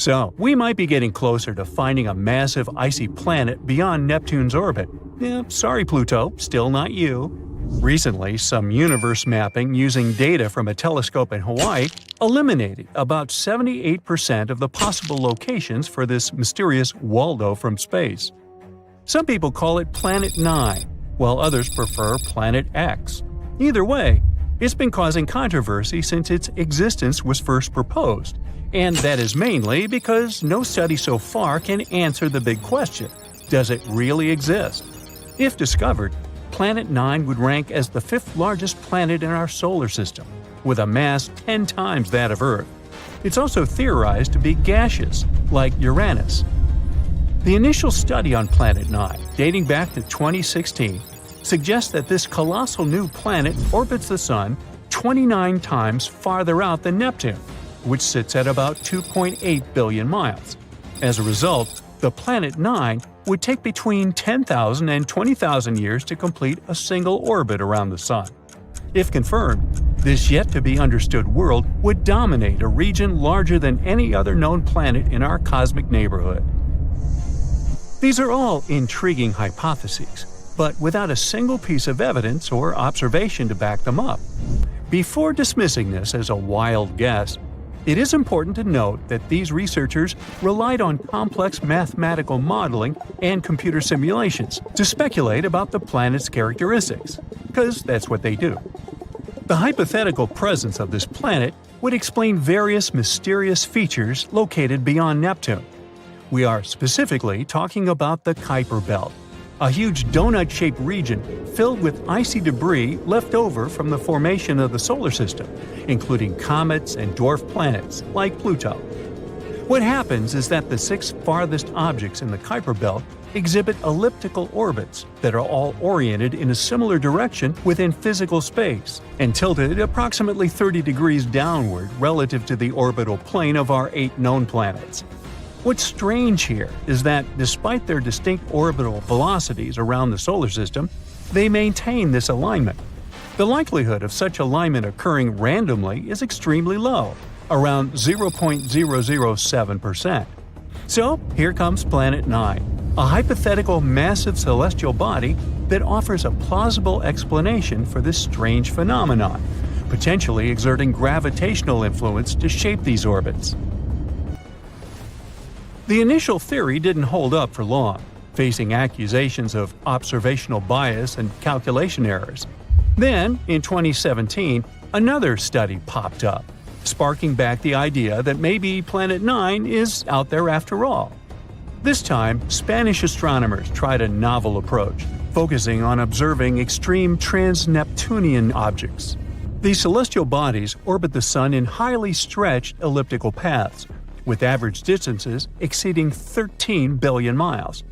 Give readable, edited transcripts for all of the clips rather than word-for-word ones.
So, we might be getting closer to finding a massive icy planet beyond Neptune's orbit. Sorry Pluto, still not you. Recently, some universe mapping using data from a telescope in Hawaii eliminated about 78% of the possible locations for this mysterious Waldo from space. Some people call it Planet 9, while others prefer Planet X. Either way, it's been causing controversy since its existence was first proposed, and that is mainly because no study so far can answer the big question: does it really exist? If discovered, Planet 9 would rank as the 5th largest planet in our solar system, with a mass 10 times that of Earth. It's also theorized to be gaseous, like Uranus. The initial study on Planet 9, dating back to 2016, suggests that this colossal new planet orbits the Sun 29 times farther out than Neptune, which sits at about 2.8 billion miles. As a result, the Planet 9 would take between 10,000 and 20,000 years to complete a single orbit around the Sun. If confirmed, this yet-to-be-understood world would dominate a region larger than any other known planet in our cosmic neighborhood. These are all intriguing hypotheses, but without a single piece of evidence or observation to back them up. Before dismissing this as a wild guess, it is important to note that these researchers relied on complex mathematical modeling and computer simulations to speculate about the planet's characteristics, because that's what they do. The hypothetical presence of this planet would explain various mysterious features located beyond Neptune. We are specifically talking about the Kuiper Belt, a huge donut-shaped region filled with icy debris left over from the formation of the solar system, including comets and dwarf planets like Pluto. What happens is that the 6 farthest objects in the Kuiper Belt exhibit elliptical orbits that are all oriented in a similar direction within physical space and tilted approximately 30 degrees downward relative to the orbital plane of our 8 known planets. What's strange here is that, despite their distinct orbital velocities around the solar system, they maintain this alignment. The likelihood of such alignment occurring randomly is extremely low, around 0.007%. So, here comes Planet 9, a hypothetical massive celestial body that offers a plausible explanation for this strange phenomenon, potentially exerting gravitational influence to shape these orbits. The initial theory didn't hold up for long, facing accusations of observational bias and calculation errors. Then, in 2017, another study popped up, sparking back the idea that maybe Planet 9 is out there after all. This time, Spanish astronomers tried a novel approach, focusing on observing extreme trans-Neptunian objects. These celestial bodies orbit the Sun in highly stretched elliptical paths, with average distances exceeding 13 billion miles.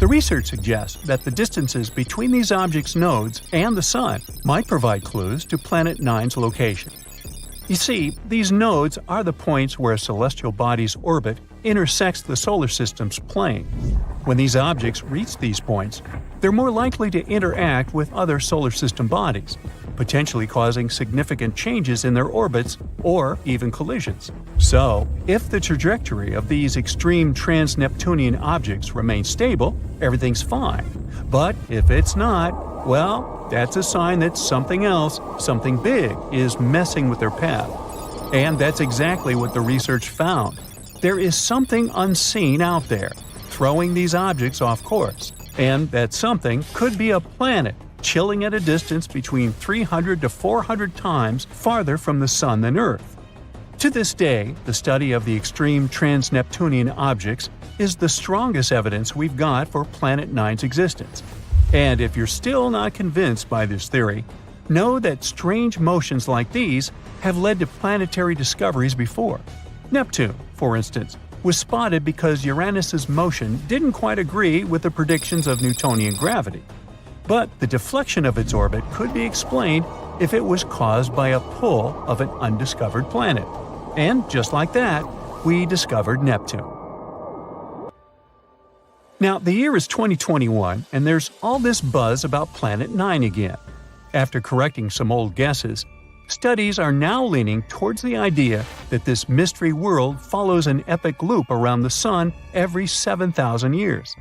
The research suggests that the distances between these objects' nodes and the Sun might provide clues to Planet 9's location. You see, these nodes are the points where a celestial body's orbit intersects the solar system's plane. When these objects reach these points, they're more likely to interact with other solar system bodies, potentially causing significant changes in their orbits or even collisions. So, if the trajectory of these extreme trans-Neptunian objects remains stable, everything's fine. But if it's not, well, that's a sign that something else, something big, is messing with their path. And that's exactly what the research found. There is something unseen out there, throwing these objects off course. And that something could be a planet, chilling at a distance between 300 to 400 times farther from the Sun than Earth. To this day, the study of the extreme trans-Neptunian objects is the strongest evidence we've got for Planet 9's existence. And if you're still not convinced by this theory, know that strange motions like these have led to planetary discoveries before. Neptune, for instance, was spotted because Uranus's motion didn't quite agree with the predictions of Newtonian gravity. But the deflection of its orbit could be explained if it was caused by a pull of an undiscovered planet. And just like that, we discovered Neptune. Now, the year is 2021, and there's all this buzz about Planet 9 again. After correcting some old guesses, studies are now leaning towards the idea that this mystery world follows an epic loop around the Sun every 7,000 years.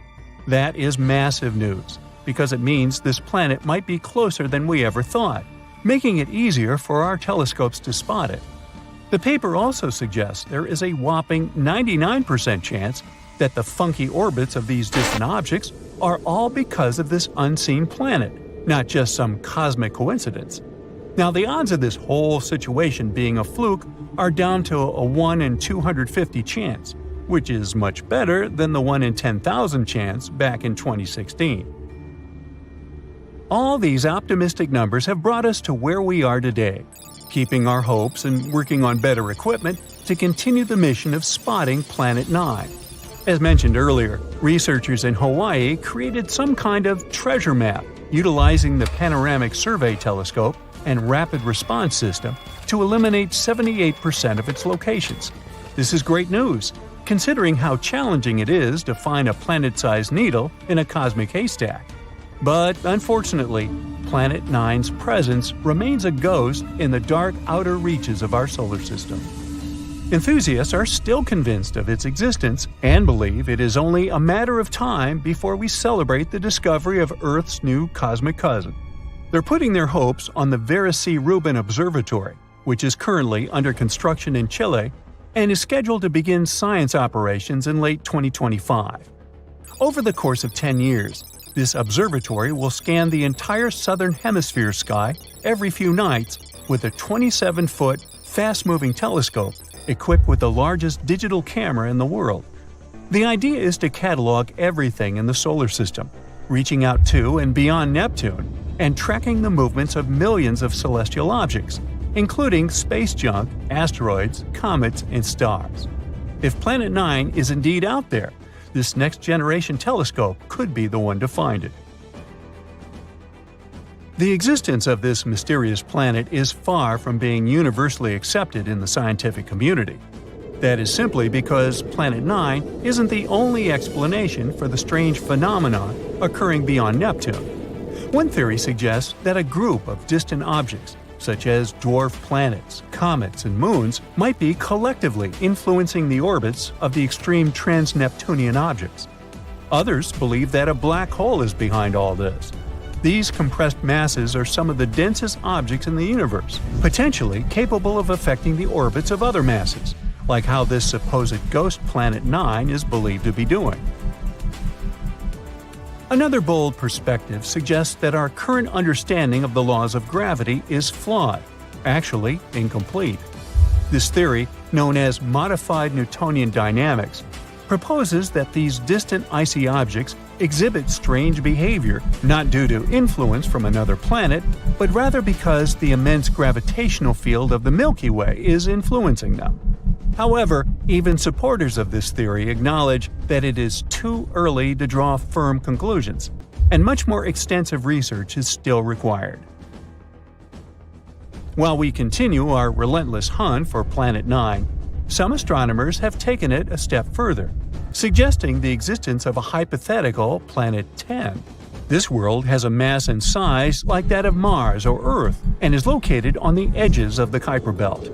That is massive news, because it means this planet might be closer than we ever thought, making it easier for our telescopes to spot it. The paper also suggests there is a whopping 99% chance that the funky orbits of these distant objects are all because of this unseen planet, not just some cosmic coincidence. Now, the odds of this whole situation being a fluke are down to a 1 in 250 chance, which is much better than the 1 in 10,000 chance back in 2016. All these optimistic numbers have brought us to where we are today, keeping our hopes and working on better equipment to continue the mission of spotting Planet 9. As mentioned earlier, researchers in Hawaii created some kind of treasure map utilizing the Panoramic Survey Telescope and Rapid Response System to eliminate 78% of its locations. This is great news, considering how challenging it is to find a planet-sized needle in a cosmic haystack. But unfortunately, Planet 9's presence remains a ghost in the dark outer reaches of our solar system. Enthusiasts are still convinced of its existence and believe it is only a matter of time before we celebrate the discovery of Earth's new cosmic cousin. They're putting their hopes on the Vera C. Rubin Observatory, which is currently under construction in Chile and is scheduled to begin science operations in late 2025. Over the course of 10 years, this observatory will scan the entire southern hemisphere sky every few nights with a 27-foot, fast-moving telescope equipped with the largest digital camera in the world. The idea is to catalog everything in the solar system, reaching out to and beyond Neptune, and tracking the movements of millions of celestial objects, including space junk, asteroids, comets, and stars. If Planet 9 is indeed out there, this next-generation telescope could be the one to find it. The existence of this mysterious planet is far from being universally accepted in the scientific community. That is simply because Planet 9 isn't the only explanation for the strange phenomenon occurring beyond Neptune. One theory suggests that a group of distant objects, such as dwarf planets, comets, and moons, might be collectively influencing the orbits of the extreme trans-Neptunian objects. Others believe that a black hole is behind all this. These compressed masses are some of the densest objects in the universe, potentially capable of affecting the orbits of other masses, like how this supposed ghost Planet 9 is believed to be doing. Another bold perspective suggests that our current understanding of the laws of gravity is flawed, actually incomplete. This theory, known as modified Newtonian dynamics, proposes that these distant icy objects exhibit strange behavior not due to influence from another planet, but rather because the immense gravitational field of the Milky Way is influencing them. However, even supporters of this theory acknowledge that it is too early to draw firm conclusions, and much more extensive research is still required. While we continue our relentless hunt for Planet 9, some astronomers have taken it a step further, suggesting the existence of a hypothetical Planet 10. This world has a mass and size like that of Mars or Earth and is located on the edges of the Kuiper Belt.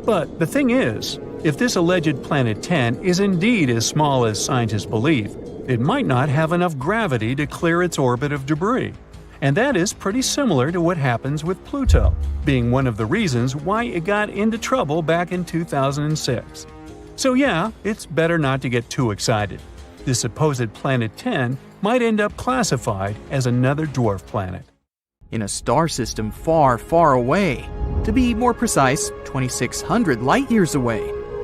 But the thing is, if this alleged Planet 10 is indeed as small as scientists believe, it might not have enough gravity to clear its orbit of debris. And that is pretty similar to what happens with Pluto, being one of the reasons why it got into trouble back in 2006. So yeah, it's better not to get too excited. This supposed Planet 10 might end up classified as another dwarf planet. In a star system far, far away, to be more precise, 2,600 light-years away,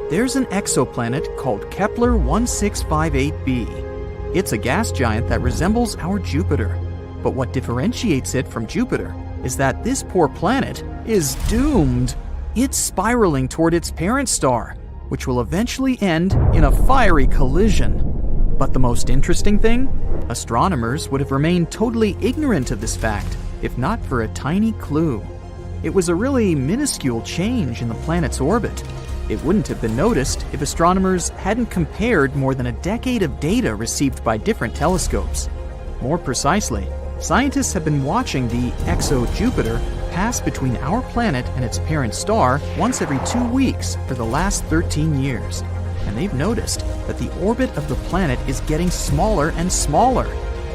there's an exoplanet called Kepler 1658b. It's a gas giant that resembles our Jupiter. But what differentiates it from Jupiter is that this poor planet is doomed. It's spiraling toward its parent star, which will eventually end in a fiery collision. But the most interesting thing? Astronomers would have remained totally ignorant of this fact if not for a tiny clue. It was a really minuscule change in the planet's orbit. It wouldn't have been noticed if astronomers hadn't compared more than a decade of data received by different telescopes. More precisely, scientists have been watching the exo-Jupiter passed between our planet and its parent star once every 2 weeks for the last 13 years. And they've noticed that the orbit of the planet is getting smaller and smaller.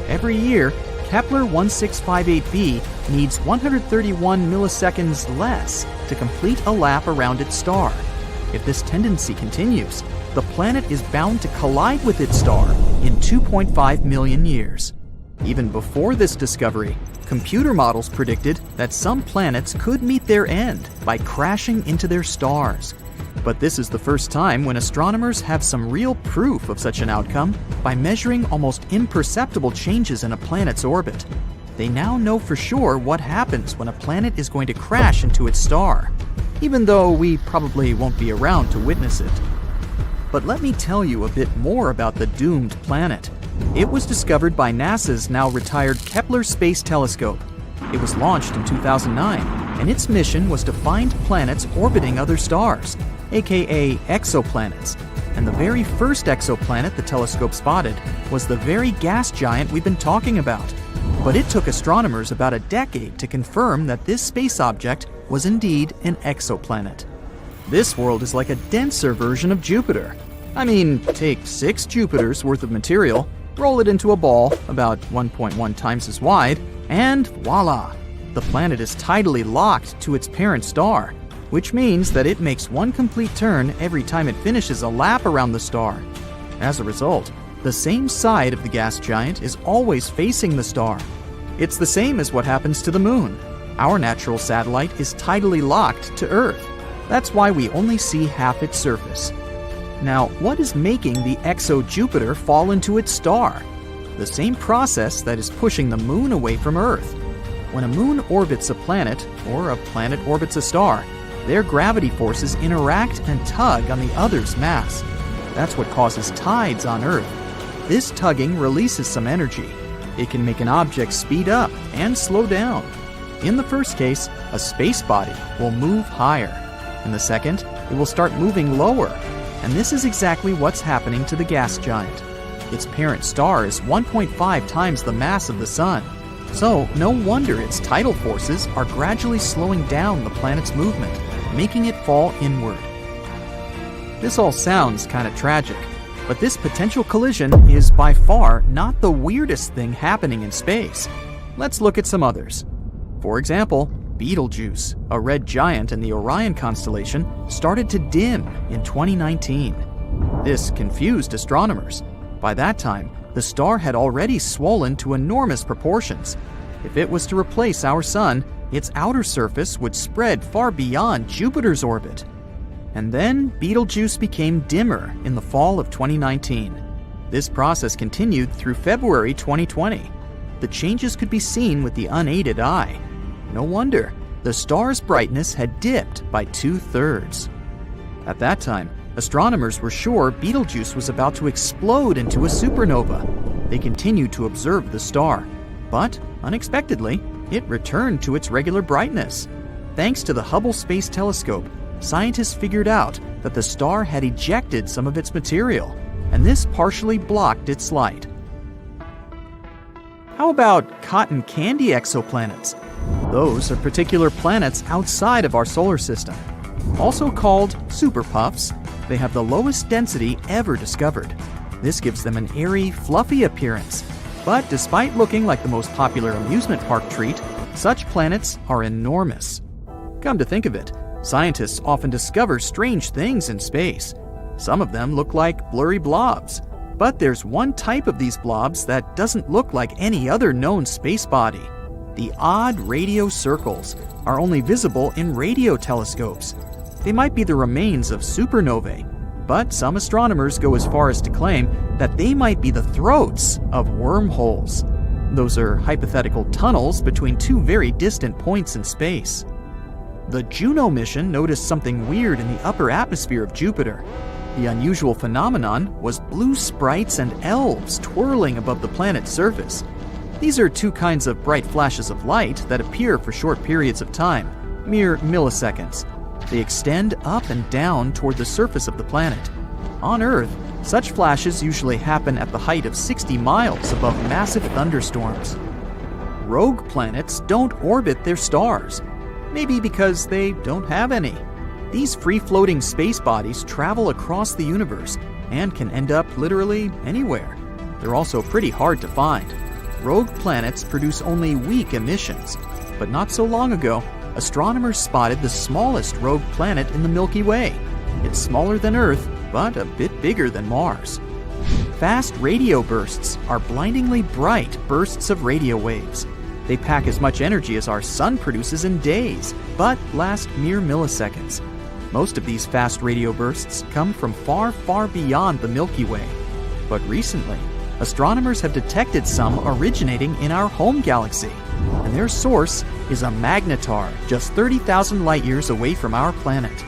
Every year, Kepler 1658b needs 131 milliseconds less to complete a lap around its star. If this tendency continues, the planet is bound to collide with its star in 2.5 million years. Even before this discovery, computer models predicted that some planets could meet their end by crashing into their stars. But this is the first time when astronomers have some real proof of such an outcome by measuring almost imperceptible changes in a planet's orbit. They now know for sure what happens when a planet is going to crash into its star, even though we probably won't be around to witness it. But let me tell you a bit more about the doomed planet. It was discovered by NASA's now retired Kepler Space Telescope. It was launched in 2009, and its mission was to find planets orbiting other stars, aka exoplanets. And the very first exoplanet the telescope spotted was the very gas giant we've been talking about. But it took astronomers about a decade to confirm that this space object was indeed an exoplanet. This world is like a denser version of Jupiter. I mean, take 6 Jupiters worth of material, roll it into a ball about 1.1 times as wide, and voila! The planet is tidally locked to its parent star, which means that it makes one complete turn every time it finishes a lap around the star. As a result, the same side of the gas giant is always facing the star. It's the same as what happens to the Moon. Our natural satellite is tidally locked to Earth. That's why we only see half its surface. Now, what is making the exo-Jupiter fall into its star? The same process that is pushing the Moon away from Earth. When a moon orbits a planet, or a planet orbits a star, their gravity forces interact and tug on the other's mass. That's what causes tides on Earth. This tugging releases some energy. It can make an object speed up and slow down. In the first case, a space body will move higher. In the second, it will start moving lower. And this is exactly what's happening to the gas giant. Its parent star is 1.5 times the mass of the Sun. So, no wonder its tidal forces are gradually slowing down the planet's movement, making it fall inward. This all sounds kind of tragic, but this potential collision is by far not the weirdest thing happening in space. Let's look at some others. For example, Betelgeuse, a red giant in the Orion constellation, started to dim in 2019. This confused astronomers. By that time, the star had already swollen to enormous proportions. If it was to replace our Sun, its outer surface would spread far beyond Jupiter's orbit. And then Betelgeuse became dimmer in the fall of 2019. This process continued through February 2020. The changes could be seen with the unaided eye. No wonder, the star's brightness had dipped by 2/3. At that time, astronomers were sure Betelgeuse was about to explode into a supernova. They continued to observe the star, but unexpectedly, it returned to its regular brightness. Thanks to the Hubble Space Telescope, scientists figured out that the star had ejected some of its material, and this partially blocked its light. How about cotton candy exoplanets? Those are particular planets outside of our solar system. Also called superpuffs, they have the lowest density ever discovered. This gives them an airy, fluffy appearance. But despite looking like the most popular amusement park treat, such planets are enormous. Come to think of it, scientists often discover strange things in space. Some of them look like blurry blobs. But there's one type of these blobs that doesn't look like any other known space body. The odd radio circles are only visible in radio telescopes. They might be the remains of supernovae, but some astronomers go as far as to claim that they might be the throats of wormholes. Those are hypothetical tunnels between two very distant points in space. The Juno mission noticed something weird in the upper atmosphere of Jupiter. The unusual phenomenon was blue sprites and elves twirling above the planet's surface. These are two kinds of bright flashes of light that appear for short periods of time, mere milliseconds. They extend up and down toward the surface of the planet. On Earth, such flashes usually happen at the height of 60 miles above massive thunderstorms. Rogue planets don't orbit their stars. Maybe because they don't have any. These free-floating space bodies travel across the universe and can end up literally anywhere. They're also pretty hard to find. Rogue planets produce only weak emissions, but not so long ago, astronomers spotted the smallest rogue planet in the Milky Way. It's smaller than Earth, but a bit bigger than Mars. Fast radio bursts are blindingly bright bursts of radio waves. They pack as much energy as our sun produces in days, but last mere milliseconds. Most of these fast radio bursts come from far, far beyond the Milky Way. But recently, astronomers have detected some originating in our home galaxy, and their source is a magnetar just 30,000 light-years away from our planet.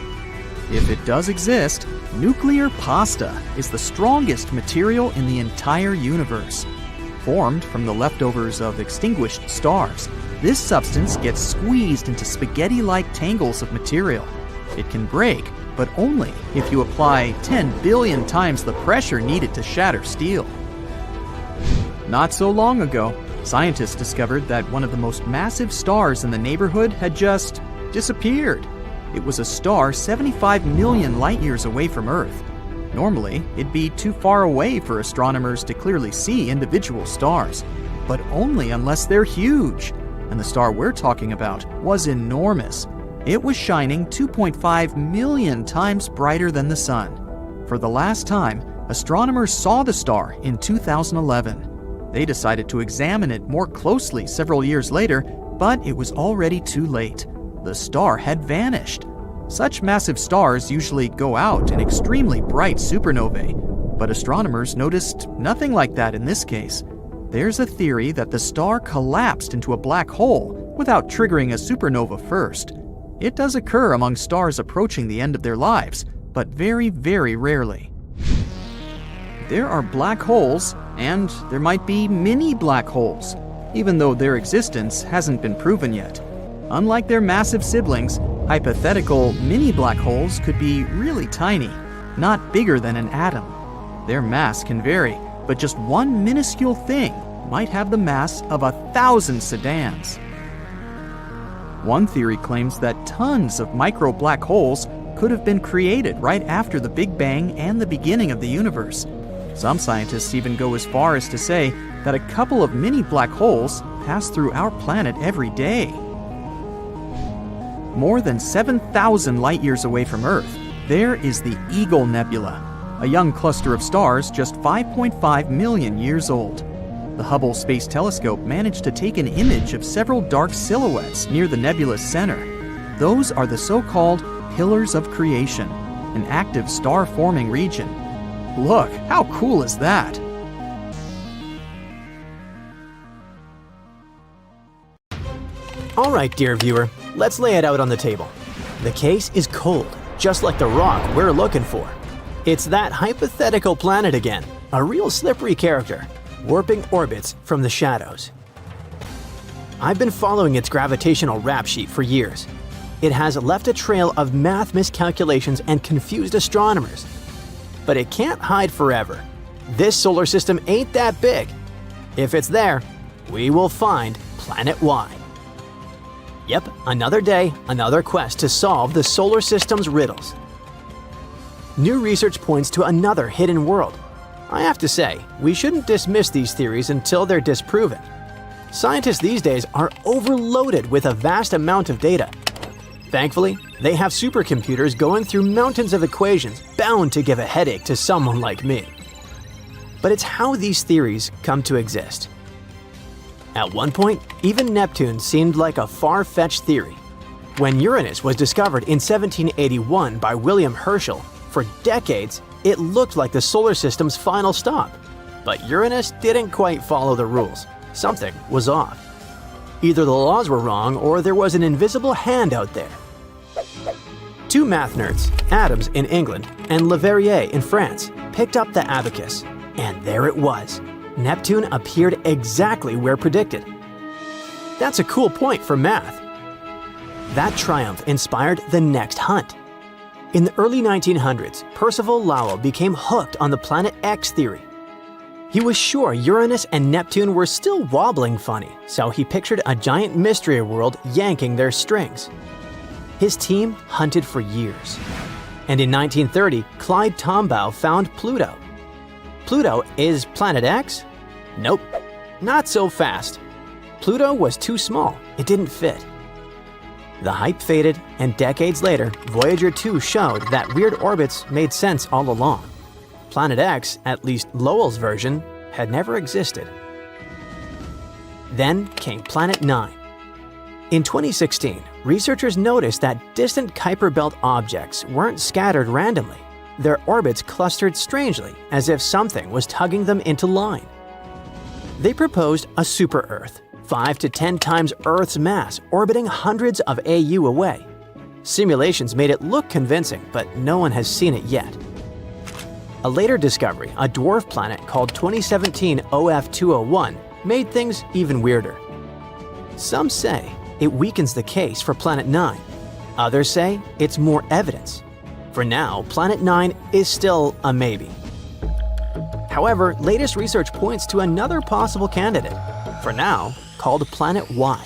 If it does exist, nuclear pasta is the strongest material in the entire universe. Formed from the leftovers of extinguished stars, this substance gets squeezed into spaghetti-like tangles of material. It can break, but only if you apply 10 billion times the pressure needed to shatter steel. Not so long ago, scientists discovered that one of the most massive stars in the neighborhood had just disappeared. It was a star 75 million light-years away from Earth. Normally, it'd be too far away for astronomers to clearly see individual stars, but only unless they're huge. And the star we're talking about was enormous. It was shining 2.5 million times brighter than the sun. For the last time, astronomers saw the star in 2011. They decided to examine it more closely several years later, but it was already too late. The star had vanished. Such massive stars usually go out in extremely bright supernovae, but astronomers noticed nothing like that in this case. There's a theory that the star collapsed into a black hole without triggering a supernova first. It does occur among stars approaching the end of their lives, but very, very rarely. There are black holes, and there might be mini black holes, even though their existence hasn't been proven yet. Unlike their massive siblings, hypothetical mini black holes could be really tiny, not bigger than an atom. Their mass can vary, but just one minuscule thing might have the mass of 1,000 sedans. One theory claims that tons of micro black holes could have been created right after the Big Bang and the beginning of the universe. Some scientists even go as far as to say that a couple of mini black holes pass through our planet every day. More than 7,000 light-years away from Earth, there is the Eagle Nebula, a young cluster of stars just 5.5 million years old. The Hubble Space Telescope managed to take an image of several dark silhouettes near the nebula's center. Those are the so-called pillars of creation, an active star-forming region. Look, how cool is that? All right, dear viewer, let's lay it out on the table. The case is cold, just like the rock we're looking for. It's that hypothetical planet again, a real slippery character, warping orbits from the shadows. I've been following its gravitational rap sheet for years. It has left a trail of math miscalculations and confused astronomers. But it can't hide forever. This solar system ain't that big. If it's there, we will find Planet Y. Yep, another day, another quest to solve the solar system's riddles. New research points to another hidden world. I have to say, we shouldn't dismiss these theories until they're disproven. Scientists these days are overloaded with a vast amount of data. Thankfully, they have supercomputers going through mountains of equations bound to give a headache to someone like me. But it's how these theories come to exist. At one point, even Neptune seemed like a far-fetched theory. When Uranus was discovered in 1781 by William Herschel, for decades, it looked like the solar system's final stop. But Uranus didn't quite follow the rules. Something was off. Either the laws were wrong or there was an invisible hand out there. Two math nerds, Adams in England and Leverrier in France, picked up the abacus, and there it was. Neptune appeared exactly where predicted. That's a cool point for math. That triumph inspired the next hunt. In the early 1900s, Percival Lowell became hooked on the Planet X theory. He was sure Uranus and Neptune were still wobbling funny, so he pictured a giant mystery world yanking their strings. His team hunted for years. And in 1930, Clyde Tombaugh found Pluto. Pluto is Planet X? Nope, not so fast. Pluto was too small, it didn't fit. The hype faded, and decades later, Voyager 2 showed that weird orbits made sense all along. Planet X, at least Lowell's version, had never existed. Then came Planet 9. In 2016, researchers noticed that distant Kuiper Belt objects weren't scattered randomly. Their orbits clustered strangely, as if something was tugging them into line. They proposed a super-Earth, 5 to 10 times Earth's mass, orbiting hundreds of AU away. Simulations made it look convincing, but no one has seen it yet. A later discovery, a dwarf planet called 2017 OF201, made things even weirder. Some say it weakens the case for Planet 9. Others say it's more evidence. For now, Planet 9 is still a maybe. However, latest research points to another possible candidate, for now called Planet Y.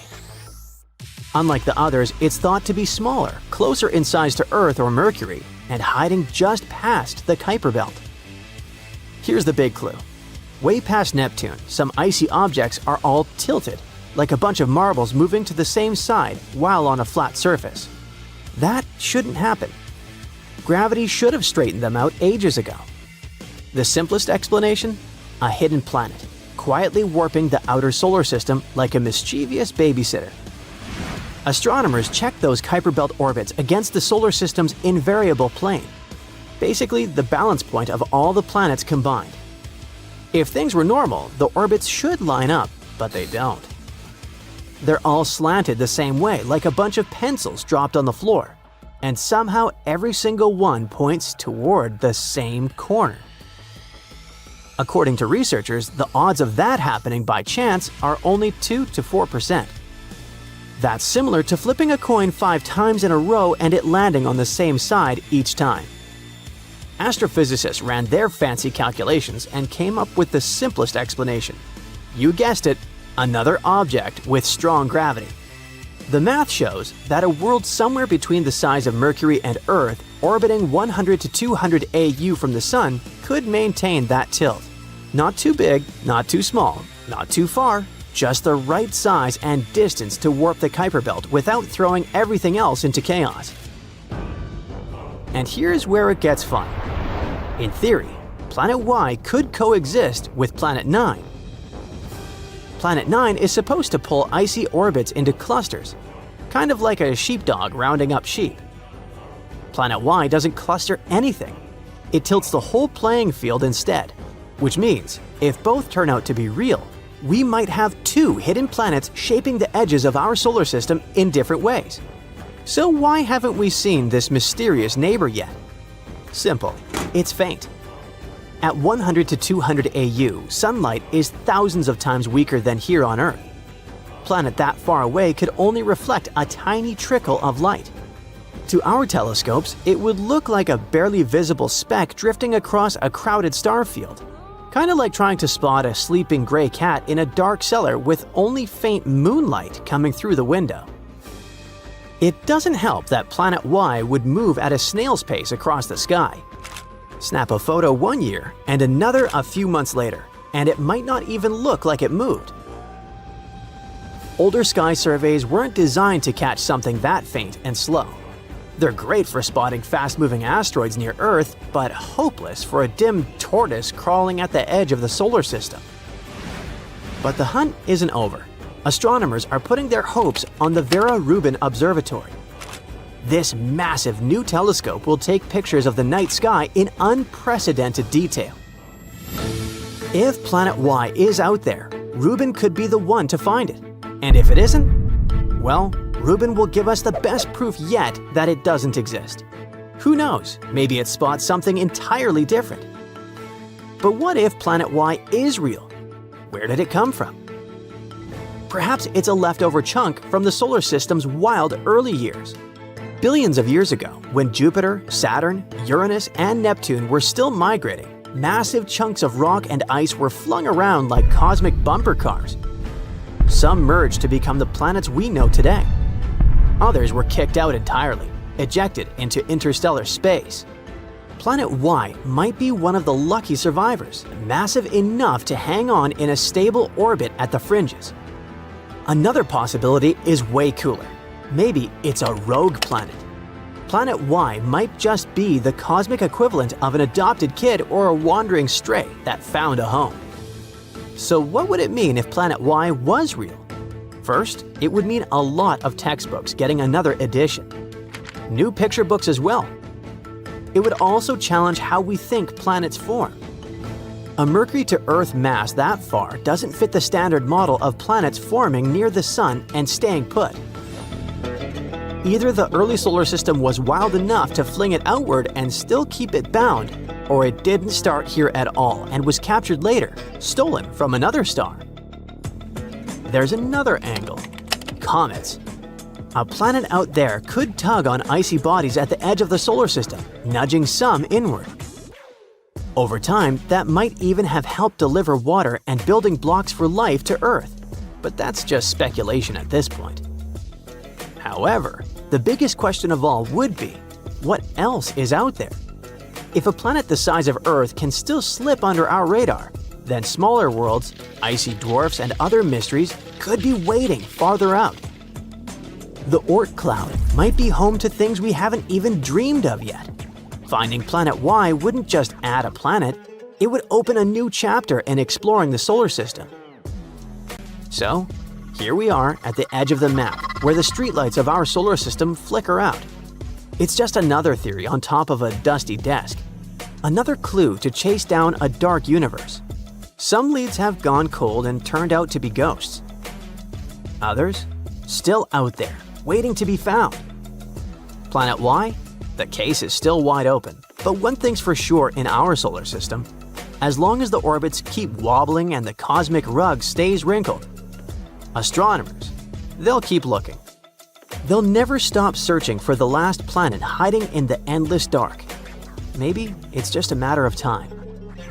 Unlike the others, it's thought to be smaller, closer in size to Earth or Mercury, and hiding just past the Kuiper Belt. Here's the big clue. Way past Neptune, some icy objects are all tilted, like a bunch of marbles moving to the same side while on a flat surface. That shouldn't happen. Gravity should have straightened them out ages ago. The simplest explanation? A hidden planet, quietly warping the outer solar system like a mischievous babysitter. Astronomers check those Kuiper Belt orbits against the solar system's invariable plane, basically the balance point of all the planets combined. If things were normal, the orbits should line up, but they don't. They're all slanted the same way, like a bunch of pencils dropped on the floor, and somehow every single one points toward the same corner. According to researchers, the odds of that happening by chance are only 2 to 4%. That's similar to flipping a coin 5 times in a row and it landing on the same side each time. Astrophysicists ran their fancy calculations and came up with the simplest explanation. You guessed it, another object with strong gravity. The math shows that a world somewhere between the size of Mercury and Earth, orbiting 100 to 200 AU from the Sun, could maintain that tilt. Not too big, not too small, not too far, just the right size and distance to warp the Kuiper Belt without throwing everything else into chaos. And here's where it gets fun. In theory, Planet Y could coexist with Planet 9. Planet 9 is supposed to pull icy orbits into clusters, kind of like a sheepdog rounding up sheep. Planet Y doesn't cluster anything. It tilts the whole playing field instead, which means if both turn out to be real, we might have 2 hidden planets shaping the edges of our solar system in different ways. So why haven't we seen this mysterious neighbor yet? Simple, it's faint. At 100 to 200 AU, sunlight is thousands of times weaker than here on Earth. A planet that far away could only reflect a tiny trickle of light. To our telescopes, it would look like a barely visible speck drifting across a crowded star field. Kind of like trying to spot a sleeping gray cat in a dark cellar with only faint moonlight coming through the window. It doesn't help that Planet Y would move at a snail's pace across the sky. Snap a photo one year and another a few months later, and it might not even look like it moved. Older sky surveys weren't designed to catch something that faint and slow. They're great for spotting fast-moving asteroids near Earth, but hopeless for a dim tortoise crawling at the edge of the solar system. But the hunt isn't over. Astronomers are putting their hopes on the Vera Rubin Observatory. This massive new telescope will take pictures of the night sky in unprecedented detail. If Planet Y is out there, Rubin could be the one to find it. And if it isn't, well, Rubin will give us the best proof yet that it doesn't exist. Who knows, maybe it spots something entirely different. But what if Planet Y is real? Where did it come from? Perhaps it's a leftover chunk from the solar system's wild early years. Billions of years ago, when Jupiter, Saturn, Uranus, and Neptune were still migrating, massive chunks of rock and ice were flung around like cosmic bumper cars. Some merged to become the planets we know today. Others were kicked out entirely, ejected into interstellar space. Planet Y might be one of the lucky survivors, massive enough to hang on in a stable orbit at the fringes. Another possibility is way cooler. Maybe it's a rogue planet. Planet Y might just be the cosmic equivalent of an adopted kid or a wandering stray that found a home. So what would it mean if Planet Y was real? First, it would mean a lot of textbooks getting another edition. New picture books as well. It would also challenge how we think planets form. A Mercury to Earth mass that far doesn't fit the standard model of planets forming near the Sun and staying put. Either the early solar system was wild enough to fling it outward and still keep it bound, or it didn't start here at all and was captured later, stolen from another star. There's another angle. Comets. A planet out there could tug on icy bodies at the edge of the solar system, nudging some inward. Over time, that might even have helped deliver water and building blocks for life to Earth. But that's just speculation at this point. However, the biggest question of all would be, what else is out there? If a planet the size of Earth can still slip under our radar, then smaller worlds, icy dwarfs, and other mysteries could be waiting farther out. The Oort cloud might be home to things we haven't even dreamed of yet. Finding Planet Y wouldn't just add a planet, it would open a new chapter in exploring the solar system. So, here we are at the edge of the map, where the streetlights of our solar system flicker out. It's just another theory on top of a dusty desk. Another clue to chase down a dark universe. Some leads have gone cold and turned out to be ghosts. Others, still out there, waiting to be found. Planet Y? The case is still wide open, but one thing's for sure in our solar system. As long as the orbits keep wobbling and the cosmic rug stays wrinkled, astronomers, they'll keep looking. They'll never stop searching for the last planet hiding in the endless dark. Maybe it's just a matter of time.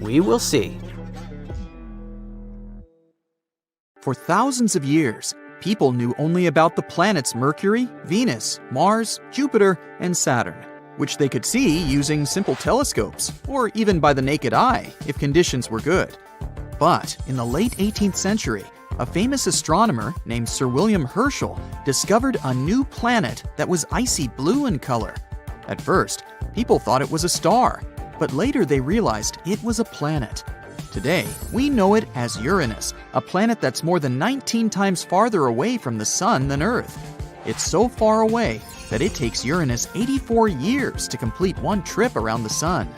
We will see. For thousands of years, people knew only about the planets Mercury, Venus, Mars, Jupiter, and Saturn, which they could see using simple telescopes, or even by the naked eye if conditions were good. But in the late 18th century, a famous astronomer named Sir William Herschel discovered a new planet that was icy blue in color. At first, people thought it was a star, but later they realized it was a planet. Today, we know it as Uranus, a planet that's more than 19 times farther away from the Sun than Earth. It's so far away that it takes Uranus 84 years to complete one trip around the Sun.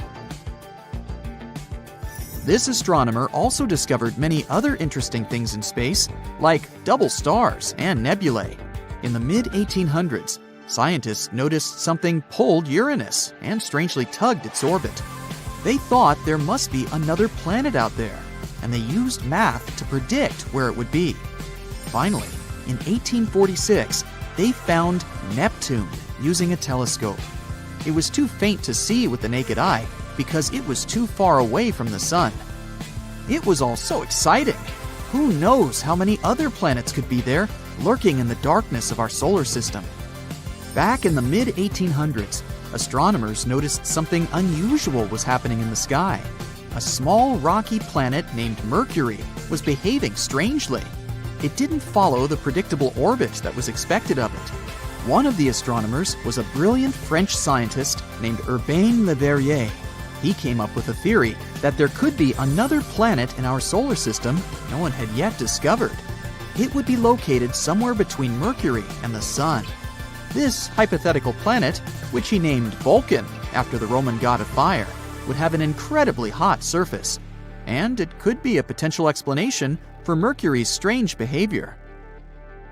This astronomer also discovered many other interesting things in space, like double stars and nebulae. In the mid-1800s, scientists noticed something pulled Uranus and strangely tugged its orbit. They thought there must be another planet out there, and they used math to predict where it would be. Finally, in 1846, they found Neptune using a telescope. It was too faint to see with the naked eye because it was too far away from the Sun. It was all so exciting. Who knows how many other planets could be there, lurking in the darkness of our solar system? Back in the mid-1800s, astronomers noticed something unusual was happening in the sky. A small rocky planet named Mercury was behaving strangely. It didn't follow the predictable orbit that was expected of it. One of the astronomers was a brilliant French scientist named Urbain Le Verrier. He came up with a theory that there could be another planet in our solar system no one had yet discovered. It would be located somewhere between Mercury and the Sun. This hypothetical planet, which he named Vulcan after the Roman god of fire, would have an incredibly hot surface, and it could be a potential explanation for Mercury's strange behavior.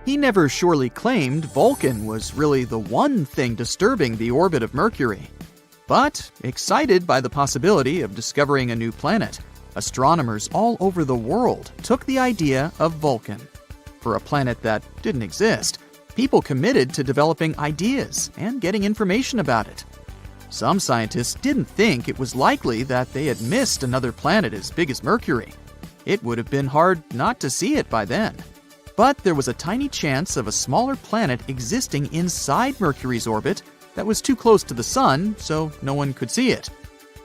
He never surely claimed Vulcan was really the one thing disturbing the orbit of Mercury. But, excited by the possibility of discovering a new planet, astronomers all over the world took the idea of Vulcan. For a planet that didn't exist, people committed to developing ideas and getting information about it. Some scientists didn't think it was likely that they had missed another planet as big as Mercury. It would have been hard not to see it by then. But there was a tiny chance of a smaller planet existing inside Mercury's orbit that was too close to the Sun, so no one could see it.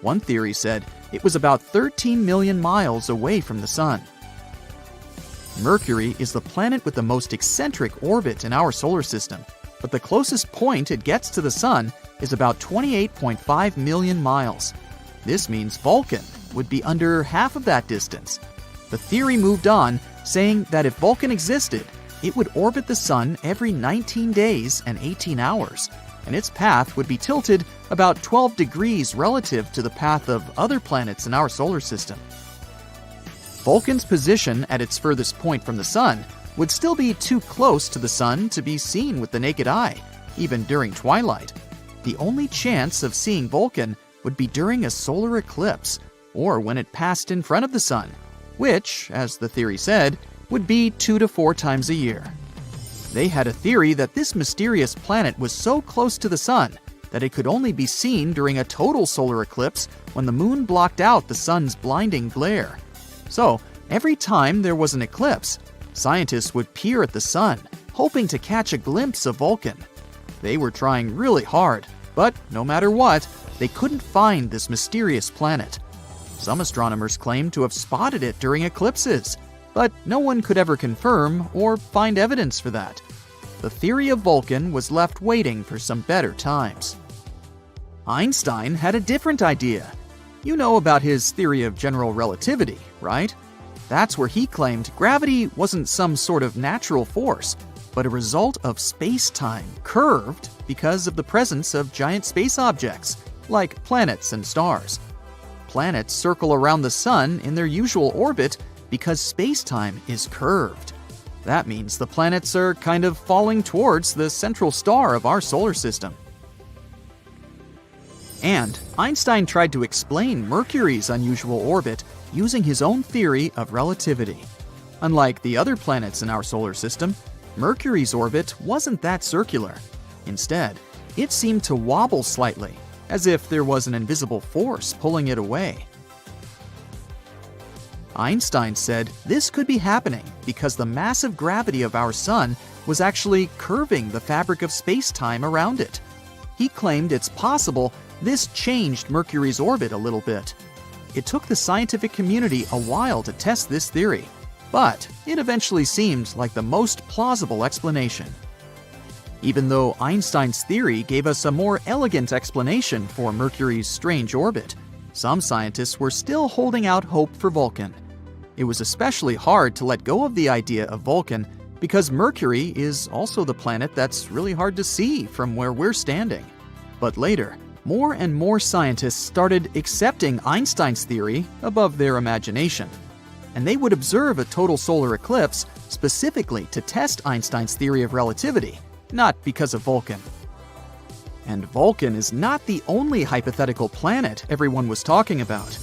One theory said it was about 13 million miles away from the Sun. Mercury is the planet with the most eccentric orbit in our solar system, but the closest point it gets to the Sun is about 28.5 million miles. This means Vulcan would be under half of that distance. The theory moved on, saying that if Vulcan existed, it would orbit the Sun every 19 days and 18 hours, and its path would be tilted about 12 degrees relative to the path of other planets in our solar system. Vulcan's position at its furthest point from the Sun would still be too close to the Sun to be seen with the naked eye, even during twilight. The only chance of seeing Vulcan would be during a solar eclipse, or when it passed in front of the Sun, which, as the theory said, would be 2 to 4 times a year. They had a theory that this mysterious planet was so close to the Sun that it could only be seen during a total solar eclipse when the Moon blocked out the Sun's blinding glare. So, every time there was an eclipse, scientists would peer at the Sun, hoping to catch a glimpse of Vulcan. They were trying really hard, but no matter what, they couldn't find this mysterious planet. Some astronomers claim to have spotted it during eclipses, but no one could ever confirm or find evidence for that. The theory of Vulcan was left waiting for some better times. Einstein had a different idea. You know about his theory of general relativity, right? That's where he claimed gravity wasn't some sort of natural force, but a result of space-time curved because of the presence of giant space objects, like planets and stars. Planets circle around the Sun in their usual orbit because space-time is curved. That means the planets are kind of falling towards the central star of our solar system. And Einstein tried to explain Mercury's unusual orbit using his own theory of relativity. Unlike the other planets in our solar system, Mercury's orbit wasn't that circular. Instead, it seemed to wobble slightly, as if there was an invisible force pulling it away. Einstein said this could be happening because the massive gravity of our Sun was actually curving the fabric of space-time around it. He claimed it's possible this changed Mercury's orbit a little bit. It took the scientific community a while to test this theory, but it eventually seemed like the most plausible explanation. Even though Einstein's theory gave us a more elegant explanation for Mercury's strange orbit, some scientists were still holding out hope for Vulcan. It was especially hard to let go of the idea of Vulcan because Mercury is also the planet that's really hard to see from where we're standing. But later, more and more scientists started accepting Einstein's theory above their imagination, and they would observe a total solar eclipse specifically to test Einstein's theory of relativity, not because of Vulcan. And Vulcan is not the only hypothetical planet everyone was talking about.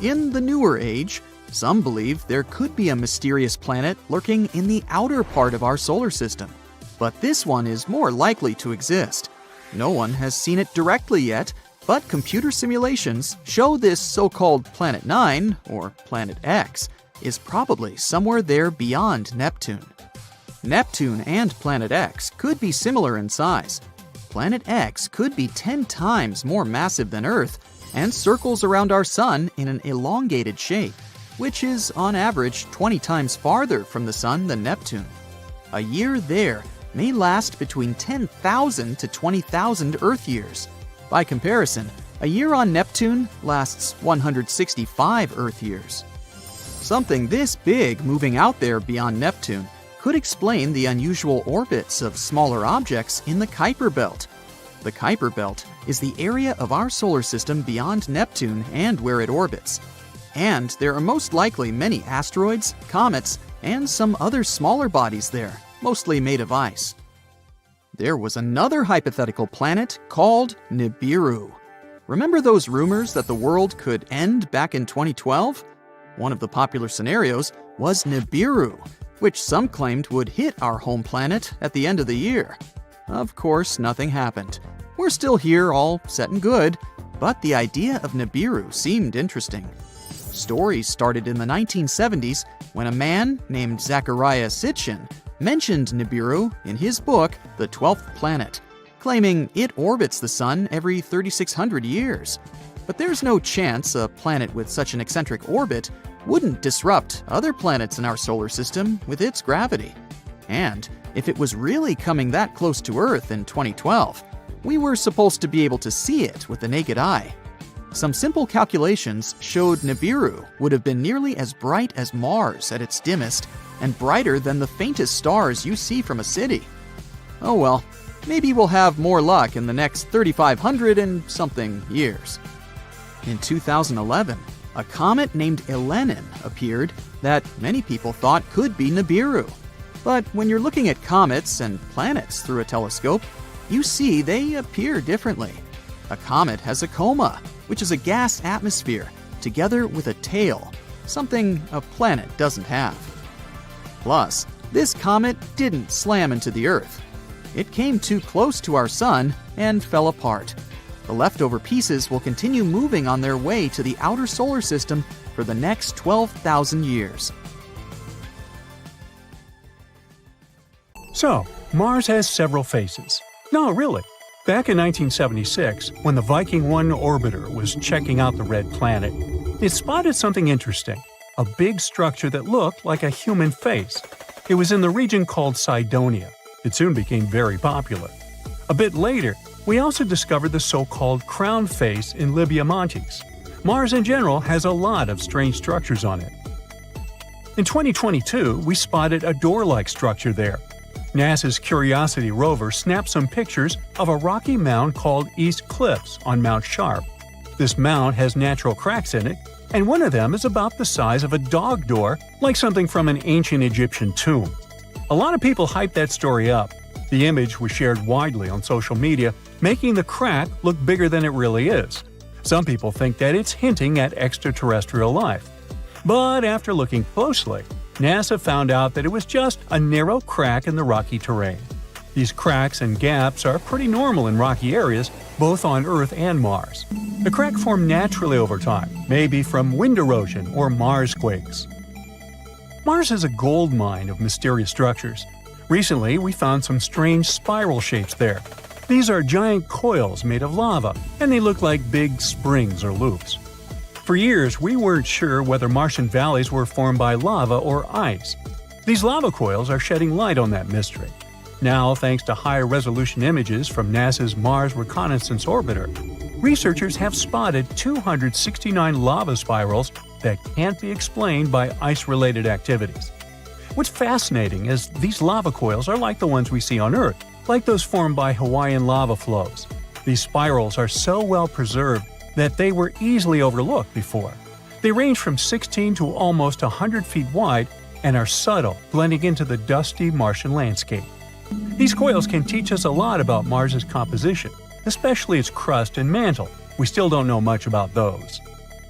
In the newer age, some believe there could be a mysterious planet lurking in the outer part of our solar system, but this one is more likely to exist. No one has seen it directly yet, but computer simulations show this so-called Planet 9, or Planet X, is probably somewhere there beyond Neptune. Neptune and Planet X could be similar in size. Planet X could be 10 times more massive than Earth and circles around our Sun in an elongated shape, which is on average 20 times farther from the Sun than Neptune. A year there may last between 10,000 to 20,000 Earth years. By comparison, a year on Neptune lasts 165 Earth years. Something this big moving out there beyond Neptune could explain the unusual orbits of smaller objects in the Kuiper Belt. The Kuiper Belt is the area of our solar system beyond Neptune and where it orbits. And there are most likely many asteroids, comets, and some other smaller bodies there, mostly made of ice. There was another hypothetical planet called Nibiru. Remember those rumors that the world could end back in 2012? One of the popular scenarios was Nibiru, which some claimed would hit our home planet at the end of the year. Of course, nothing happened. We're still here, all set and good, but the idea of Nibiru seemed interesting. Stories started in the 1970s when a man named Zecharia Sitchin mentioned Nibiru in his book, The 12th Planet, claiming it orbits the Sun every 3,600 years. But there's no chance a planet with such an eccentric orbit wouldn't disrupt other planets in our solar system with its gravity. And if it was really coming that close to Earth in 2012, we were supposed to be able to see it with the naked eye. Some simple calculations showed Nibiru would have been nearly as bright as Mars at its dimmest and brighter than the faintest stars you see from a city. Oh well, maybe we'll have more luck in the next 3,500 and something years. In 2011, a comet named Elenin appeared that many people thought could be Nibiru. But when you're looking at comets and planets through a telescope, you see they appear differently. A comet has a coma, which is a gas atmosphere, together with a tail, something a planet doesn't have. Plus, this comet didn't slam into the Earth. It came too close to our Sun and fell apart. The leftover pieces will continue moving on their way to the outer solar system for the next 12,000 years. So, Mars has several faces. No, really. Back in 1976, when the Viking 1 orbiter was checking out the red planet, it spotted something interesting, a big structure that looked like a human face. It was in the region called Cydonia. It soon became very popular. A bit later, we also discovered the so-called crown face in Libya Montes. Mars in general has a lot of strange structures on it. In 2022, we spotted a door-like structure there. NASA's Curiosity rover snapped some pictures of a rocky mound called East Cliffs on Mount Sharp. This mound has natural cracks in it, and one of them is about the size of a dog door, like something from an ancient Egyptian tomb. A lot of people hyped that story up. The image was shared widely on social media, making the crack look bigger than it really is. Some people think that it's hinting at extraterrestrial life. But after looking closely, NASA found out that it was just a narrow crack in the rocky terrain. These cracks and gaps are pretty normal in rocky areas, both on Earth and Mars. The crack formed naturally over time, maybe from wind erosion or Mars quakes. Mars is a gold mine of mysterious structures. Recently, we found some strange spiral shapes there. These are giant coils made of lava, and they look like big springs or loops. For years, we weren't sure whether Martian valleys were formed by lava or ice. These lava coils are shedding light on that mystery. Now, thanks to higher resolution images from NASA's Mars Reconnaissance Orbiter, researchers have spotted 269 lava spirals that can't be explained by ice-related activities. What's fascinating is these lava coils are like the ones we see on Earth, like those formed by Hawaiian lava flows. These spirals are so well preserved that they were easily overlooked before. They range from 16 to almost 100 feet wide and are subtle, blending into the dusty Martian landscape. These coils can teach us a lot about Mars's composition, especially its crust and mantle. We still don't know much about those.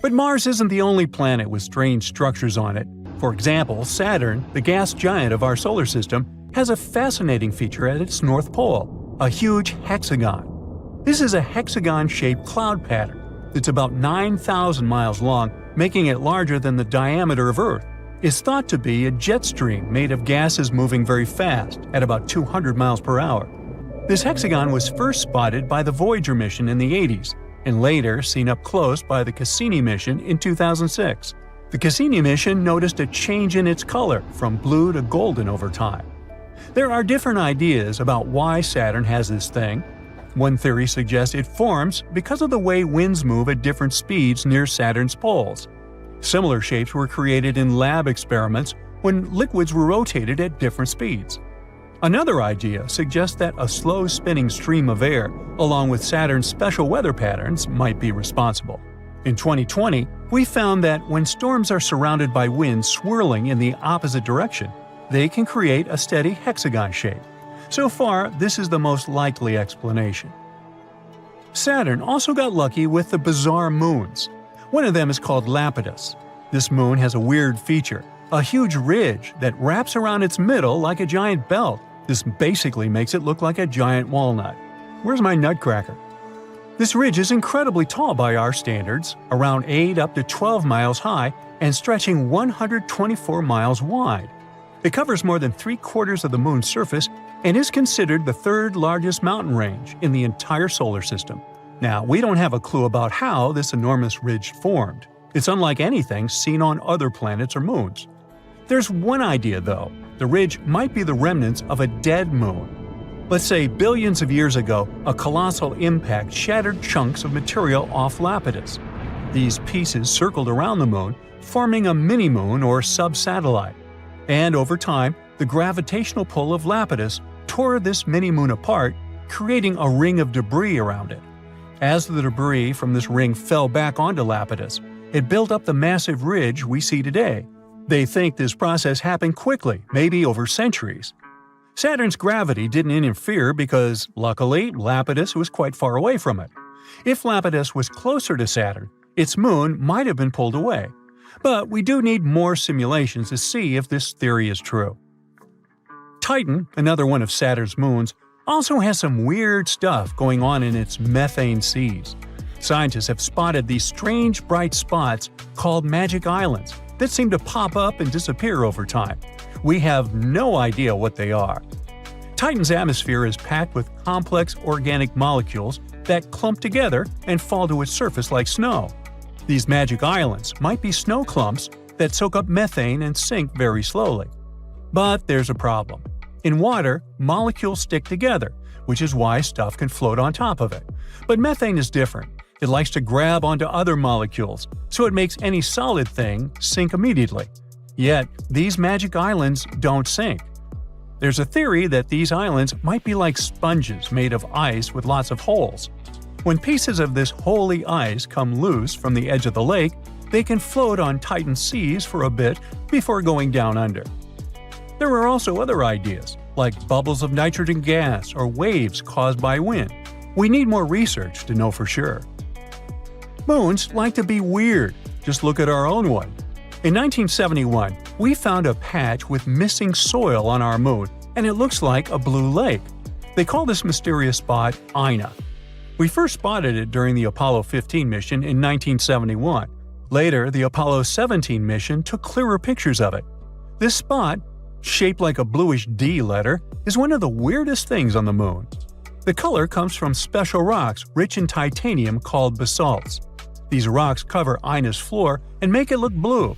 But Mars isn't the only planet with strange structures on it. For example, Saturn, the gas giant of our solar system, has a fascinating feature at its north pole, a huge hexagon. This is a hexagon-shaped cloud pattern. It's about 9,000 miles long, making it larger than the diameter of Earth. It's thought to be a jet stream made of gases moving very fast, at about 200 miles per hour. This hexagon was first spotted by the Voyager mission in the 80s, and later seen up close by the Cassini mission in 2006. The Cassini mission noticed a change in its color from blue to golden over time. There are different ideas about why Saturn has this thing. One theory suggests it forms because of the way winds move at different speeds near Saturn's poles. Similar shapes were created in lab experiments when liquids were rotated at different speeds. Another idea suggests that a slow spinning stream of air, along with Saturn's special weather patterns, might be responsible. In 2020, we found that when storms are surrounded by winds swirling in the opposite direction, they can create a steady hexagon shape. So far, this is the most likely explanation. Saturn also got lucky with the bizarre moons. One of them is called Lapidus. This moon has a weird feature, a huge ridge that wraps around its middle like a giant belt. This basically makes it look like a giant walnut. Where's my nutcracker? This ridge is incredibly tall by our standards, around 8 up to 12 miles high and stretching 124 miles wide. It covers more than 3/4 of the Moon's surface and is considered the third largest mountain range in the entire solar system. Now, we don't have a clue about how this enormous ridge formed. It's unlike anything seen on other planets or moons. There's one idea, though. The ridge might be the remnants of a dead moon. Let's say billions of years ago, a colossal impact shattered chunks of material off Lapidus. These pieces circled around the moon, forming a mini-moon or sub-satellite. And over time, the gravitational pull of Lapidus tore this mini-moon apart, creating a ring of debris around it. As the debris from this ring fell back onto Lapidus, it built up the massive ridge we see today. They think this process happened quickly, maybe over centuries. Saturn's gravity didn't interfere because, luckily, Lapidus was quite far away from it. If Lapidus was closer to Saturn, its moon might have been pulled away. But we do need more simulations to see if this theory is true. Titan, another one of Saturn's moons, also has some weird stuff going on in its methane seas. Scientists have spotted these strange bright spots called magic islands that seem to pop up and disappear over time. We have no idea what they are. Titan's atmosphere is packed with complex organic molecules that clump together and fall to its surface like snow. These magic islands might be snow clumps that soak up methane and sink very slowly. But there's a problem. In water, molecules stick together, which is why stuff can float on top of it. But methane is different. It likes to grab onto other molecules, so it makes any solid thing sink immediately. Yet, these magic islands don't sink. There's a theory that these islands might be like sponges made of ice with lots of holes. When pieces of this holy ice come loose from the edge of the lake, they can float on Titan's seas for a bit before going down under. There are also other ideas, like bubbles of nitrogen gas or waves caused by wind. We need more research to know for sure. Moons like to be weird. Just look at our own one. In 1971, we found a patch with missing soil on our moon, and it looks like a blue lake. They call this mysterious spot Ina. We first spotted it during the Apollo 15 mission in 1971. Later, the Apollo 17 mission took clearer pictures of it. This spot, shaped like a bluish D letter, is one of the weirdest things on the moon. The color comes from special rocks rich in titanium called basalts. These rocks cover Ina's floor and make it look blue.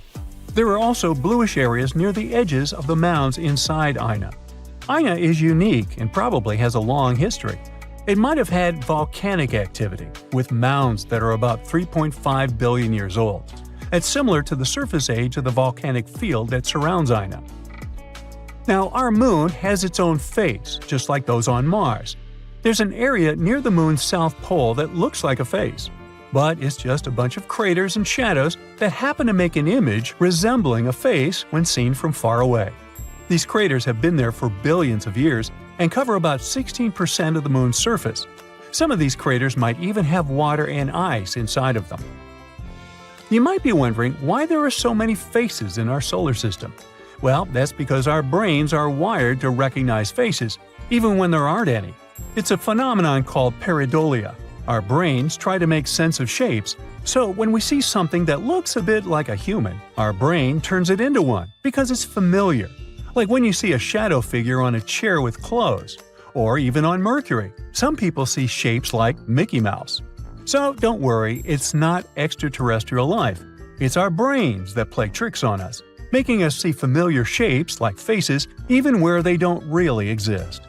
There are also bluish areas near the edges of the mounds inside Ina. Ina is unique and probably has a long history. It might have had volcanic activity, with mounds that are about 3.5 billion years old. It's similar to the surface age of the volcanic field that surrounds Ina. Now, our moon has its own face, just like those on Mars. There's an area near the moon's south pole that looks like a face, but it's just a bunch of craters and shadows that happen to make an image resembling a face when seen from far away. These craters have been there for billions of years and cover about 16% of the moon's surface. Some of these craters might even have water and ice inside of them. You might be wondering why there are so many faces in our solar system. Well, that's because our brains are wired to recognize faces, even when there aren't any. It's a phenomenon called pareidolia. Our brains try to make sense of shapes, so when we see something that looks a bit like a human, our brain turns it into one because it's familiar. Like when you see a shadow figure on a chair with clothes, or even on Mercury. Some people see shapes like Mickey Mouse. So don't worry, it's not extraterrestrial life. It's our brains that play tricks on us, making us see familiar shapes like faces even where they don't really exist.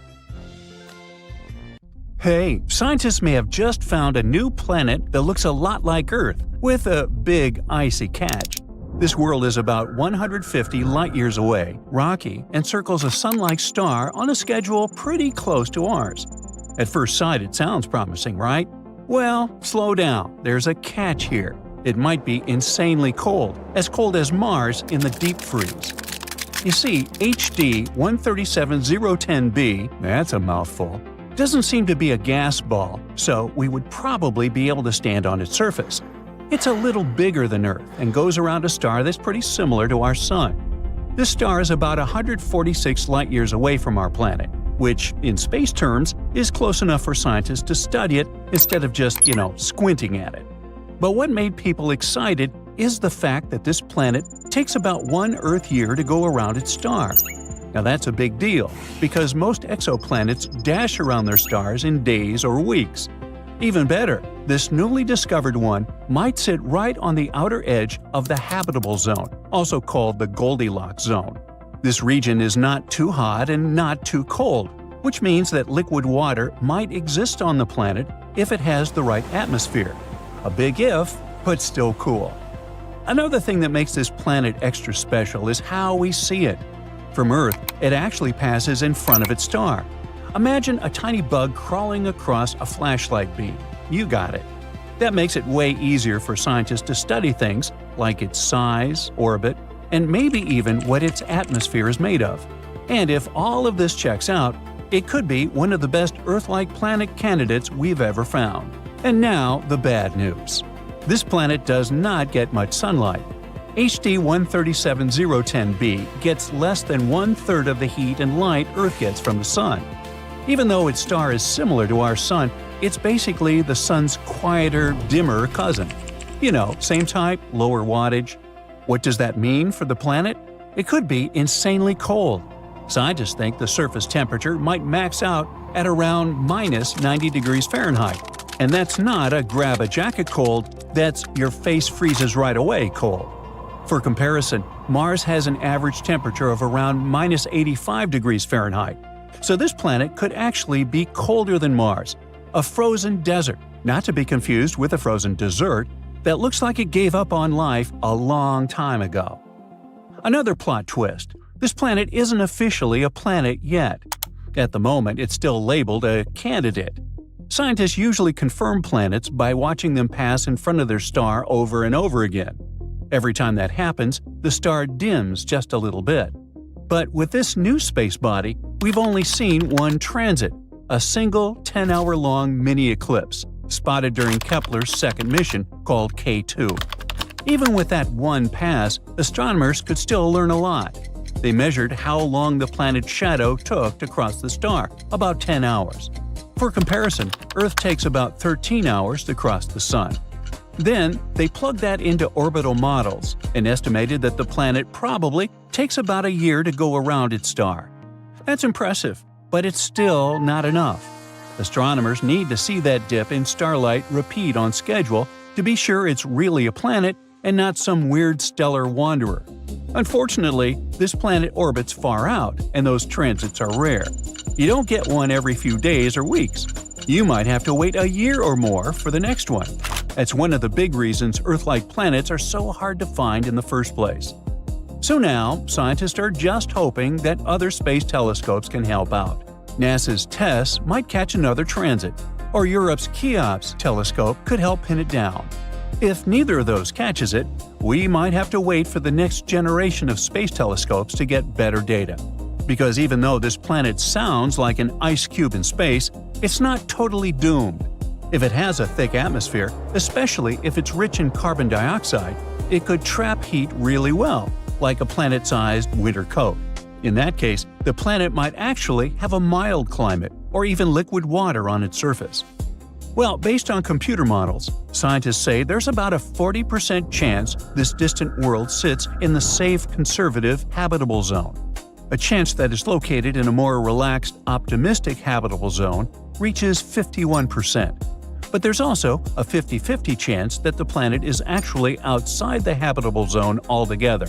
Hey, scientists may have just found a new planet that looks a lot like Earth, with a big icy catch. This world is about 150 light-years away, rocky, and circles a sun-like star on a schedule pretty close to ours. At first sight, it sounds promising, right? Well, slow down. There's a catch here. It might be insanely cold as Mars in the deep freeze. You see, HD 137010b, that's a mouthful, doesn't seem to be a gas ball, so we would probably be able to stand on its surface. It's a little bigger than Earth and goes around a star that's pretty similar to our Sun. This star is about 146 light-years away from our planet, which, in space terms, is close enough for scientists to study it instead of just, squinting at it. But what made people excited is the fact that this planet takes about one Earth year to go around its star. Now that's a big deal, because most exoplanets dash around their stars in days or weeks. Even better, this newly discovered one might sit right on the outer edge of the habitable zone, also called the Goldilocks zone. This region is not too hot and not too cold, which means that liquid water might exist on the planet if it has the right atmosphere. A big if, but still cool. Another thing that makes this planet extra special is how we see it. From Earth, it actually passes in front of its star. Imagine a tiny bug crawling across a flashlight beam. You got it. That makes it way easier for scientists to study things like its size, orbit, and maybe even what its atmosphere is made of. And if all of this checks out, it could be one of the best Earth-like planet candidates we've ever found. And now, the bad news. This planet does not get much sunlight. HD 137010b gets less than 1/3 of the heat and light Earth gets from the Sun. Even though its star is similar to our Sun, it's basically the Sun's quieter, dimmer cousin. You know, same type, lower wattage. What does that mean for the planet? It could be insanely cold. Scientists think the surface temperature might max out at around minus 90 degrees Fahrenheit. And that's not a grab-a-jacket cold, that's your face freezes right away cold. For comparison, Mars has an average temperature of around minus 85 degrees Fahrenheit. So this planet could actually be colder than Mars, a frozen desert, not to be confused with a frozen dessert, that looks like it gave up on life a long time ago. Another plot twist. This planet isn't officially a planet yet. At the moment, it's still labeled a candidate. Scientists usually confirm planets by watching them pass in front of their star over and over again. Every time that happens, the star dims just a little bit. But with this new space body, we've only seen one transit, a single 10-hour-long mini-eclipse, spotted during Kepler's second mission, called K2. Even with that one pass, astronomers could still learn a lot. They measured how long the planet's shadow took to cross the star, about 10 hours. For comparison, Earth takes about 13 hours to cross the Sun. Then, they plugged that into orbital models and estimated that the planet probably takes about a year to go around its star. That's impressive, but it's still not enough. Astronomers need to see that dip in starlight repeat on schedule to be sure it's really a planet and not some weird stellar wanderer. Unfortunately, this planet orbits far out, and those transits are rare. You don't get one every few days or weeks. You might have to wait a year or more for the next one. That's one of the big reasons Earth-like planets are so hard to find in the first place. So now, scientists are just hoping that other space telescopes can help out. NASA's TESS might catch another transit, or Europe's Cheops telescope could help pin it down. If neither of those catches it, we might have to wait for the next generation of space telescopes to get better data. Because even though this planet sounds like an ice cube in space, it's not totally doomed. If it has a thick atmosphere, especially if it's rich in carbon dioxide, it could trap heat really well, like a planet-sized winter coat. In that case, the planet might actually have a mild climate, or even liquid water on its surface. Well, based on computer models, scientists say there's about a 40% chance this distant world sits in the safe, conservative, habitable zone. A chance that is located in a more relaxed, optimistic habitable zone reaches 51%. But there's also a 50-50 chance that the planet is actually outside the habitable zone altogether.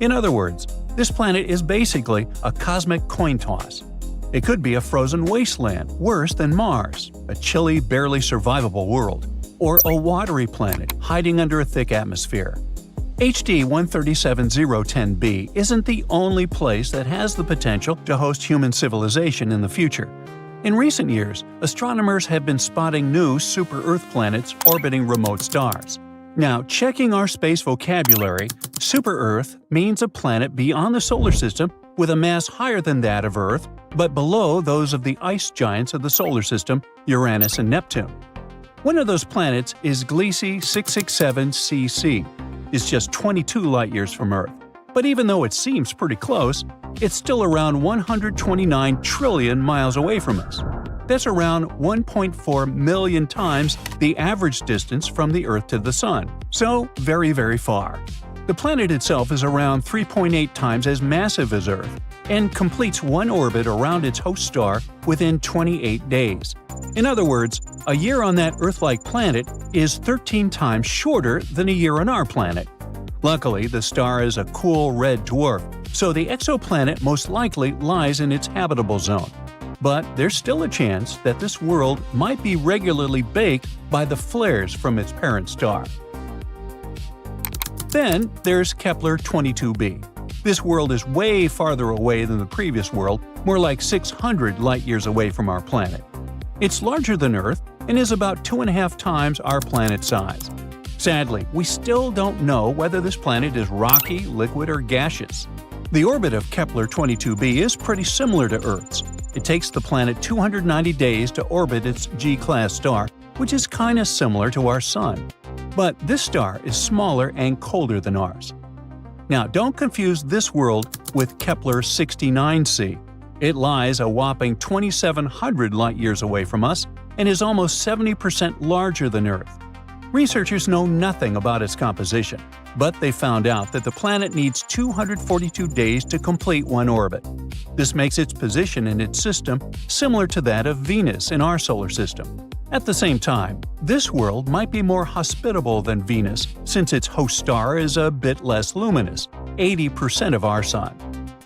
In other words, this planet is basically a cosmic coin toss. It could be a frozen wasteland, worse than Mars, a chilly, barely survivable world, or a watery planet hiding under a thick atmosphere. HD 137010b isn't the only place that has the potential to host human civilization in the future. In recent years, astronomers have been spotting new super-Earth planets orbiting remote stars. Now, checking our space vocabulary, super-Earth means a planet beyond the solar system with a mass higher than that of Earth, but below those of the ice giants of the solar system, Uranus and Neptune. One of those planets is Gliese 667cc. It's just 22 light-years from Earth. But even though it seems pretty close, it's still around 129 trillion miles away from us. That's around 1.4 million times the average distance from the Earth to the Sun. So very, very far. The planet itself is around 3.8 times as massive as Earth and completes one orbit around its host star within 28 days. In other words, a year on that Earth-like planet is 13 times shorter than a year on our planet. Luckily, the star is a cool red dwarf, so the exoplanet most likely lies in its habitable zone. But there's still a chance that this world might be regularly baked by the flares from its parent star. Then there's Kepler 22b. This world is way farther away than the previous world, more like 600 light-years away from our planet. It's larger than Earth and is about 2.5 times our planet's size. Sadly, we still don't know whether this planet is rocky, liquid, or gaseous. The orbit of Kepler 22b is pretty similar to Earth's. It takes the planet 290 days to orbit its G-class star, which is kinda similar to our Sun. But this star is smaller and colder than ours. Now, don't confuse this world with Kepler 69c. It lies a whopping 2,700 light-years away from us and is almost 70% larger than Earth. Researchers know nothing about its composition, but they found out that the planet needs 242 days to complete one orbit. This makes its position in its system similar to that of Venus in our solar system. At the same time, this world might be more hospitable than Venus since its host star is a bit less luminous, 80% of our Sun.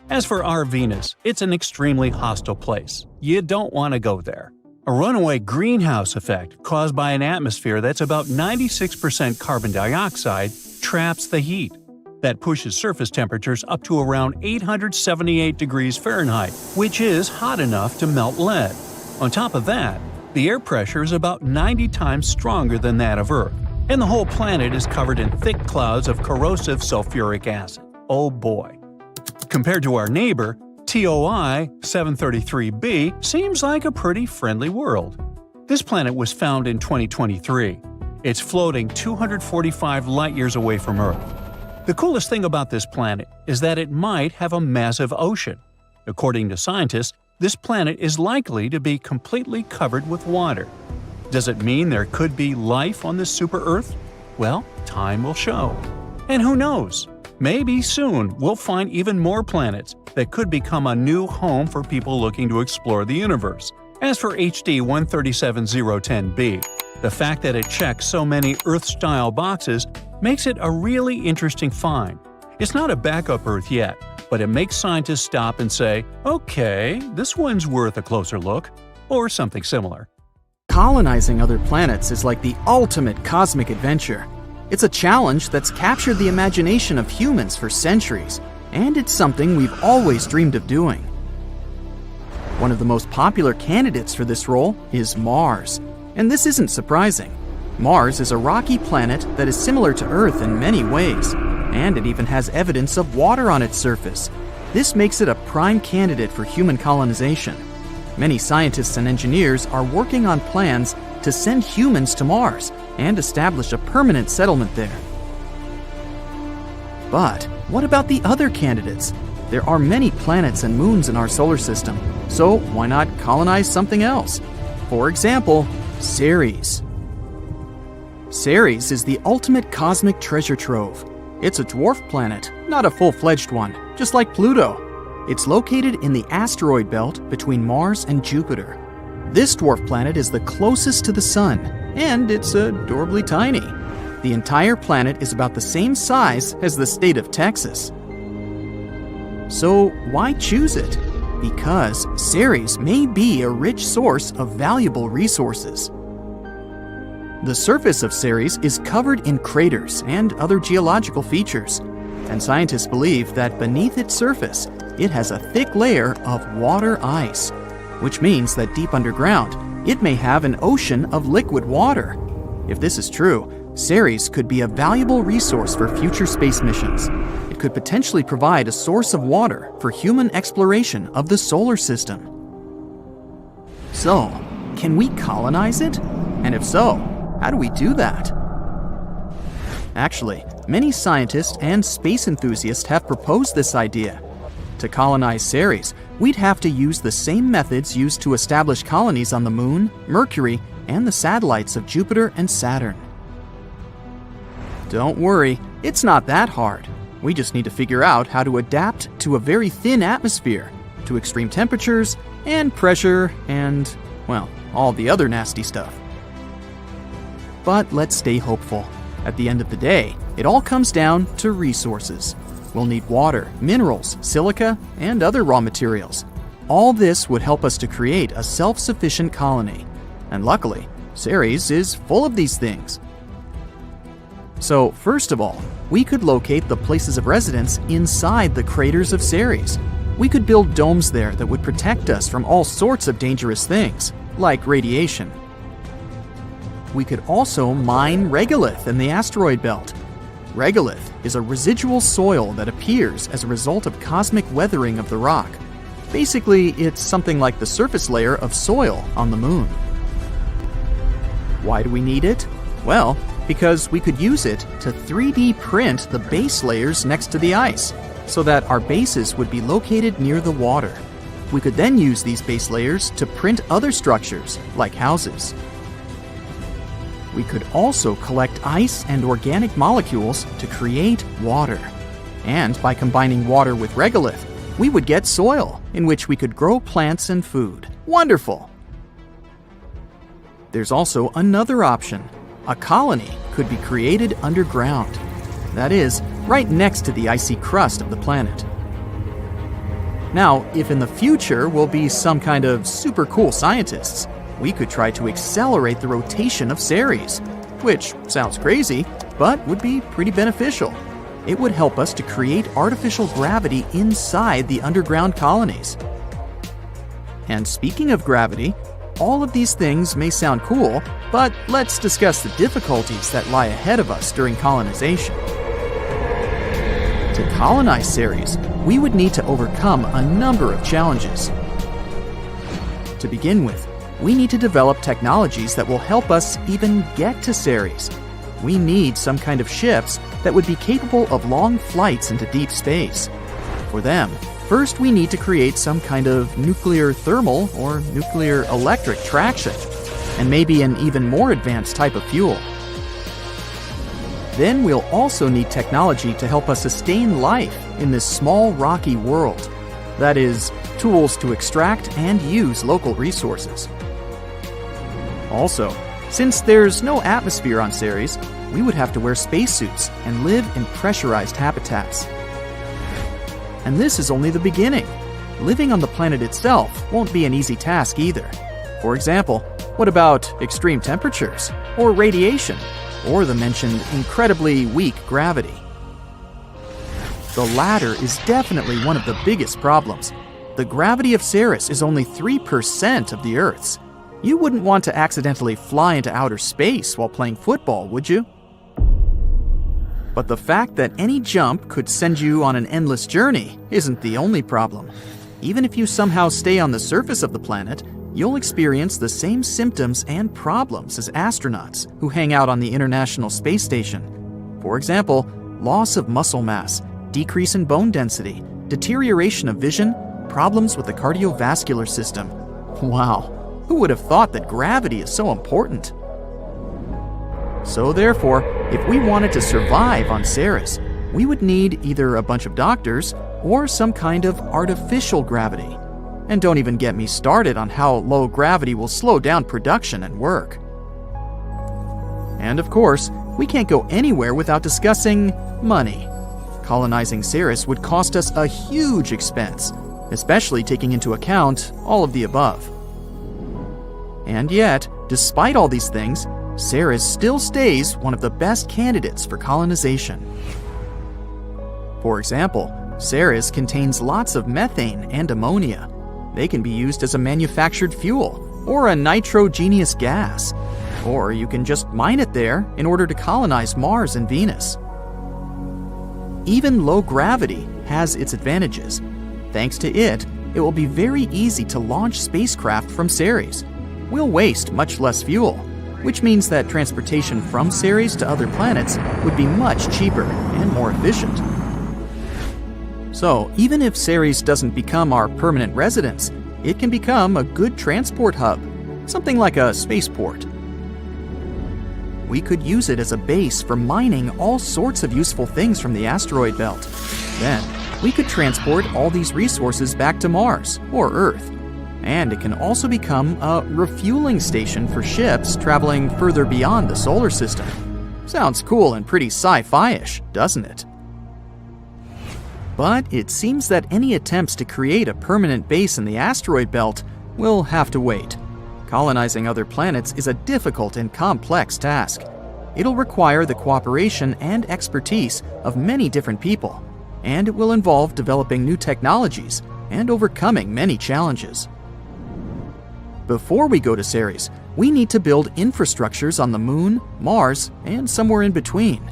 As for our Venus, it's an extremely hostile place. You don't want to go there. A runaway greenhouse effect caused by an atmosphere that's about 96% carbon dioxide traps the heat. That pushes surface temperatures up to around 878 degrees Fahrenheit, which is hot enough to melt lead. On top of that, the air pressure is about 90 times stronger than that of Earth, and the whole planet is covered in thick clouds of corrosive sulfuric acid. Oh boy. Compared to our neighbor, TOI 733b seems like a pretty friendly world. This planet was found in 2023. It's floating 245 light-years away from Earth. The coolest thing about this planet is that it might have a massive ocean. According to scientists, this planet is likely to be completely covered with water. Does it mean there could be life on this super-Earth? Well, time will show. And who knows? Maybe soon we'll find even more planets that could become a new home for people looking to explore the universe. As for HD 137010b, the fact that it checks so many Earth-style boxes makes it a really interesting find. It's not a backup Earth yet, but it makes scientists stop and say, okay, this one's worth a closer look, or something similar. Colonizing other planets is like the ultimate cosmic adventure. It's a challenge that's captured the imagination of humans for centuries, and it's something we've always dreamed of doing. One of the most popular candidates for this role is Mars, and this isn't surprising. Mars is a rocky planet that is similar to Earth in many ways, and it even has evidence of water on its surface. This makes it a prime candidate for human colonization. Many scientists and engineers are working on plans to send humans to Mars and establish a permanent settlement there. But what about the other candidates? There are many planets and moons in our solar system, so why not colonize something else? For example, Ceres. Ceres is the ultimate cosmic treasure trove. It's a dwarf planet, not a full-fledged one, just like Pluto. It's located in the asteroid belt between Mars and Jupiter. This dwarf planet is the closest to the Sun, and it's adorably tiny. The entire planet is about the same size as the state of Texas. So why choose it? Because Ceres may be a rich source of valuable resources. The surface of Ceres is covered in craters and other geological features, and scientists believe that beneath its surface, it has a thick layer of water ice, which means that deep underground, it may have an ocean of liquid water. If this is true, Ceres could be a valuable resource for future space missions. It could potentially provide a source of water for human exploration of the solar system. So, can we colonize it? And if so, how do we do that? Actually, many scientists and space enthusiasts have proposed this idea. To colonize Ceres, we'd have to use the same methods used to establish colonies on the Moon, Mercury, and the satellites of Jupiter and Saturn. Don't worry, It's not that hard. We just need to figure out how to adapt to a very thin atmosphere, to extreme temperatures and pressure and, well, all the other nasty stuff. But let's stay hopeful. At the end of the day, it all comes down to resources. We'll need water, minerals, silica, and other raw materials. All this would help us to create a self-sufficient colony. And luckily, Ceres is full of these things. So, first of all, we could locate the places of residence inside the craters of Ceres. We could build domes there that would protect us from all sorts of dangerous things, like radiation. We could also mine regolith in the asteroid belt. Regolith is a residual soil that appears as a result of cosmic weathering of the rock. Basically, it's something like the surface layer of soil on the moon. Why do we need it? Well, because we could use it to 3D print the base layers next to the ice, so that our bases would be located near the water. We could then use these base layers to print other structures, like houses. We could also collect ice and organic molecules to create water. And by combining water with regolith, we would get soil in which we could grow plants and food. Wonderful! There's also another option. A colony could be created underground. That is, right next to the icy crust of the planet. Now, if in the future we'll be some kind of super cool scientists, we could try to accelerate the rotation of Ceres, which sounds crazy, but would be pretty beneficial. It would help us to create artificial gravity inside the underground colonies. And speaking of gravity, all of these things may sound cool, but let's discuss the difficulties that lie ahead of us during colonization. To colonize Ceres, we would need to overcome a number of challenges. To begin with, we need to develop technologies that will help us even get to Ceres. We need some kind of ships that would be capable of long flights into deep space. For them, first we need to create some kind of nuclear thermal or nuclear electric traction, and maybe an even more advanced type of fuel. Then we'll also need technology to help us sustain life in this small rocky world. That is, tools to extract and use local resources. Also, since there's no atmosphere on Ceres, we would have to wear spacesuits and live in pressurized habitats. And this is only the beginning. Living on the planet itself won't be an easy task either. For example, what about extreme temperatures, or radiation, or the mentioned incredibly weak gravity? The latter is definitely one of the biggest problems. The gravity of Ceres is only 3% of the Earth's. You wouldn't want to accidentally fly into outer space while playing football, would you? But the fact that any jump could send you on an endless journey isn't the only problem. Even if you somehow stay on the surface of the planet, you'll experience the same symptoms and problems as astronauts who hang out on the International Space Station. For example, loss of muscle mass, decrease in bone density, deterioration of vision, problems with the cardiovascular system. Wow, who would have thought that gravity is so important? So therefore, if we wanted to survive on Ceres, we would need either a bunch of doctors or some kind of artificial gravity. And don't even get me started on how low gravity will slow down production and work. And of course, we can't go anywhere without discussing money. Colonizing Ceres would cost us a huge expense, especially taking into account all of the above. And yet, despite all these things, Ceres still stays one of the best candidates for colonization. For example, Ceres contains lots of methane and ammonia. They can be used as a manufactured fuel, or a nitrogenous gas. Or you can just mine it there in order to colonize Mars and Venus. Even low gravity has its advantages. Thanks to it, it will be very easy to launch spacecraft from Ceres. We'll waste much less fuel, which means that transportation from Ceres to other planets would be much cheaper and more efficient. So, even if Ceres doesn't become our permanent residence, it can become a good transport hub, something like a spaceport. we could use it as a base for mining all sorts of useful things from the asteroid belt. Then, we could transport all these resources back to Mars or Earth. And it can also become a refueling station for ships traveling further beyond the solar system. Sounds cool and pretty sci-fi-ish, doesn't it? But it seems that any attempts to create a permanent base in the asteroid belt will have to wait. Colonizing other planets is a difficult and complex task. It'll require the cooperation and expertise of many different people, and it will involve developing new technologies and overcoming many challenges. Before we go to Ceres, we need to build infrastructures on the Moon, Mars, and somewhere in between.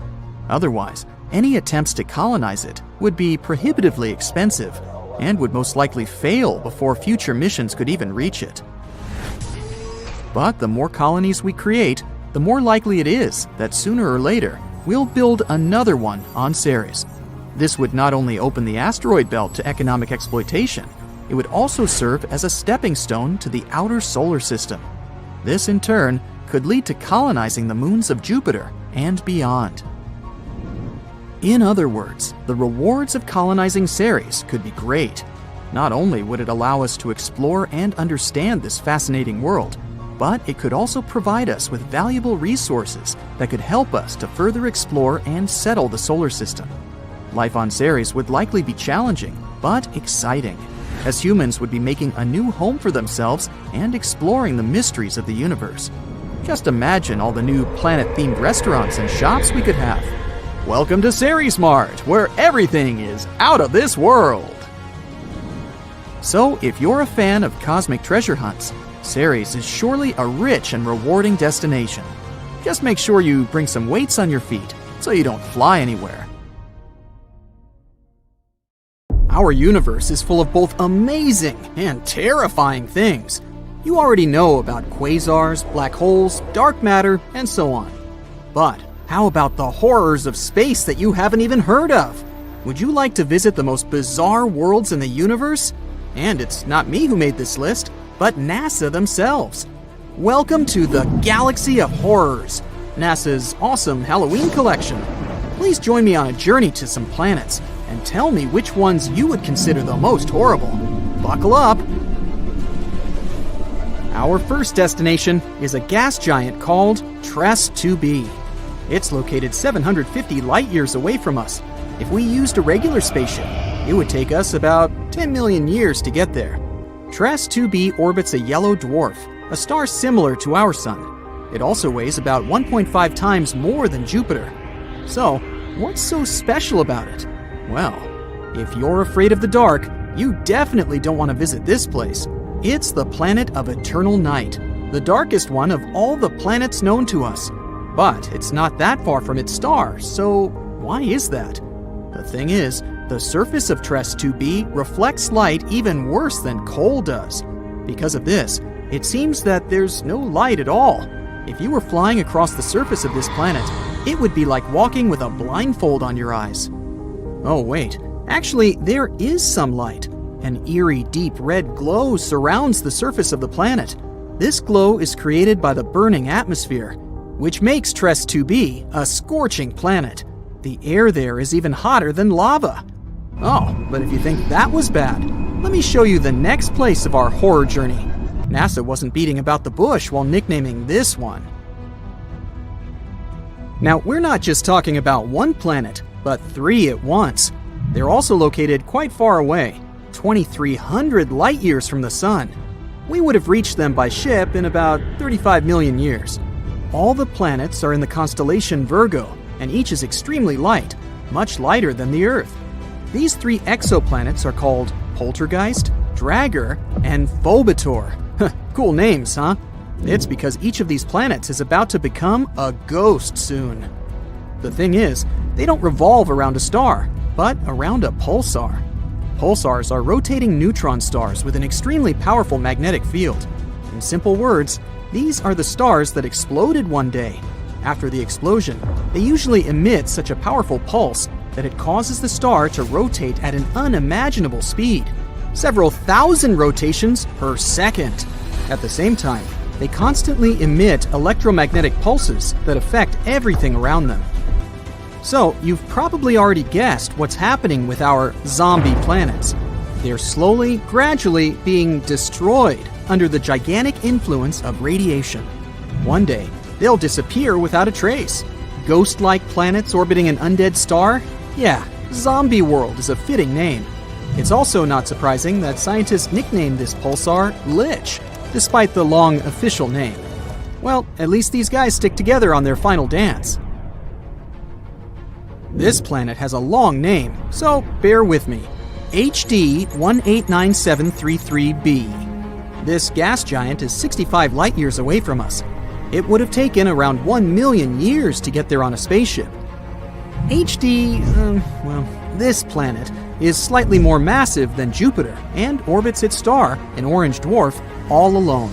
Otherwise, any attempts to colonize it would be prohibitively expensive and would most likely fail before future missions could even reach it. But the more colonies we create, the more likely it is that sooner or later we'll build another one on Ceres. This would not only open the asteroid belt to economic exploitation, it would also serve as a stepping stone to the outer solar system. This, in turn, could lead to colonizing the moons of Jupiter and beyond. In other words, the rewards of colonizing Ceres could be great. Not only would it allow us to explore and understand this fascinating world, but it could also provide us with valuable resources that could help us to further explore and settle the solar system. Life on Ceres would likely be challenging, but exciting, as humans would be making a new home for themselves and exploring the mysteries of the universe. Just imagine all the new planet-themed restaurants and shops we could have. Welcome to Ceres Mart, where everything is out of this world! So, if you're a fan of cosmic treasure hunts, Ceres is surely a rich and rewarding destination. Just make sure you bring some weights on your feet so you don't fly anywhere. Our universe is full of both amazing and terrifying things. You already know about quasars, black holes, dark matter, and so on. But how about the horrors of space that you haven't even heard of? Would you like to visit the most bizarre worlds in the universe? And it's not me who made this list, but NASA themselves. Welcome to the Galaxy of Horrors, NASA's awesome Halloween collection. Please join me on a journey to some planets and tell me which ones you would consider the most horrible. Buckle up! Our first destination is a gas giant called TRES 2b. It's located 750 light-years away from us. If we used a regular spaceship, it would take us about 10 million years to get there. TRES 2b orbits a yellow dwarf, a star similar to our Sun. It also weighs about 1.5 times more than Jupiter. So, what's so special about it? Well, if you're afraid of the dark, you definitely don't want to visit this place. It's the planet of eternal night, the darkest one of all the planets known to us. But it's not that far from its star, so why is that? The thing is, the surface of TRES 2b reflects light even worse than coal does. Because of this, it seems that there's no light at all. If you were flying across the surface of this planet, it would be like walking with a blindfold on your eyes. Oh wait, actually there is some light. An eerie deep red glow surrounds the surface of the planet. This glow is created by the burning atmosphere, which makes TRES 2b a scorching planet. The air there is even hotter than lava. Oh, but if you think that was bad, let me show you the next place of our horror journey. NASA wasn't beating about the bush while nicknaming this one. Now, we're not just talking about one planet, but 3 at once. They're also located quite far away, 2,300 light-years from the Sun. We would have reached them by ship in about 35 million years. All the planets are in the constellation Virgo, and each is extremely light, much lighter than the Earth. These 3 exoplanets are called Poltergeist, Dragger, and Phobator. Cool names, huh? It's because each of these planets is about to become a ghost soon. The thing is, they don't revolve around a star, but around a pulsar. Pulsars are rotating neutron stars with an extremely powerful magnetic field. In simple words, these are the stars that exploded one day. After the explosion, they usually emit such a powerful pulse that it causes the star to rotate at an unimaginable speed, several thousand rotations per second. At the same time, They constantly emit electromagnetic pulses that affect everything around them. So, you've probably already guessed what's happening with our zombie planets. They're slowly, gradually being destroyed under the gigantic influence of radiation. One day, they'll disappear without a trace. Ghost-like planets orbiting an undead star? Yeah, Zombie World is a fitting name. It's also not surprising that scientists nicknamed this pulsar Lich, despite the long official name. Well, at least these guys stick together on their final dance. This planet has a long name, so bear with me. HD 189733b. This gas giant is 65 light-years away from us. It would have taken around 1 million years to get there on a spaceship. This planet is slightly more massive than Jupiter and orbits its star, an orange dwarf, all alone.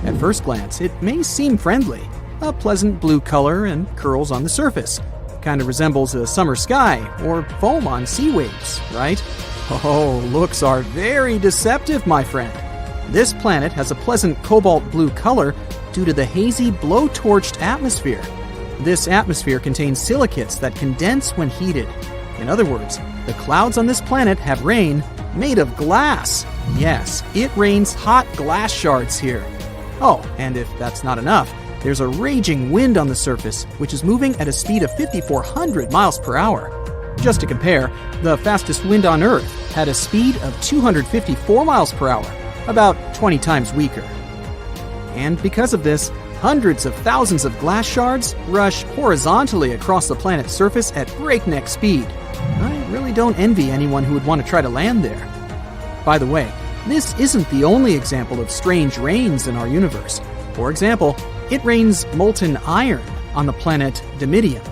At first glance, it may seem friendly. A pleasant blue color and curls on the surface. Kind of resembles a summer sky or foam on sea waves, right? Oh, looks are very deceptive, my friend. This planet has a pleasant cobalt blue color due to the hazy blowtorched atmosphere. This atmosphere contains silicates that condense when heated. In other words, the clouds on this planet have rain made of glass. Yes, it rains hot glass shards here. Oh, and if that's not enough, there's a raging wind on the surface, which is moving at a speed of 5,400 miles per hour. Just to compare, the fastest wind on Earth had a speed of 254 miles per hour, about 20 times weaker. And because of this, hundreds of thousands of glass shards rush horizontally across the planet's surface at breakneck speed. I really don't envy anyone who would want to try to land there. By the way, this isn't the only example of strange rains in our universe. For example, it rains molten iron on the planet Dimidium.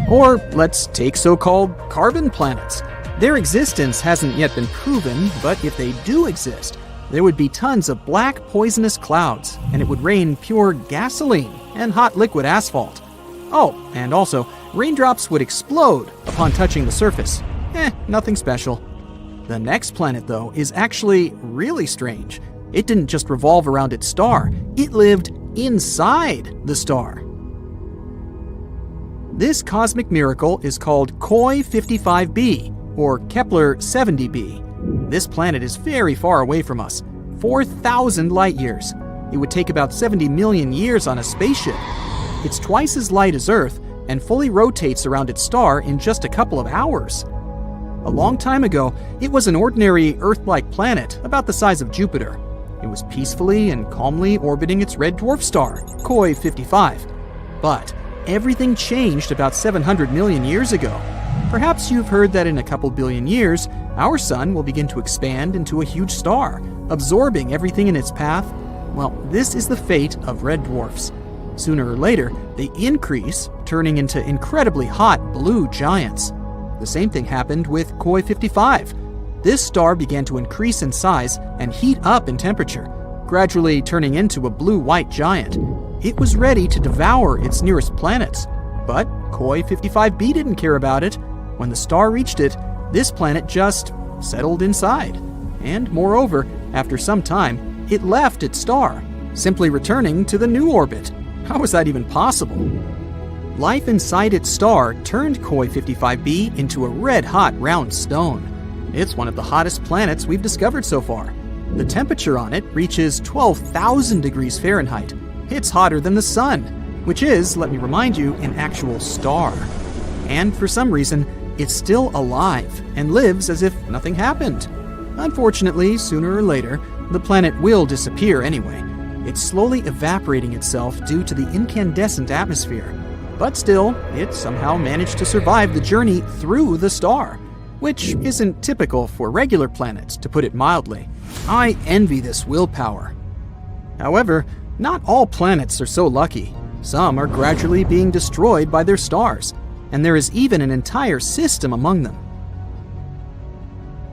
Or let's take so-called carbon planets. Their existence hasn't yet been proven, but if they do exist, there would be tons of black poisonous clouds, and it would rain pure gasoline and hot liquid asphalt. Oh, and also, raindrops would explode upon touching the surface. Nothing special. The next planet, though, is actually really strange. It didn't just revolve around its star, it lived inside the star. This cosmic miracle is called Koi 55b, or Kepler 70b. This planet is very far away from us, 4,000 light-years. It would take about 70 million years on a spaceship. It's twice as light as Earth and fully rotates around its star in just a couple of hours. A long time ago, it was an ordinary Earth-like planet about the size of Jupiter. It was peacefully and calmly orbiting its red dwarf star, Koi 55. But everything changed about 700 million years ago. Perhaps you've heard that in a couple billion years, our sun will begin to expand into a huge star, absorbing everything in its path. Well, this is the fate of red dwarfs. Sooner or later, they increase, turning into incredibly hot blue giants. The same thing happened with Koi 55. This star began to increase in size and heat up in temperature, gradually turning into a blue-white giant. It was ready to devour its nearest planets, but Koi 55b didn't care about it. When the star reached it, this planet just settled inside. And moreover, after some time, it left its star, simply returning to the new orbit. How was that even possible? Life inside its star turned Koi 55b into a red-hot round stone. It's one of the hottest planets we've discovered so far. The temperature on it reaches 12,000 degrees Fahrenheit. It's hotter than the sun, which is, let me remind you, an actual star. And for some reason, it's still alive and lives as if nothing happened. Unfortunately, sooner or later, the planet will disappear anyway. It's slowly evaporating itself due to the incandescent atmosphere. But still, it somehow managed to survive the journey through the star, which isn't typical for regular planets, to put it mildly. I envy this willpower. However, not all planets are so lucky. Some are gradually being destroyed by their stars, and there is even an entire system among them.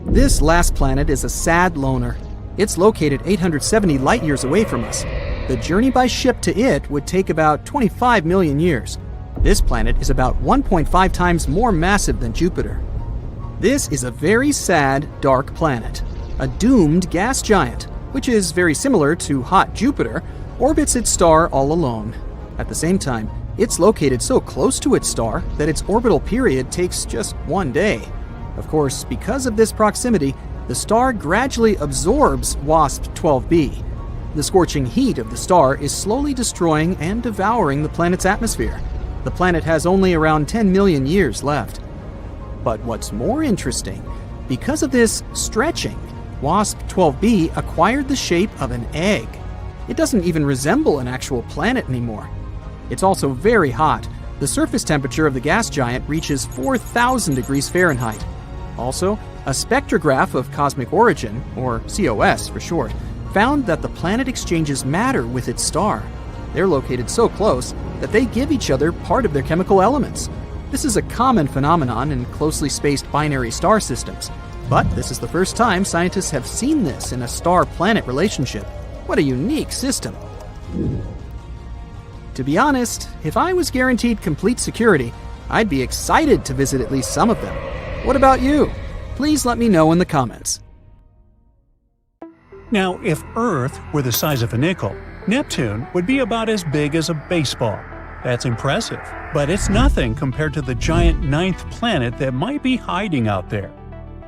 This last planet is a sad loner. It's located 870 light-years away from us. The journey by ship to it would take about 25 million years. This planet is about 1.5 times more massive than Jupiter. This is a very sad, dark planet, a doomed gas giant, which is very similar to hot Jupiter, orbits its star all alone. At the same time, it's located so close to its star that its orbital period takes just 1 day. Of course, because of this proximity, the star gradually absorbs WASP-12b. The scorching heat of the star is slowly destroying and devouring the planet's atmosphere. The planet has only around 10 million years left. But what's more interesting, because of this stretching, WASP-12b acquired the shape of an egg. It doesn't even resemble an actual planet anymore. It's also very hot. The surface temperature of the gas giant reaches 4,000 degrees Fahrenheit. Also, a spectrograph of cosmic origin, or COS for short, found that the planet exchanges matter with its star. They're located so close that they give each other part of their chemical elements. This is a common phenomenon in closely spaced binary star systems. But this is the first time scientists have seen this in a star-planet relationship. What a unique system. To be honest, if I was guaranteed complete security, I'd be excited to visit at least some of them. What about you? Please let me know in the comments. Now, if Earth were the size of a nickel, Neptune would be about as big as a baseball. That's impressive, but it's nothing compared to the giant 9th planet that might be hiding out there.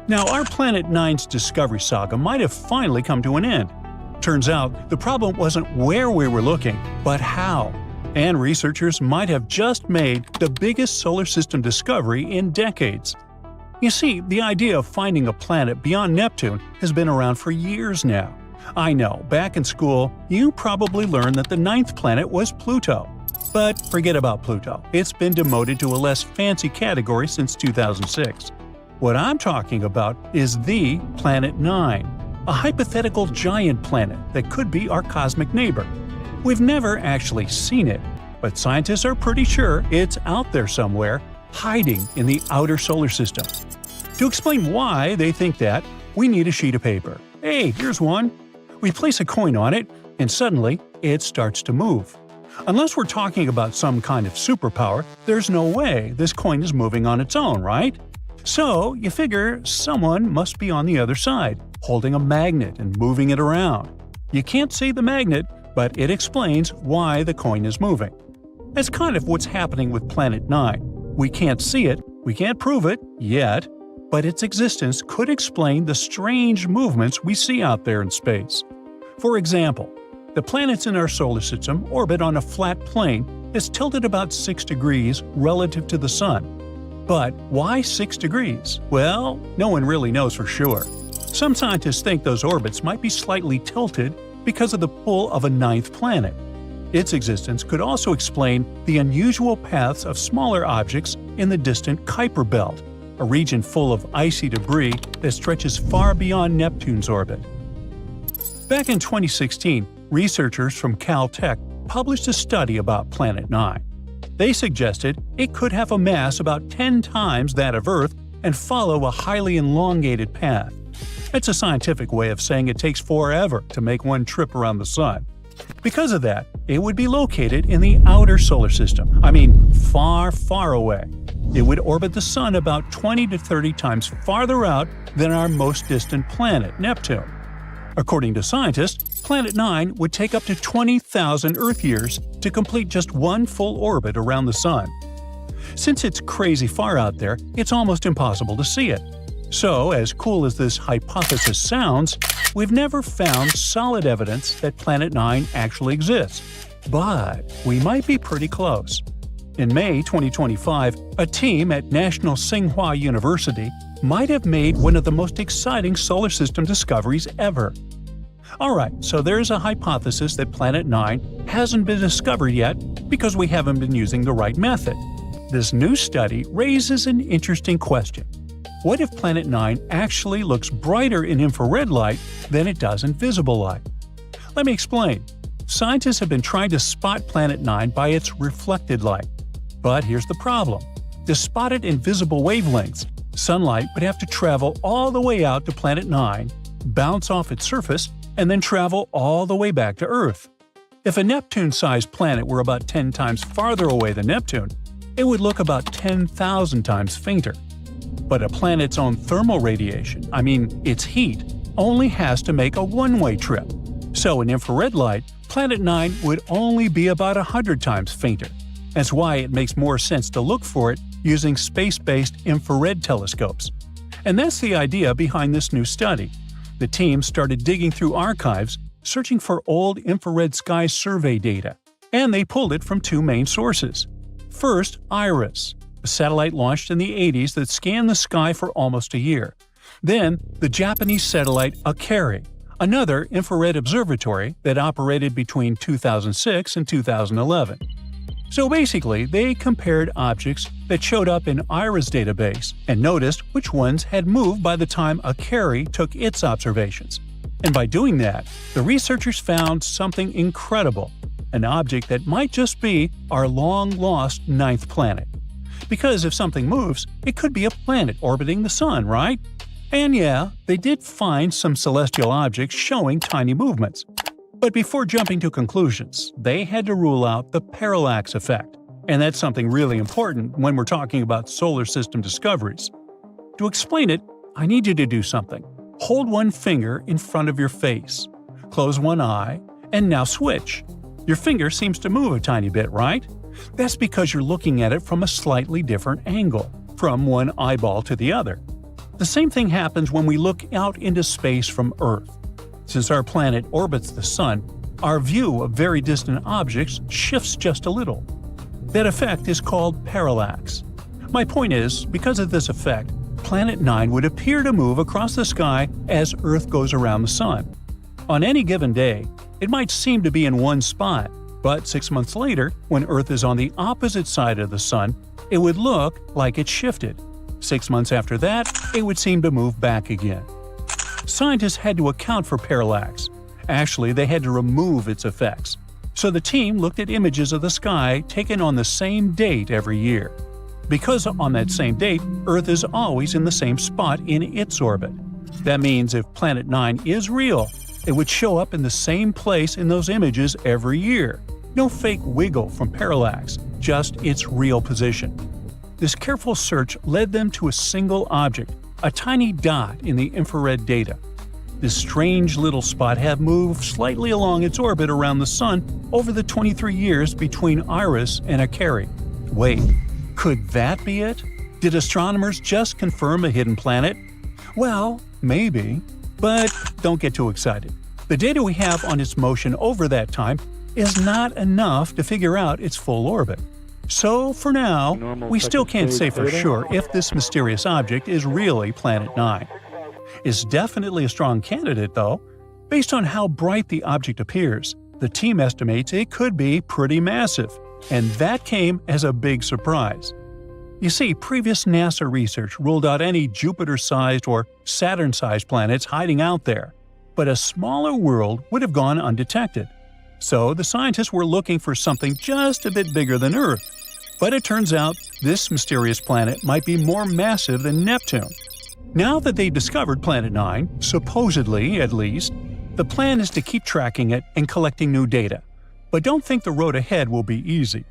Now, our Planet 9's discovery saga might have finally come to an end. Turns out, the problem wasn't where we were looking, but how. And researchers might have just made the biggest solar system discovery in decades. You see, the idea of finding a planet beyond Neptune has been around for years now. I know, back in school, you probably learned that the 9th planet was Pluto. But forget about Pluto. It's been demoted to a less fancy category since 2006. What I'm talking about is the Planet 9, a hypothetical giant planet that could be our cosmic neighbor. We've never actually seen it, but scientists are pretty sure it's out there somewhere, hiding in the outer solar system. To explain why they think that, we need a sheet of paper. Hey, here's one. We place a coin on it, and suddenly, it starts to move. Unless we're talking about some kind of superpower, there's no way this coin is moving on its own, right? So, you figure someone must be on the other side, holding a magnet and moving it around. You can't see the magnet, but it explains why the coin is moving. That's kind of what's happening with Planet 9. We can't see it, we can't prove it, yet, but its existence could explain the strange movements we see out there in space. For example, the planets in our solar system orbit on a flat plane that's tilted about 6 degrees relative to the Sun. But why 6 degrees? Well, no one really knows for sure. Some scientists think those orbits might be slightly tilted because of the pull of a 9th planet. Its existence could also explain the unusual paths of smaller objects in the distant Kuiper Belt, a region full of icy debris that stretches far beyond Neptune's orbit. Back in 2016, researchers from Caltech published a study about Planet 9. They suggested it could have a mass about 10 times that of Earth and follow a highly elongated path. It's a scientific way of saying it takes forever to make one trip around the Sun. Because of that, it would be located in the outer solar system, far, far away. It would orbit the Sun about 20 to 30 times farther out than our most distant planet, Neptune. According to scientists, Planet 9 would take up to 20,000 Earth years to complete just one full orbit around the Sun. Since it's crazy far out there, it's almost impossible to see it. So, as cool as this hypothesis sounds, we've never found solid evidence that Planet 9 actually exists. But we might be pretty close. In May 2025, a team at National Tsinghua University might have made one of the most exciting solar system discoveries ever. Alright, so there's a hypothesis that Planet 9 hasn't been discovered yet because we haven't been using the right method. This new study raises an interesting question. What if Planet 9 actually looks brighter in infrared light than it does in visible light? Let me explain. Scientists have been trying to spot Planet 9 by its reflected light. But here's the problem. To spot it in visible wavelengths, sunlight would have to travel all the way out to Planet 9, bounce off its surface, and then travel all the way back to Earth. If a Neptune-sized planet were about 10 times farther away than Neptune, it would look about 10,000 times fainter. But a planet's own thermal radiation, its heat, only has to make a one-way trip. So in infrared light, Planet 9 would only be about 100 times fainter. That's why it makes more sense to look for it using space-based infrared telescopes. And that's the idea behind this new study. The team started digging through archives, searching for old infrared sky survey data, and they pulled it from two main sources. First, IRIS, a satellite launched in the 80s that scanned the sky for almost a year. Then, the Japanese satellite Akari, another infrared observatory that operated between 2006 and 2011. So basically, they compared objects that showed up in IRIS database and noticed which ones had moved by the time Akari took its observations. And by doing that, the researchers found something incredible, an object that might just be our long-lost ninth planet. Because if something moves, it could be a planet orbiting the Sun, right? And yeah, they did find some celestial objects showing tiny movements. But before jumping to conclusions, they had to rule out the parallax effect. And that's something really important when we're talking about solar system discoveries. To explain it, I need you to do something. Hold one finger in front of your face. Close one eye, and now switch. Your finger seems to move a tiny bit, right? That's because you're looking at it from a slightly different angle, from one eyeball to the other. The same thing happens when we look out into space from Earth. Since our planet orbits the Sun, our view of very distant objects shifts just a little. That effect is called parallax. My point is, because of this effect, Planet 9 would appear to move across the sky as Earth goes around the Sun. On any given day, it might seem to be in one spot, but 6 months later, when Earth is on the opposite side of the Sun, it would look like it shifted. 6 months after that, it would seem to move back again. Scientists had to account for parallax. Actually, they had to remove its effects. So the team looked at images of the sky taken on the same date every year. Because on that same date, Earth is always in the same spot in its orbit. That means if Planet 9 is real, it would show up in the same place in those images every year. No fake wiggle from parallax, just its real position. This careful search led them to a single object, a tiny dot in the infrared data. This strange little spot had moved slightly along its orbit around the Sun over the 23 years between Iris and Akari. Wait, could that be it? Did astronomers just confirm a hidden planet? Well, maybe. But don't get too excited. The data we have on its motion over that time is not enough to figure out its full orbit. So, for now, we still can't say for sure if this mysterious object is really Planet 9. It's definitely a strong candidate, though. Based on how bright the object appears, the team estimates it could be pretty massive, and that came as a big surprise. You see, previous NASA research ruled out any Jupiter-sized or Saturn-sized planets hiding out there, but a smaller world would have gone undetected. So the scientists were looking for something just a bit bigger than Earth. But it turns out this mysterious planet might be more massive than Neptune. Now that they've discovered Planet 9, supposedly at least, the plan is to keep tracking it and collecting new data. But don't think the road ahead will be easy.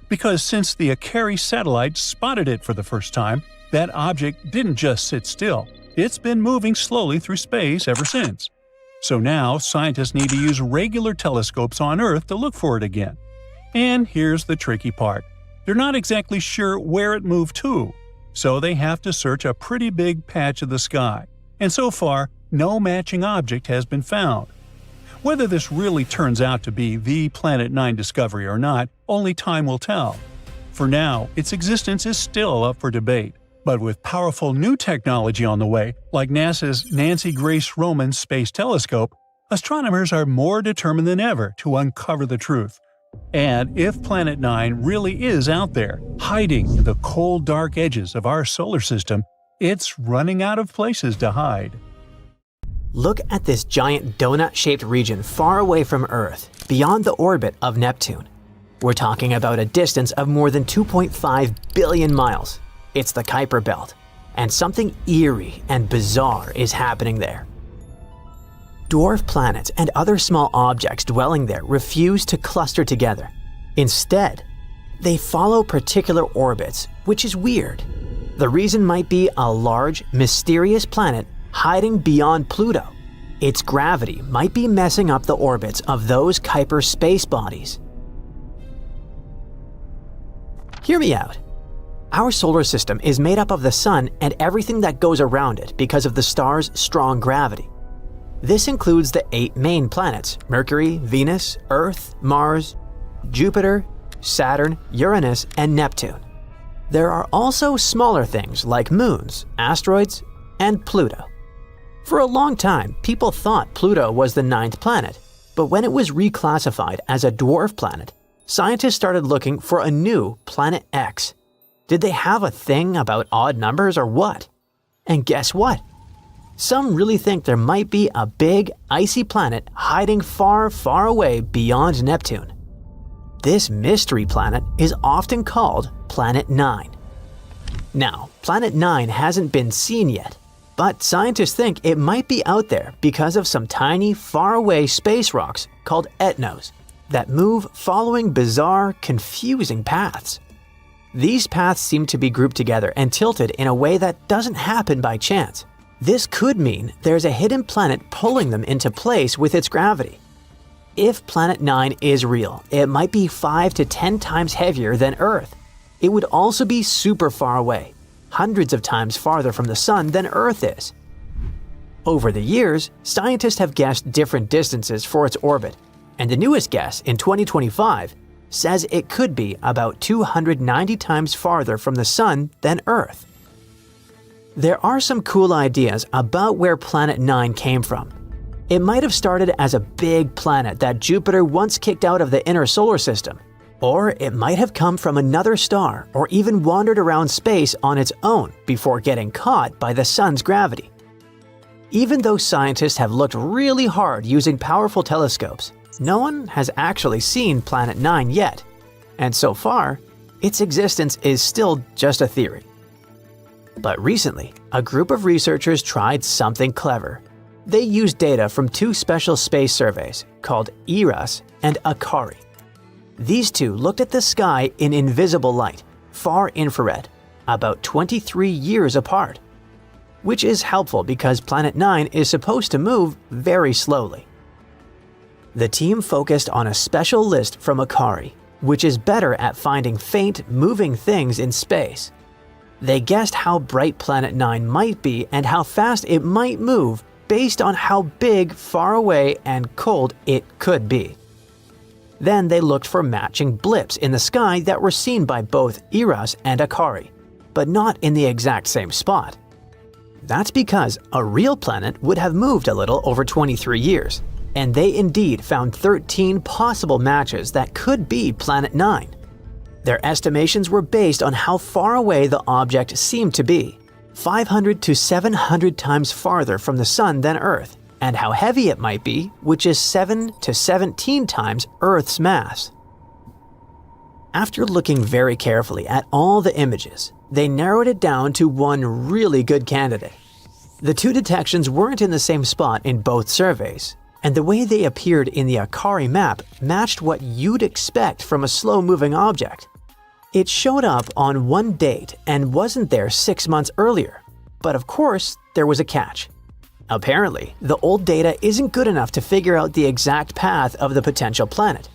Because since the Akari satellite spotted it for the first time, that object didn't just sit still. It's been moving slowly through space ever since. So now scientists need to use regular telescopes on Earth to look for it again. And here's the tricky part. They're not exactly sure where it moved to, so they have to search a pretty big patch of the sky. And so far, no matching object has been found. Whether this really turns out to be the Planet 9 discovery or not, only time will tell. For now, its existence is still up for debate. But with powerful new technology on the way, like NASA's Nancy Grace Roman Space Telescope, astronomers are more determined than ever to uncover the truth. And if Planet 9 really is out there, hiding in the cold, dark edges of our solar system, it's running out of places to hide. Look at this giant donut-shaped region far away from Earth, beyond the orbit of Neptune. We're talking about a distance of more than 2.5 billion miles. It's the Kuiper Belt, and something eerie and bizarre is happening there. Dwarf planets and other small objects dwelling there refuse to cluster together. Instead, they follow particular orbits, which is weird. The reason might be a large, mysterious planet hiding beyond Pluto. its gravity might be messing up the orbits of those Kuiper space bodies. Hear me out. Our solar system is made up of the Sun and everything that goes around it because of the star's strong gravity. This includes the 8 main planets: Mercury, Venus, Earth, Mars, Jupiter, Saturn, Uranus, and Neptune. There are also smaller things like moons, asteroids, and Pluto. For a long time, people thought Pluto was the 9th planet, but when it was reclassified as a dwarf planet, scientists started looking for a new Planet X. Did they have a thing about odd numbers or what? And guess what? Some really think there might be a big, icy planet hiding far, far away beyond Neptune. This mystery planet is often called Planet 9. Now, Planet 9 hasn't been seen yet, but scientists think it might be out there because of some tiny, faraway space rocks called etnos that move following bizarre, confusing paths. These paths seem to be grouped together and tilted in a way that doesn't happen by chance. This could mean there's a hidden planet pulling them into place with its gravity. If Planet 9 is real, it might be 5 to 10 times heavier than Earth. It would also be super far away, hundreds of times farther from the Sun than Earth is. Over the years, scientists have guessed different distances for its orbit, and the newest guess in 2025 says it could be about 290 times farther from the Sun than Earth. There are some cool ideas about where Planet 9 came from. It might have started as a big planet that Jupiter once kicked out of the inner solar system, or it might have come from another star or even wandered around space on its own before getting caught by the Sun's gravity. Even though scientists have looked really hard using powerful telescopes, no one has actually seen Planet 9 yet, and so far, its existence is still just a theory. But recently, a group of researchers tried something clever. They used data from 2 special space surveys called ERAS and ACARI. These 2 looked at the sky in invisible light, far infrared, about 23 years apart, which is helpful because Planet 9 is supposed to move very slowly. The team focused on a special list from ACARI, which is better at finding faint, moving things in space. They guessed how bright Planet 9 might be and how fast it might move based on how big, far away, and cold it could be. Then they looked for matching blips in the sky that were seen by both ERAS and ACARI, but not in the exact same spot. That's because a real planet would have moved a little over 23 years, and they indeed found 13 possible matches that could be Planet 9. Their estimations were based on how far away the object seemed to be, 500 to 700 times farther from the Sun than Earth, and how heavy it might be, which is 7 to 17 times Earth's mass. After looking very carefully at all the images, they narrowed it down to one really good candidate. The 2 detections weren't in the same spot in both surveys, and the way they appeared in the ACARI map matched what you'd expect from a slow-moving object. It showed up on one date and wasn't there 6 months earlier, but of course, there was a catch. Apparently, the old data isn't good enough to figure out the exact path of the potential planet.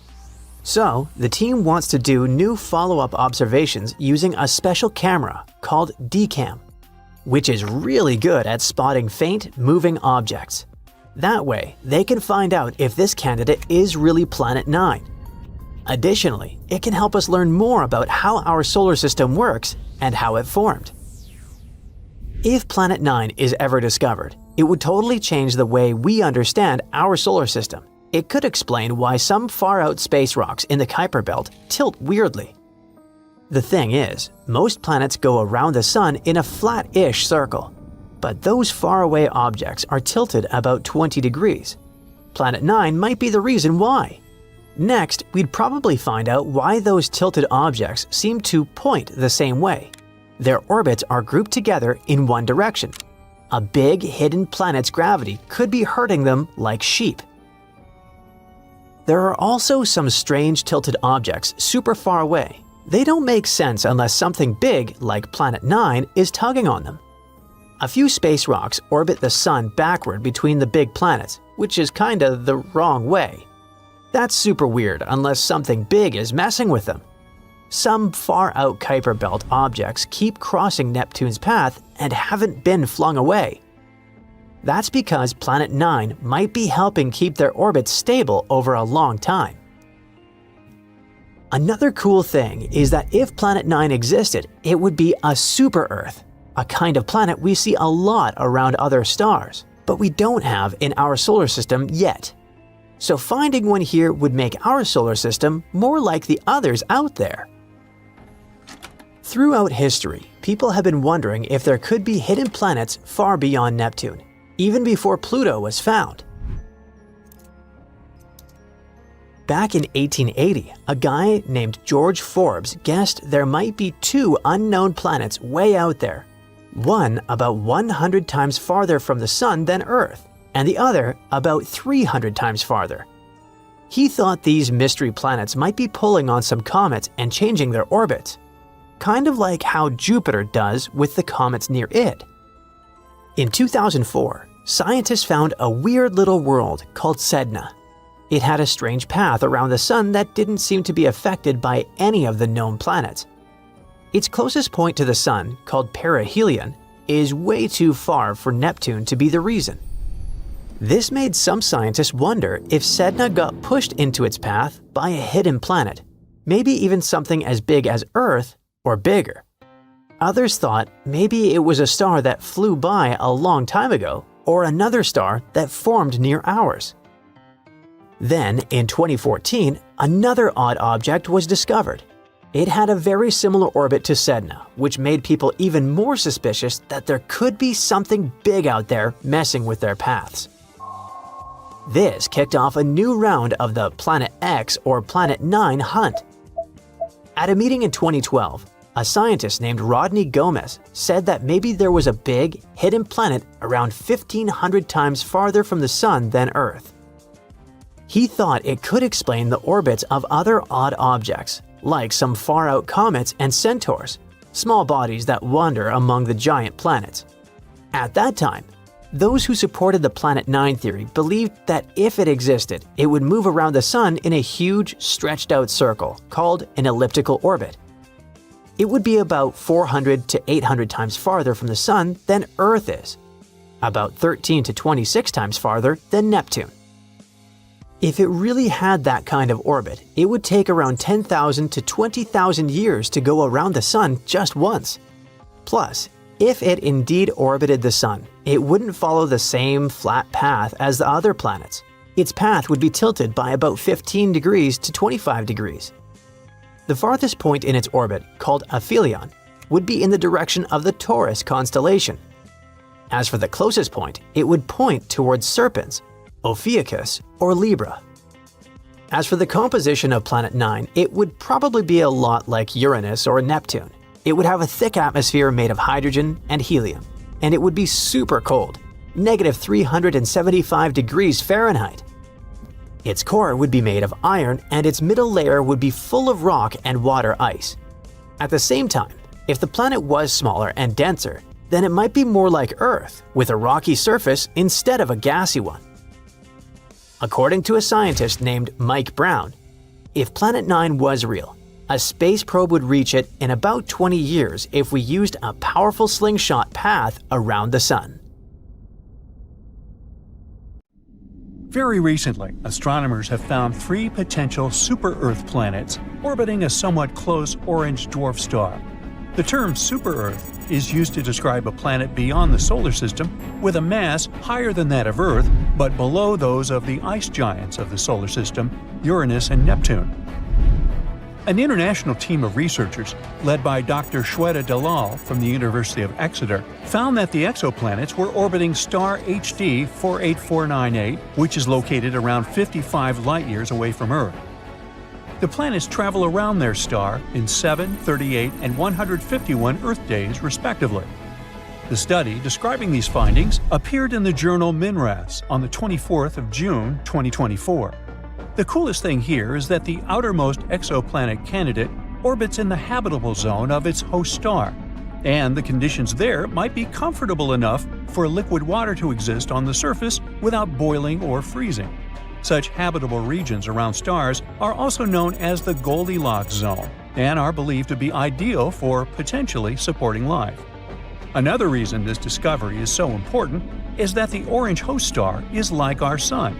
So, the team wants to do new follow-up observations using a special camera called DCAM, which is really good at spotting faint, moving objects. That way, they can find out if this candidate is really Planet 9. Additionally, it can help us learn more about how our solar system works and how it formed. If Planet 9 is ever discovered, it would totally change the way we understand our solar system. It could explain why some far-out space rocks in the Kuiper belt tilt weirdly. The thing is, most planets go around the Sun in a flat-ish circle, but those faraway objects are tilted about 20 degrees. Planet 9 might be the reason why. Next, we'd probably find out why those tilted objects seem to point the same way. Their orbits are grouped together in one direction. A big hidden planet's gravity could be hurting them like sheep. There are also some strange tilted objects super far away. They don't make sense unless something big, like Planet 9, is tugging on them. A few space rocks orbit the Sun backward between the big planets, which is kinda the wrong way. That's super weird unless something big is messing with them. Some far-out Kuiper Belt objects keep crossing Neptune's path and haven't been flung away. That's because Planet 9 might be helping keep their orbits stable over a long time. Another cool thing is that if Planet 9 existed, it would be a super-Earth, a kind of planet we see a lot around other stars, but we don't have in our solar system yet. So finding one here would make our solar system more like the others out there. Throughout history, people have been wondering if there could be hidden planets far beyond Neptune, even before Pluto was found. Back in 1880, a guy named George Forbes guessed there might be 2 unknown planets way out there, one about 100 times farther from the Sun than Earth, and the other about 300 times farther. He thought these mystery planets might be pulling on some comets and changing their orbits, kind of like how Jupiter does with the comets near it. In 2004, scientists found a weird little world called Sedna. It had a strange path around the Sun that didn't seem to be affected by any of the known planets. Its closest point to the Sun, called perihelion, is way too far for Neptune to be the reason. This made some scientists wonder if Sedna got pushed into its path by a hidden planet, maybe even something as big as Earth or bigger. Others thought maybe it was a star that flew by a long time ago, or another star that formed near ours. Then, in 2014, another odd object was discovered. It had a very similar orbit to Sedna, which made people even more suspicious that there could be something big out there messing with their paths. This kicked off a new round of the Planet X or Planet 9 hunt. At a meeting in 2012, a scientist named Rodney Gomez said that maybe there was a big, hidden planet around 1,500 times farther from the Sun than Earth. He thought it could explain the orbits of other odd objects, like some far-out comets and centaurs, small bodies that wander among the giant planets. At that time, those who supported the Planet 9 theory believed that if it existed, it would move around the Sun in a huge, stretched-out circle called an elliptical orbit. It would be about 400 to 800 times farther from the Sun than Earth is, about 13 to 26 times farther than Neptune. If it really had that kind of orbit, it would take around 10,000 to 20,000 years to go around the Sun just once. Plus, if it indeed orbited the Sun, it wouldn't follow the same flat path as the other planets. Its path would be tilted by about 15 degrees to 25 degrees. The farthest point in its orbit, called aphelion, would be in the direction of the Taurus constellation. As for the closest point, it would point towards Serpens, Ophiuchus, or Libra. As for the composition of Planet 9, it would probably be a lot like Uranus or Neptune. It would have a thick atmosphere made of hydrogen and helium, and it would be super cold, negative 375 degrees Fahrenheit. Its core would be made of iron, and its middle layer would be full of rock and water ice. At the same time, if the planet was smaller and denser, then it might be more like Earth, with a rocky surface instead of a gassy one. According to a scientist named Mike Brown, if Planet 9 was real, a space probe would reach it in about 20 years if we used a powerful slingshot path around the Sun. Very recently, astronomers have found 3 potential super-Earth planets orbiting a somewhat close orange dwarf star. The term super-Earth is used to describe a planet beyond the solar system with a mass higher than that of Earth, but below those of the ice giants of the solar system, Uranus and Neptune. An international team of researchers, led by Dr. Shweta Dalal from the University of Exeter, found that the exoplanets were orbiting star HD 48498, which is located around 55 light-years away from Earth. The planets travel around their star in 7, 38, and 151 Earth days, respectively. The study describing these findings appeared in the journal MinRes on the 24th of June, 2024. The coolest thing here is that the outermost exoplanet candidate orbits in the habitable zone of its host star. and the conditions there might be comfortable enough for liquid water to exist on the surface without boiling or freezing. Such habitable regions around stars are also known as the Goldilocks zone and are believed to be ideal for potentially supporting life. Another reason this discovery is so important is that the orange host star is like our Sun.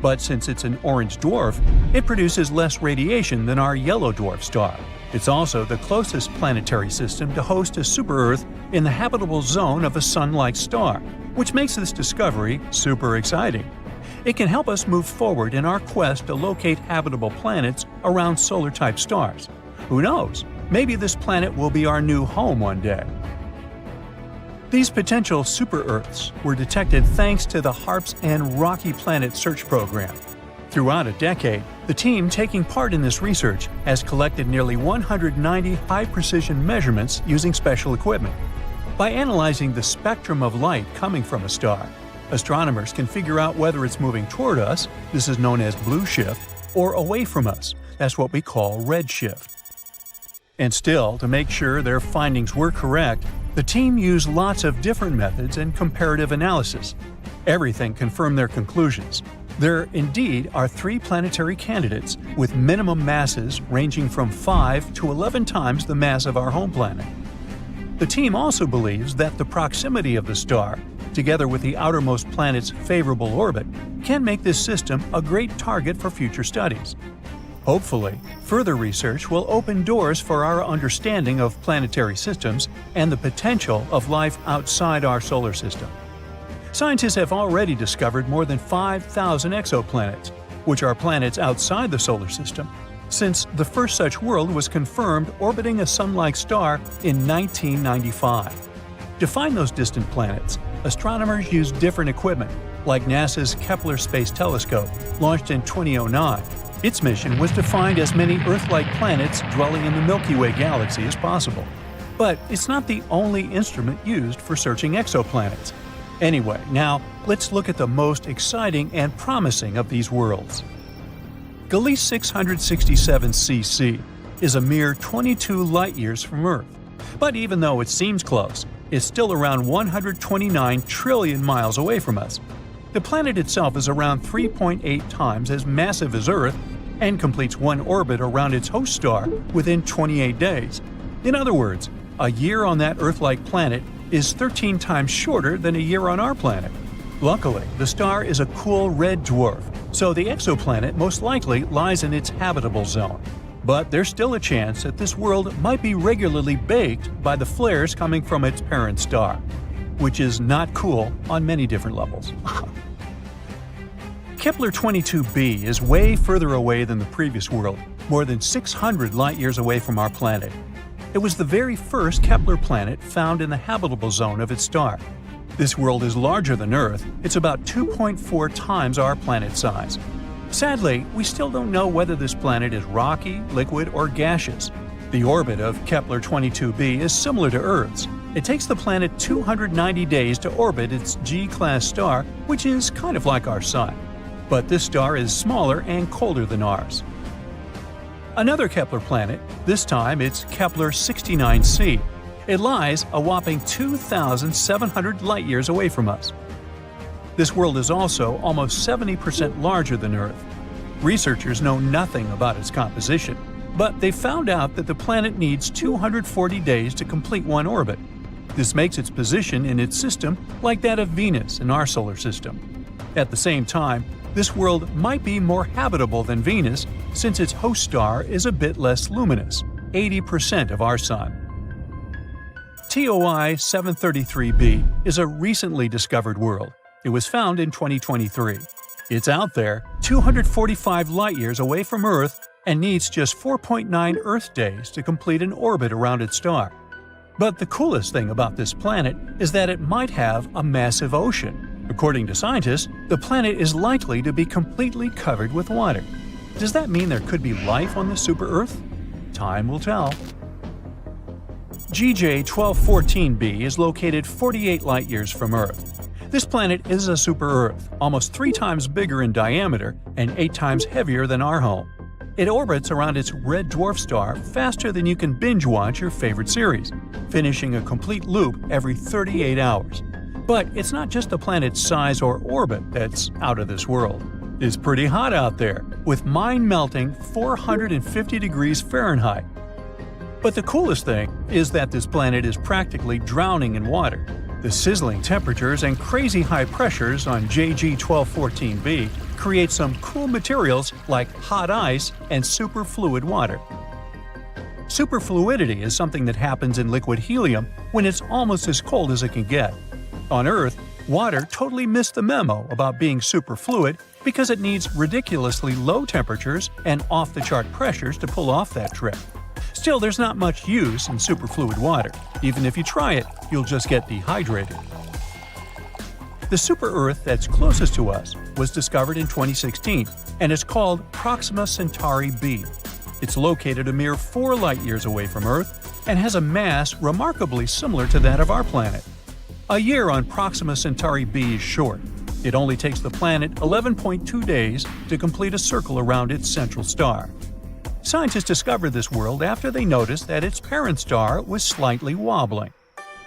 But since it's an orange dwarf, it produces less radiation than our yellow dwarf star. It's also the closest planetary system to host a super-Earth in the habitable zone of a Sun-like star, which makes this discovery super exciting. It can help us move forward in our quest to locate habitable planets around solar-type stars. Who knows? Maybe this planet will be our new home one day. These potential super-Earths were detected thanks to the HARPS and Rocky Planet Search Program. Throughout a decade, the team taking part in this research has collected nearly 190 high-precision measurements using special equipment. By analyzing the spectrum of light coming from a star, astronomers can figure out whether it's moving toward us, this is known as blue shift, or away from us, that's what we call red shift. And still, to make sure their findings were correct, the team used lots of different methods and comparative analysis. Everything confirmed their conclusions. There indeed are 3 planetary candidates with minimum masses ranging from 5 to 11 times the mass of our home planet. The team also believes that the proximity of the star, together with the outermost planet's favorable orbit, can make this system a great target for future studies. Hopefully, further research will open doors for our understanding of planetary systems and the potential of life outside our solar system. Scientists have already discovered more than 5,000 exoplanets, which are planets outside the solar system, since the first such world was confirmed orbiting a Sun-like star in 1995. To find those distant planets, astronomers use different equipment, like NASA's Kepler Space Telescope, launched in 2009. Its mission was to find as many Earth-like planets dwelling in the Milky Way galaxy as possible. But it's not the only instrument used for searching exoplanets. Anyway, now let's look at the most exciting and promising of these worlds. Gliese 667 cc is a mere 22 light-years from Earth. But even though it seems close, it's still around 129 trillion miles away from us. The planet itself is around 3.8 times as massive as Earth and completes one orbit around its host star within 28 days. In other words, a year on that Earth-like planet is 13 times shorter than a year on our planet. Luckily, the star is a cool red dwarf, so the exoplanet most likely lies in its habitable zone. But there's still a chance that this world might be regularly baked by the flares coming from its parent star, which is not cool on many different levels. Kepler 22b is way further away than the previous world, more than 600 light-years away from our planet. It was the very first Kepler planet found in the habitable zone of its star. This world is larger than Earth, it's about 2.4 times our planet size. Sadly, we still don't know whether this planet is rocky, liquid, or gaseous. The orbit of Kepler 22b is similar to Earth's. It takes the planet 290 days to orbit its G-class star, which is kind of like our Sun. But this star is smaller and colder than ours. Another Kepler planet, this time it's Kepler 69c. It lies a whopping 2,700 light-years away from us. This world is also almost 70% larger than Earth. Researchers know nothing about its composition, but they found out that the planet needs 240 days to complete one orbit. This makes its position in its system like that of Venus in our solar system. At the same time, this world might be more habitable than Venus since its host star is a bit less luminous, 80% of our Sun. TOI 733b is a recently discovered world. It was found in 2023. It's out there, 245 light-years away from Earth, and needs just 4.9 Earth days to complete an orbit around its star. But the coolest thing about this planet is that it might have a massive ocean. According to scientists, the planet is likely to be completely covered with water. Does that mean there could be life on the super-Earth? Time will tell. GJ 1214b is located 48 light-years from Earth. This planet is a super-Earth, almost 3 times bigger in diameter and 8 times heavier than our home. It orbits around its red dwarf star faster than you can binge-watch your favorite series, finishing a complete loop every 38 hours. But it's not just the planet's size or orbit that's out of this world. It's pretty hot out there, with mind-melting 450 degrees Fahrenheit. But the coolest thing is that this planet is practically drowning in water. The sizzling temperatures and crazy high pressures on JG 1214b create some cool materials like hot ice and superfluid water. Superfluidity is something that happens in liquid helium when it's almost as cold as it can get. On Earth, water totally missed the memo about being superfluid because it needs ridiculously low temperatures and off-the-chart pressures to pull off that trick. Still, there's not much use in superfluid water. Even if you try it, you'll just get dehydrated. The super-Earth that's closest to us was discovered in 2016, and it's called Proxima Centauri b. It's located a mere 4 light-years away from Earth and has a mass remarkably similar to that of our planet. A year on Proxima Centauri b is short. It only takes the planet 11.2 days to complete a circle around its central star. Scientists discovered this world after they noticed that its parent star was slightly wobbling.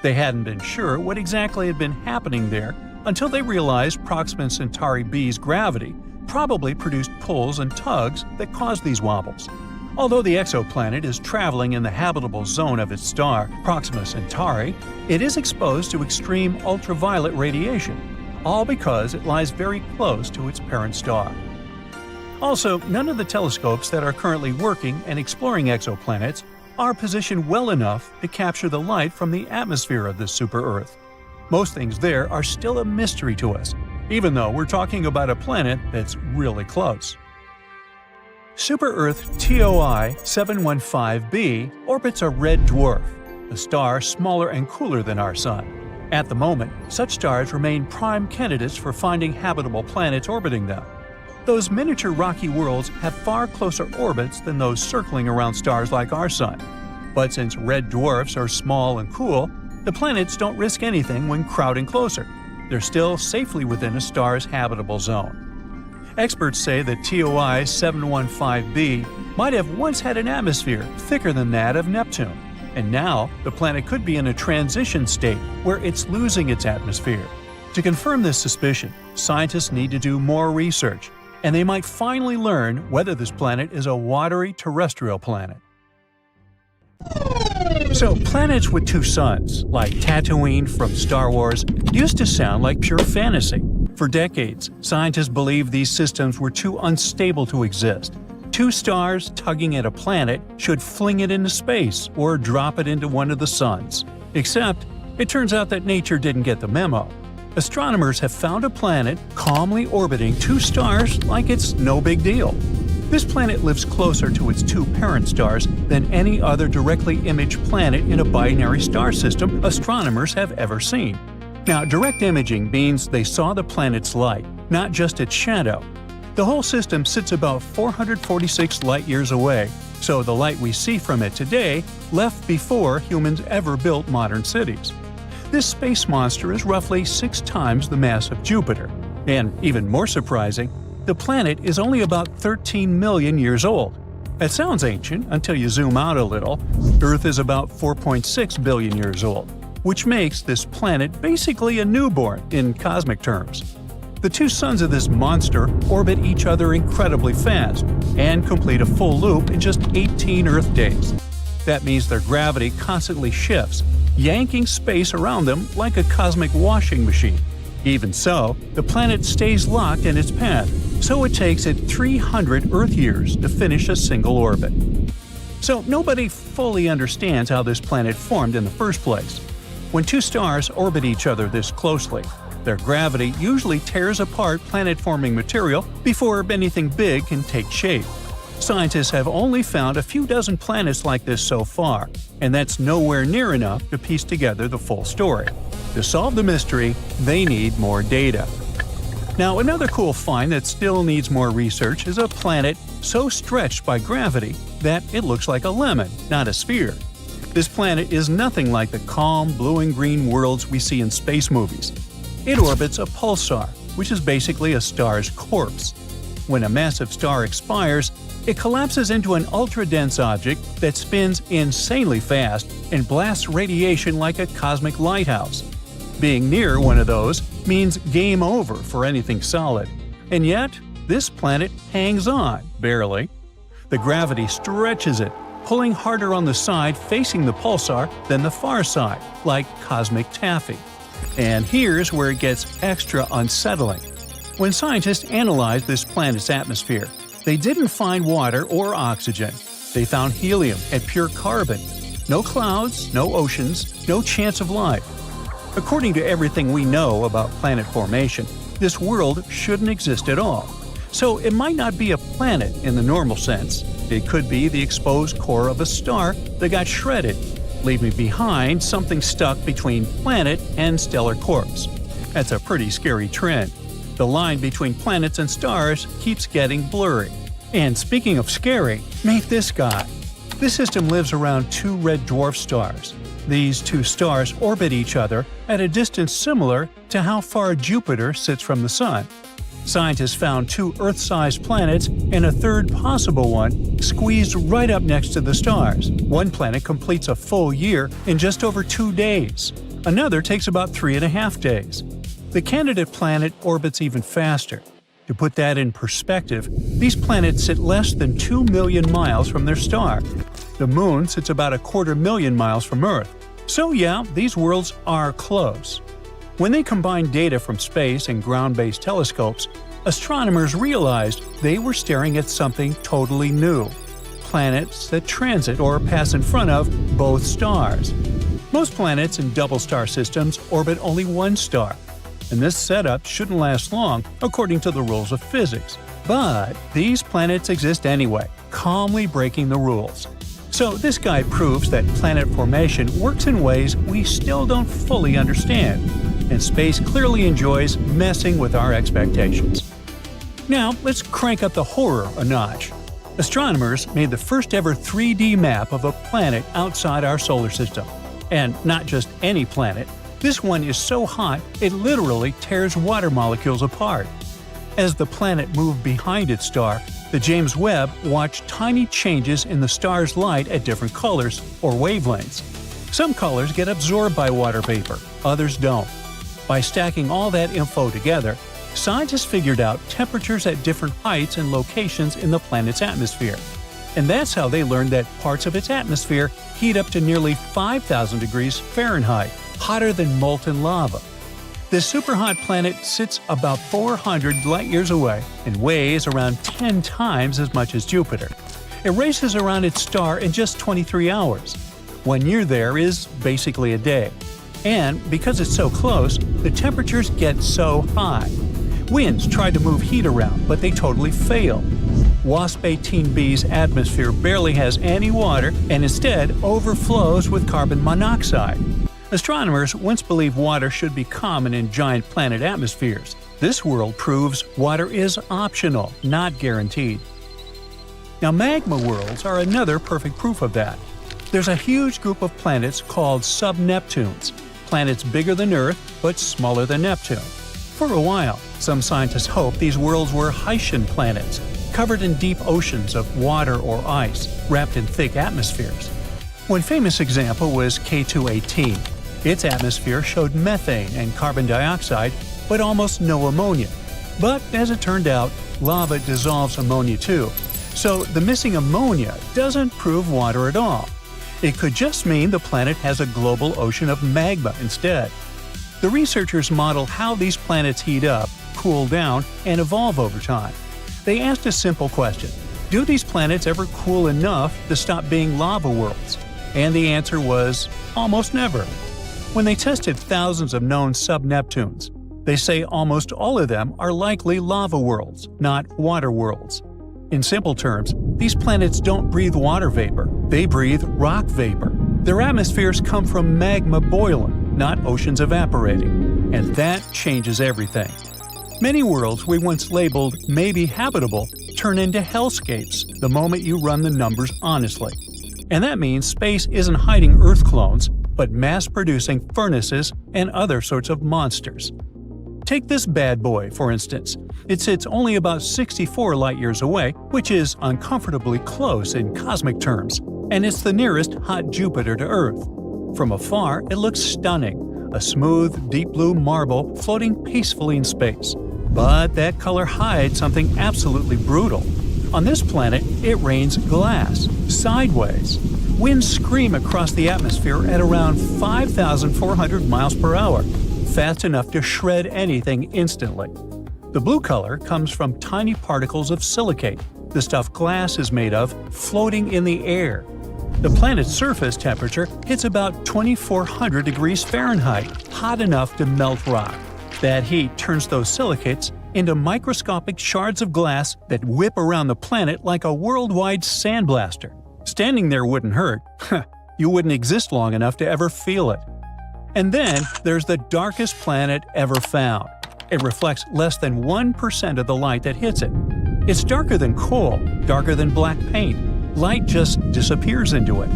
They hadn't been sure what exactly had been happening there until they realized Proxima Centauri b's gravity probably produced pulls and tugs that caused these wobbles. Although the exoplanet is traveling in the habitable zone of its star, Proxima Centauri, it is exposed to extreme ultraviolet radiation, all because it lies very close to its parent star. Also, none of the telescopes that are currently working and exploring exoplanets are positioned well enough to capture the light from the atmosphere of this super-Earth. Most things there are still a mystery to us, even though we're talking about a planet that's really close. Super-Earth TOI 715b orbits a red dwarf, a star smaller and cooler than our Sun. At the moment, such stars remain prime candidates for finding habitable planets orbiting them. Those miniature rocky worlds have far closer orbits than those circling around stars like our Sun. But since red dwarfs are small and cool, the planets don't risk anything when crowding closer. They're still safely within a star's habitable zone. Experts say that TOI 715b might have once had an atmosphere thicker than that of Neptune, and now the planet could be in a transition state where it's losing its atmosphere. To confirm this suspicion, scientists need to do more research, and they might finally learn whether this planet is a watery terrestrial planet. So, planets with 2 suns, like Tatooine from Star Wars, used to sound like pure fantasy. For decades, scientists believed these systems were too unstable to exist. 2 stars tugging at a planet should fling it into space or drop it into one of the suns. Except, it turns out that nature didn't get the memo. Astronomers have found a planet calmly orbiting 2 stars like it's no big deal. This planet lives closer to its 2 parent stars than any other directly imaged planet in a binary star system astronomers have ever seen. Now, direct imaging means they saw the planet's light, not just its shadow. The whole system sits about 446 light-years away, so the light we see from it today left before humans ever built modern cities. This space monster is roughly 6 times the mass of Jupiter. And even more surprising, the planet is only about 13 million years old. That sounds ancient until you zoom out a little. Earth is about 4.6 billion years old, which makes this planet basically a newborn in cosmic terms. The 2 suns of this monster orbit each other incredibly fast and complete a full loop in just 18 Earth days. That means their gravity constantly shifts, yanking space around them like a cosmic washing machine. Even so, the planet stays locked in its path, so it takes it 300 Earth years to finish a single orbit. So nobody fully understands how this planet formed in the first place. When 2 stars orbit each other this closely, their gravity usually tears apart planet-forming material before anything big can take shape. Scientists have only found a few dozen planets like this so far, and that's nowhere near enough to piece together the full story. To solve the mystery, they need more data. Now, another cool find that still needs more research is a planet so stretched by gravity that it looks like a lemon, not a sphere. This planet is nothing like the calm blue and green worlds we see in space movies. It orbits a pulsar, which is basically a star's corpse. When a massive star expires, it collapses into an ultra-dense object that spins insanely fast and blasts radiation like a cosmic lighthouse. Being near one of those means game over for anything solid. And yet, this planet hangs on, barely. The gravity stretches it, pulling harder on the side facing the pulsar than the far side, like cosmic taffy. And here's where it gets extra unsettling. When scientists analyzed this planet's atmosphere, they didn't find water or oxygen. They found helium and pure carbon. No clouds, no oceans, no chance of life. According to everything we know about planet formation, this world shouldn't exist at all. So it might not be a planet in the normal sense. It could be the exposed core of a star that got shredded, leaving behind something stuck between planet and stellar corpse. That's a pretty scary trend. The line between planets and stars keeps getting blurry. And speaking of scary, meet this guy. This system lives around two red dwarf stars. These two stars orbit each other at a distance similar to how far Jupiter sits from the Sun. Scientists found two Earth-sized planets and a third possible one squeezed right up next to the stars. One planet completes a full year in just over 2 days. Another takes about 3.5 days. The candidate planet orbits even faster. To put that in perspective, these planets sit less than 2 million miles from their star. The Moon sits about 250,000 miles from Earth. So yeah, these worlds are close. When they combined data from space and ground-based telescopes, astronomers realized they were staring at something totally new: planets that transit or pass in front of both stars. Most planets in double-star systems orbit only one star, and this setup shouldn't last long according to the rules of physics. But these planets exist anyway, calmly breaking the rules. So this guy proves that planet formation works in ways we still don't fully understand, and space clearly enjoys messing with our expectations. Now, let's crank up the horror a notch. Astronomers made the first ever 3D map of a planet outside our solar system. And not just any planet. This one is so hot it literally tears water molecules apart. As the planet moved behind its star, the James Webb watched tiny changes in the star's light at different colors or wavelengths. Some colors get absorbed by water vapor, others don't. By stacking all that info together, scientists figured out temperatures at different heights and locations in the planet's atmosphere. And that's how they learned that parts of its atmosphere heat up to nearly 5,000 degrees Fahrenheit, hotter than molten lava. This superhot planet sits about 400 light-years away and weighs around 10 times as much as Jupiter. It races around its star in just 23 hours. 1 year there is basically a day. And because it's so close, the temperatures get so high. Winds try to move heat around, but they totally fail. WASP-18b's atmosphere barely has any water and instead overflows with carbon monoxide. Astronomers once believed water should be common in giant planet atmospheres. This world proves water is optional, not guaranteed. Now, magma worlds are another perfect proof of that. There's a huge group of planets called sub-Neptunes, planets bigger than Earth but smaller than Neptune. For a while, some scientists hoped these worlds were Haitian planets, covered in deep oceans of water or ice, wrapped in thick atmospheres. One famous example was K2-18. Its atmosphere showed methane and carbon dioxide, but almost no ammonia. But as it turned out, lava dissolves ammonia too, so the missing ammonia doesn't prove water at all. It could just mean the planet has a global ocean of magma instead. The researchers modeled how these planets heat up, cool down, and evolve over time. They asked a simple question: do these planets ever cool enough to stop being lava worlds? And the answer was almost never. When they tested thousands of known sub-Neptunes, they say almost all of them are likely lava worlds, not water worlds. In simple terms, these planets don't breathe water vapor, they breathe rock vapor. Their atmospheres come from magma boiling, not oceans evaporating. And that changes everything. Many worlds we once labeled maybe habitable turn into hellscapes the moment you run the numbers honestly. And that means space isn't hiding Earth clones, but mass-producing furnaces and other sorts of monsters. Take this bad boy, for instance. It sits only about 64 light-years away, which is uncomfortably close in cosmic terms, and it's the nearest hot Jupiter to Earth. From afar, it looks stunning, a smooth, deep blue marble floating peacefully in space. But that color hides something absolutely brutal. On this planet, it rains glass, sideways. Winds scream across the atmosphere at around 5,400 miles per hour, fast enough to shred anything instantly. The blue color comes from tiny particles of silicate, the stuff glass is made of, floating in the air. The planet's surface temperature hits about 2,400 degrees Fahrenheit, hot enough to melt rock. That heat turns those silicates into microscopic shards of glass that whip around the planet like a worldwide sandblaster. Standing there wouldn't hurt. You wouldn't exist long enough to ever feel it. And then there's the darkest planet ever found. It reflects less than 1% of the light that hits it. It's darker than coal, darker than black paint. Light just disappears into it.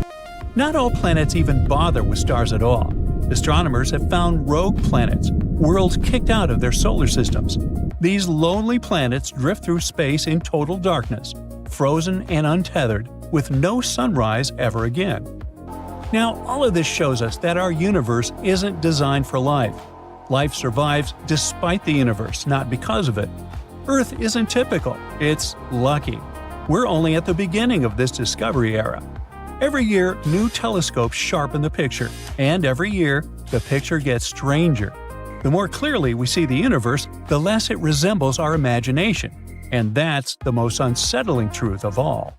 Not all planets even bother with stars at all. Astronomers have found rogue planets, worlds kicked out of their solar systems. These lonely planets drift through space in total darkness, frozen and untethered, with no sunrise ever again. Now, all of this shows us that our universe isn't designed for life. Life survives despite the universe, not because of it. Earth isn't typical, it's lucky. We're only at the beginning of this discovery era. Every year, new telescopes sharpen the picture, and every year, the picture gets stranger. The more clearly we see the universe, the less it resembles our imagination. And that's the most unsettling truth of all.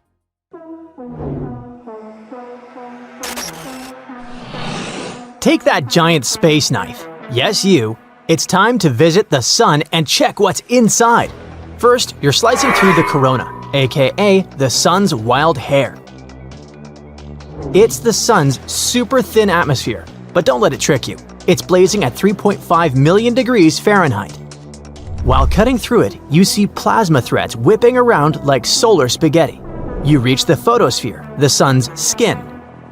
Take that giant space knife. Yes, you. It's time to visit the sun and check what's inside. First, you're slicing through the corona, aka the sun's wild hair. It's the sun's super thin atmosphere, but don't let it trick you. It's blazing at 3.5 million degrees Fahrenheit. While cutting through it, you see plasma threads whipping around like solar spaghetti. You reach the photosphere, the sun's skin.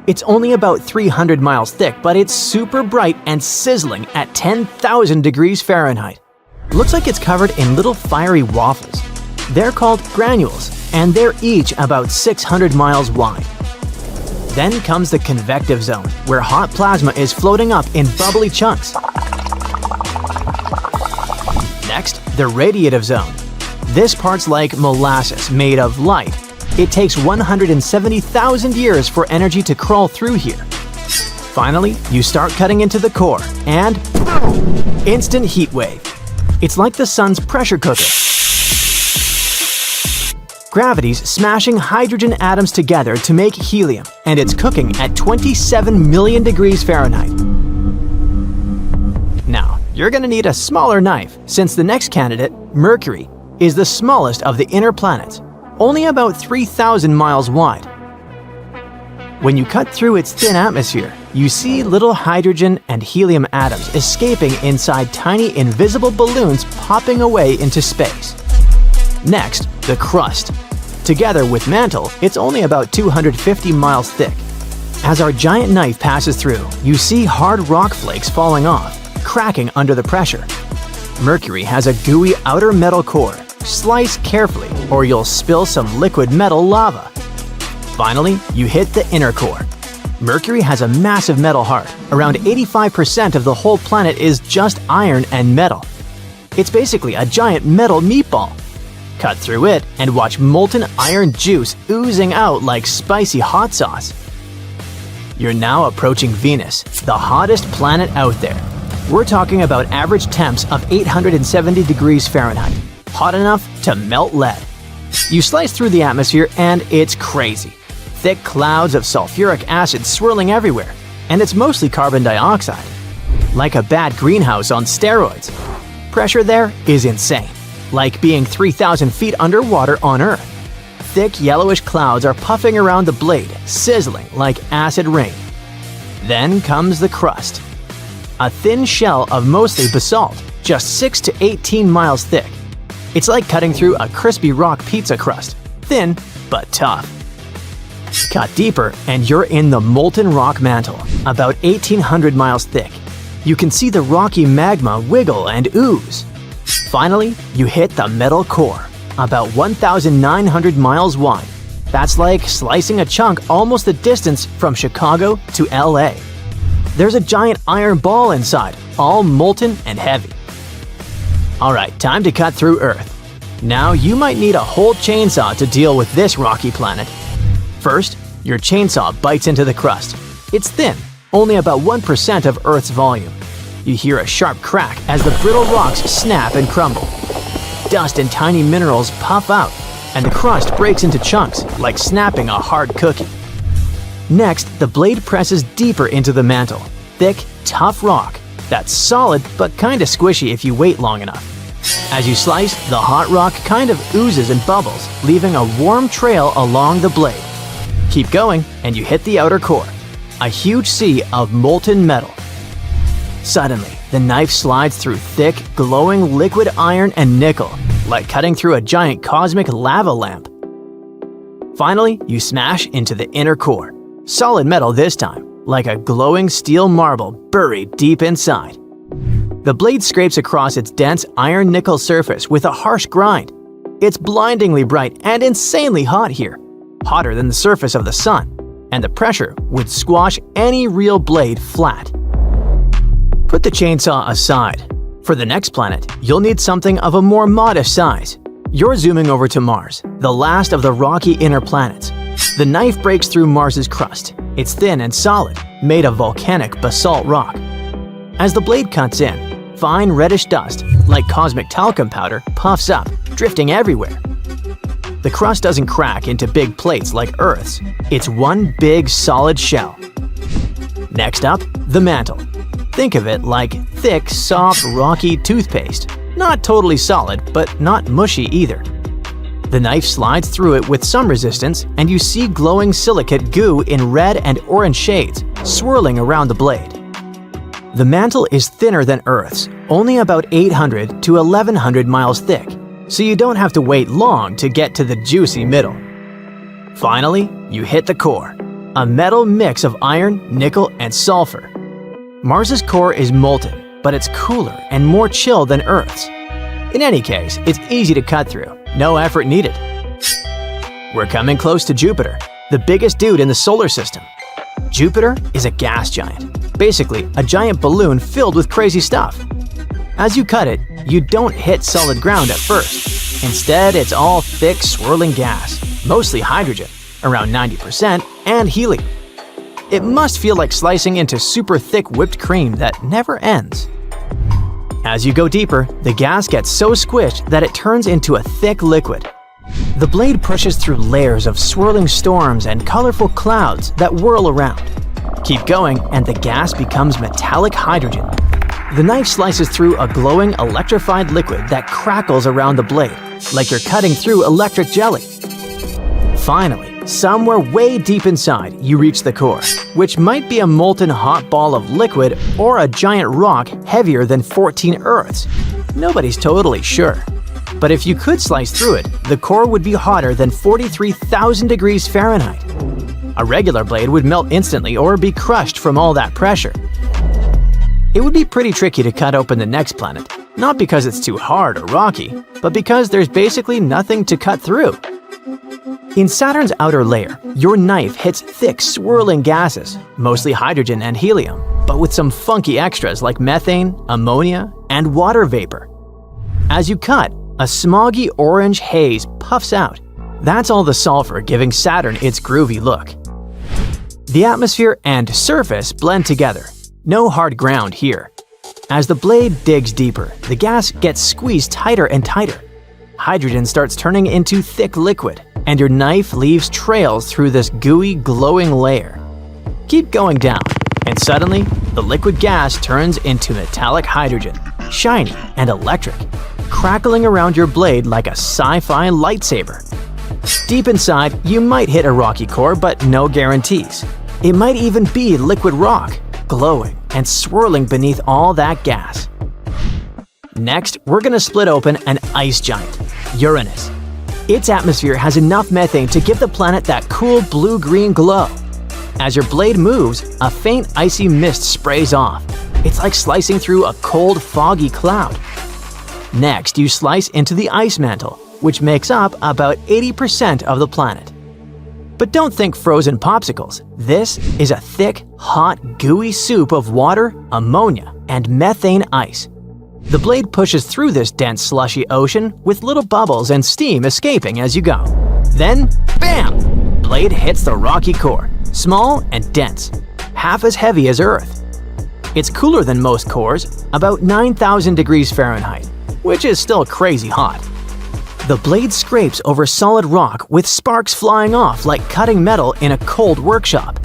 It's only about 300 miles thick, but it's super bright and sizzling at 10,000 degrees Fahrenheit. Looks like it's covered in little fiery waffles. They're called granules, and they're each about 600 miles wide. Then comes the convective zone, where hot plasma is floating up in bubbly chunks. Next, the radiative zone. This part's like molasses made of light. It takes 170,000 years for energy to crawl through here. Finally, you start cutting into the core, and instant heat wave. It's like the sun's pressure cooker. Gravity's smashing hydrogen atoms together to make helium, and it's cooking at 27 million degrees Fahrenheit. Now, you're gonna need a smaller knife, since the next candidate, Mercury, is the smallest of the inner planets, only about 3,000 miles wide. When you cut through its thin atmosphere, you see little hydrogen and helium atoms escaping inside tiny invisible balloons popping away into space. Next, the crust. Together with mantle, it's only about 250 miles thick. As our giant knife passes through, you see hard rock flakes falling off, cracking under the pressure. Mercury has a gooey outer metal core. Slice carefully, or you'll spill some liquid metal lava. Finally, you hit the inner core. Mercury has a massive metal heart. Around 85% of the whole planet is just iron and metal. It's basically a giant metal meatball. Cut through it and watch molten iron juice oozing out like spicy hot sauce. You're now approaching Venus, the hottest planet out there. We're talking about average temps of 870 degrees Fahrenheit, hot enough to melt lead. You slice through the atmosphere and it's crazy. Thick clouds of sulfuric acid swirling everywhere, and it's mostly carbon dioxide. Like a bad greenhouse on steroids. Pressure there is insane, like being 3,000 feet underwater on Earth. Thick yellowish clouds are puffing around the blade, sizzling like acid rain. Then comes the crust. A thin shell of mostly basalt, just 6 to 18 miles thick. It's like cutting through a crispy rock pizza crust, thin but tough. Cut deeper and you're in the molten rock mantle, about 1,800 miles thick. You can see the rocky magma wiggle and ooze. Finally, you hit the metal core, about 1,900 miles wide. That's like slicing a chunk almost the distance from Chicago to LA. There's a giant iron ball inside, all molten and heavy. Alright, time to cut through Earth. Now you might need a whole chainsaw to deal with this rocky planet. First, your chainsaw bites into the crust. It's thin, only about 1% of Earth's volume. You hear a sharp crack as the brittle rocks snap and crumble. Dust and tiny minerals puff out, and the crust breaks into chunks, like snapping a hard cookie. Next, the blade presses deeper into the mantle. Thick, tough rock that's solid but kinda squishy if you wait long enough. As you slice, the hot rock kind of oozes and bubbles, leaving a warm trail along the blade. Keep going, and you hit the outer core, a huge sea of molten metal. Suddenly, the knife slides through thick, glowing liquid iron and nickel, like cutting through a giant cosmic lava lamp. Finally, you smash into the inner core. Solid metal this time, like a glowing steel marble buried deep inside. The blade scrapes across its dense iron-nickel surface with a harsh grind. It's blindingly bright and insanely hot here, hotter than the surface of the sun, and the pressure would squash any real blade flat. Put the chainsaw aside. For the next planet, you'll need something of a more modest size. You're zooming over to Mars, the last of the rocky inner planets. The knife breaks through Mars's crust. It's thin and solid, made of volcanic basalt rock. As the blade cuts in, fine reddish dust, like cosmic talcum powder, puffs up, drifting everywhere. The crust doesn't crack into big plates like Earth's. It's one big solid shell. Next up, the mantle. Think of it like thick, soft, rocky toothpaste. Not totally solid, but not mushy either. The knife slides through it with some resistance, and you see glowing silicate goo in red and orange shades, swirling around the blade. The mantle is thinner than Earth's, only about 800 to 1,100 miles thick, so you don't have to wait long to get to the juicy middle. Finally, you hit the core, a metal mix of iron, nickel, and sulfur. Mars's core is molten, but it's cooler and more chill than Earth's. In any case, it's easy to cut through, no effort needed. We're coming close to Jupiter, the biggest dude in the solar system. Jupiter is a gas giant, basically a giant balloon filled with crazy stuff. As you cut it, you don't hit solid ground at first. Instead, it's all thick, swirling gas, mostly hydrogen, around 90%, and helium. It must feel like slicing into super thick whipped cream that never ends. As you go deeper, the gas gets so squished that it turns into a thick liquid. The blade pushes through layers of swirling storms and colorful clouds that whirl around. Keep going, and the gas becomes metallic hydrogen. The knife slices through a glowing, electrified liquid that crackles around the blade, like you're cutting through electric jelly. Finally, somewhere way deep inside, you reach the core, which might be a molten hot ball of liquid or a giant rock heavier than 14 Earths. Nobody's totally sure. But if you could slice through it, the core would be hotter than 43,000 degrees Fahrenheit. A regular blade would melt instantly or be crushed from all that pressure. It would be pretty tricky to cut open the next planet, not because it's too hard or rocky, but because there's basically nothing to cut through. In Saturn's outer layer, your knife hits thick, swirling gases, mostly hydrogen and helium, but with some funky extras like methane, ammonia, and water vapor. As you cut, a smoggy orange haze puffs out. That's all the sulfur giving Saturn its groovy look. The atmosphere and surface blend together. No hard ground here. As the blade digs deeper, the gas gets squeezed tighter and tighter. Hydrogen starts turning into thick liquid, and your knife leaves trails through this gooey, glowing layer. Keep going down, and suddenly, the liquid gas turns into metallic hydrogen, shiny and electric, crackling around your blade like a sci-fi lightsaber. Deep inside, you might hit a rocky core, but no guarantees. It might even be liquid rock, glowing and swirling beneath all that gas. Next, we're gonna split open an ice giant, Uranus. Its atmosphere has enough methane to give the planet that cool blue-green glow. As your blade moves, a faint icy mist sprays off. It's like slicing through a cold, foggy cloud. Next, you slice into the ice mantle, which makes up about 80% of the planet. But don't think frozen popsicles. This is a thick, hot, gooey soup of water, ammonia, and methane ice. The blade pushes through this dense, slushy ocean with little bubbles and steam escaping as you go. Then, bam! Blade hits the rocky core, small and dense, half as heavy as Earth. It's cooler than most cores, about 9,000 degrees Fahrenheit, which is still crazy hot. The blade scrapes over solid rock with sparks flying off like cutting metal in a cold workshop.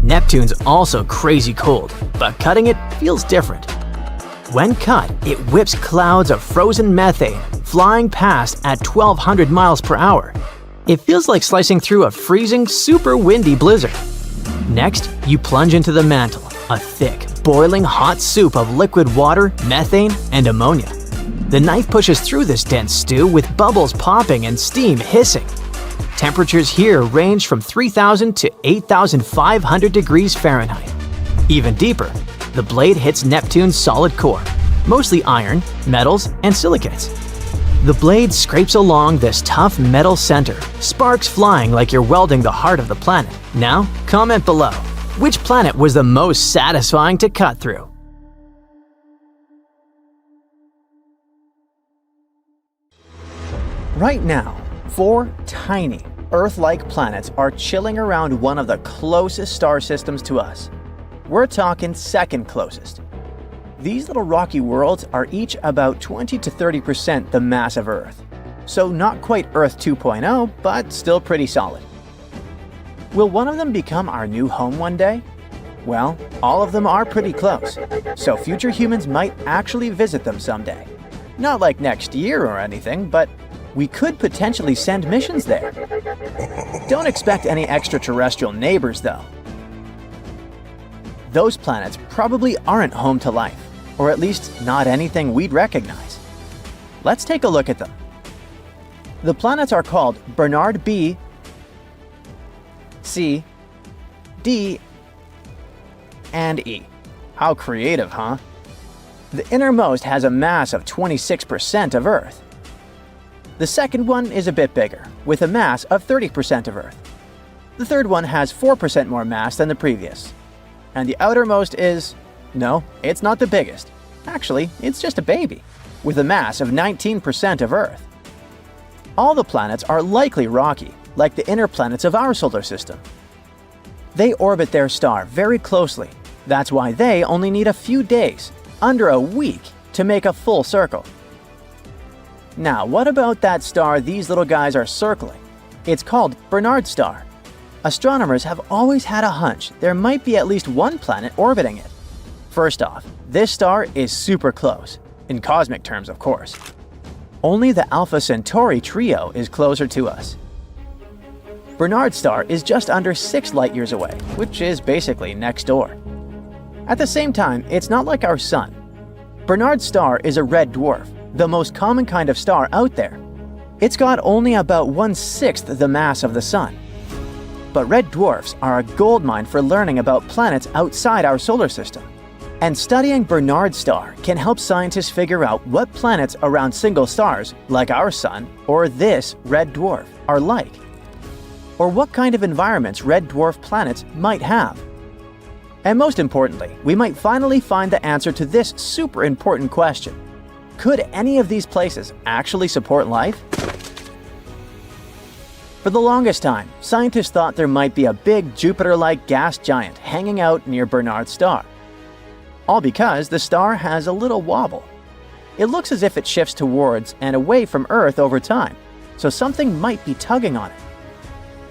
Neptune's also crazy cold, but cutting it feels different. When cut, it whips clouds of frozen methane flying past at 1,200 miles per hour. It feels like slicing through a freezing, super windy blizzard. Next, you plunge into the mantle, a thick, boiling hot soup of liquid water, methane, and ammonia. The knife pushes through this dense stew with bubbles popping and steam hissing. Temperatures here range from 3,000 to 8,500 degrees Fahrenheit. Even deeper, the blade hits Neptune's solid core, mostly iron, metals, and silicates. The blade scrapes along this tough metal center, sparks flying like you're welding the heart of the planet. Now, comment below, which planet was the most satisfying to cut through? Right now, 4 tiny, Earth-like planets are chilling around one of the closest star systems to us. We're talking second closest. These little rocky worlds are each about 20 to 30% the mass of Earth. So not quite Earth 2.0, but still pretty solid. Will one of them become our new home one day? Well, all of them are pretty close, so future humans might actually visit them someday. Not like next year or anything, but we could potentially send missions there. Don't expect any extraterrestrial neighbors, though. Those planets probably aren't home to life, or at least not anything we'd recognize. Let's take a look at them. The planets are called Bernard B, C, D, and E. How creative, huh? The innermost has a mass of 26% of Earth. The second one is a bit bigger, with a mass of 30% of Earth. The third one has 4% more mass than the previous. And the outermost is... no, it's not the biggest. Actually, it's just a baby, with a mass of 19% of Earth. All the planets are likely rocky, like the inner planets of our solar system. They orbit their star very closely. That's why they only need a few days, under a week, to make a full circle. Now, what about that star these little guys are circling? It's called Bernard's star. Astronomers have always had a hunch there might be at least one planet orbiting it. First off, this star is super close, in cosmic terms of course. Only the Alpha Centauri trio is closer to us. Bernard's star is just under 6 light-years away, which is basically next door. At the same time, it's not like our Sun. Bernard's star is a red dwarf, the most common kind of star out there. It's got only about 1/6 the mass of the Sun. But red dwarfs are a goldmine for learning about planets outside our solar system. And studying Bernard's star can help scientists figure out what planets around single stars, like our Sun or this red dwarf, are like. Or what kind of environments red dwarf planets might have. And most importantly, we might finally find the answer to this super important question. Could any of these places actually support life? For the longest time, scientists thought there might be a big Jupiter-like gas giant hanging out near Bernard's star. All because the star has a little wobble. It looks as if it shifts towards and away from Earth over time, so something might be tugging on it.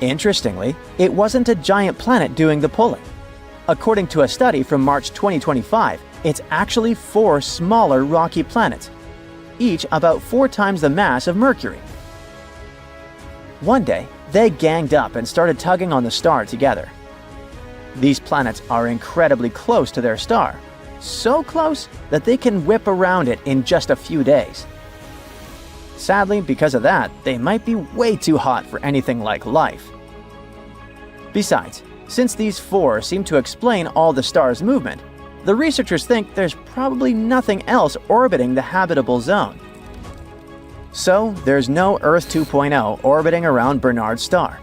Interestingly, it wasn't a giant planet doing the pulling. According to a study from March 2025, it's actually 4 smaller rocky planets, each about 4 times the mass of Mercury. One day, they ganged up and started tugging on the star together. These planets are incredibly close to their star, so close that they can whip around it in just a few days. Sadly, because of that, they might be way too hot for anything like life. Besides, since these 4 seem to explain all the star's movement, the researchers think there's probably nothing else orbiting the habitable zone. So, there's no Earth 2.0 orbiting around Bernard's star.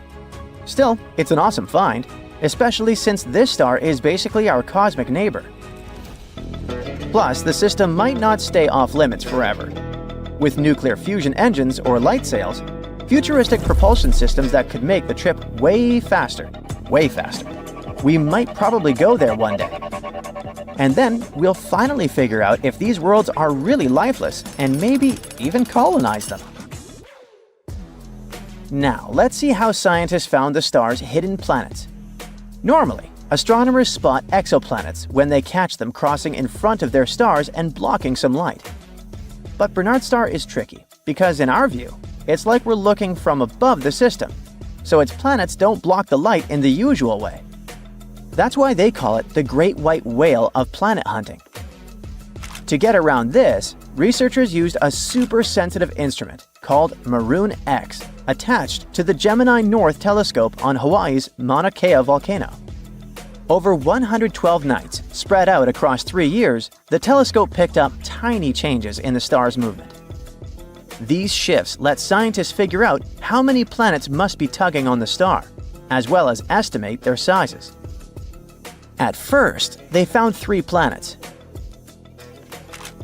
Still, it's an awesome find, especially since this star is basically our cosmic neighbor. Plus, the system might not stay off limits forever. With nuclear fusion engines or light sails, futuristic propulsion systems that could make the trip way faster. We might probably go there one day. And then we'll finally figure out if these worlds are really lifeless and maybe even colonize them. Now, let's see how scientists found the star's hidden planets. Normally, astronomers spot exoplanets when they catch them crossing in front of their stars and blocking some light. But Bernard's star is tricky, because in our view, it's like we're looking from above the system, so its planets don't block the light in the usual way. That's why they call it the Great White Whale of planet hunting. To get around this, researchers used a super sensitive instrument called Maroon X attached to the Gemini North telescope on Hawaii's Mauna Kea volcano. Over 112 nights, spread out across 3 years, the telescope picked up tiny changes in the star's movement. These shifts let scientists figure out how many planets must be tugging on the star, as well as estimate their sizes. At first, they found 3 planets.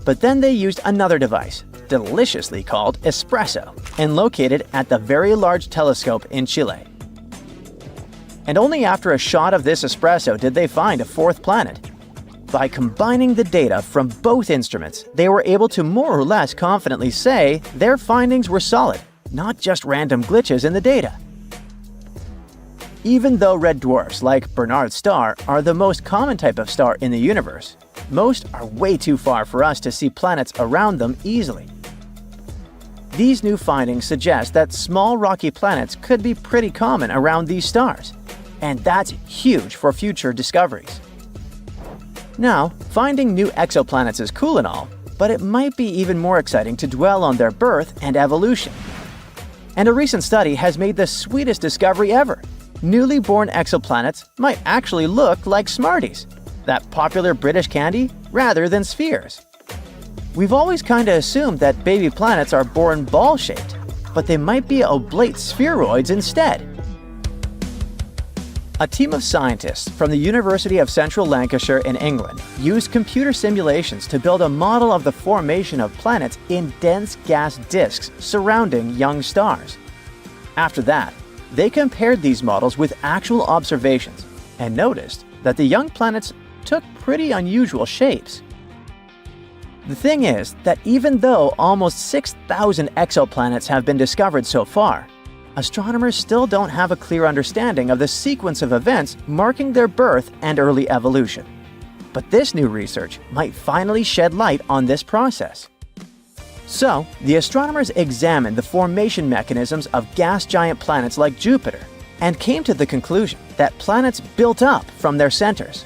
But then they used another device, deliciously called Espresso, and located at the Very Large Telescope in Chile. And only after a shot of this espresso did they find a 4th planet. By combining the data from both instruments, they were able to more or less confidently say their findings were solid, not just random glitches in the data. Even though red dwarfs, like Bernard's star, are the most common type of star in the universe, most are way too far for us to see planets around them easily. These new findings suggest that small rocky planets could be pretty common around these stars, and that's huge for future discoveries. Now, finding new exoplanets is cool and all, but it might be even more exciting to dwell on their birth and evolution. And a recent study has made the sweetest discovery ever. Newly born exoplanets might actually look like Smarties, that popular British candy, rather than spheres. We've always kinda assumed that baby planets are born ball-shaped, but they might be oblate spheroids instead. A team of scientists from the University of Central Lancashire in England used computer simulations to build a model of the formation of planets in dense gas disks surrounding young stars. After that, they compared these models with actual observations and noticed that the young planets took pretty unusual shapes. The thing is that even though almost 6,000 exoplanets have been discovered so far, astronomers still don't have a clear understanding of the sequence of events marking their birth and early evolution. But this new research might finally shed light on this process. So, the astronomers examined the formation mechanisms of gas giant planets like Jupiter and came to the conclusion that planets built up from their centers.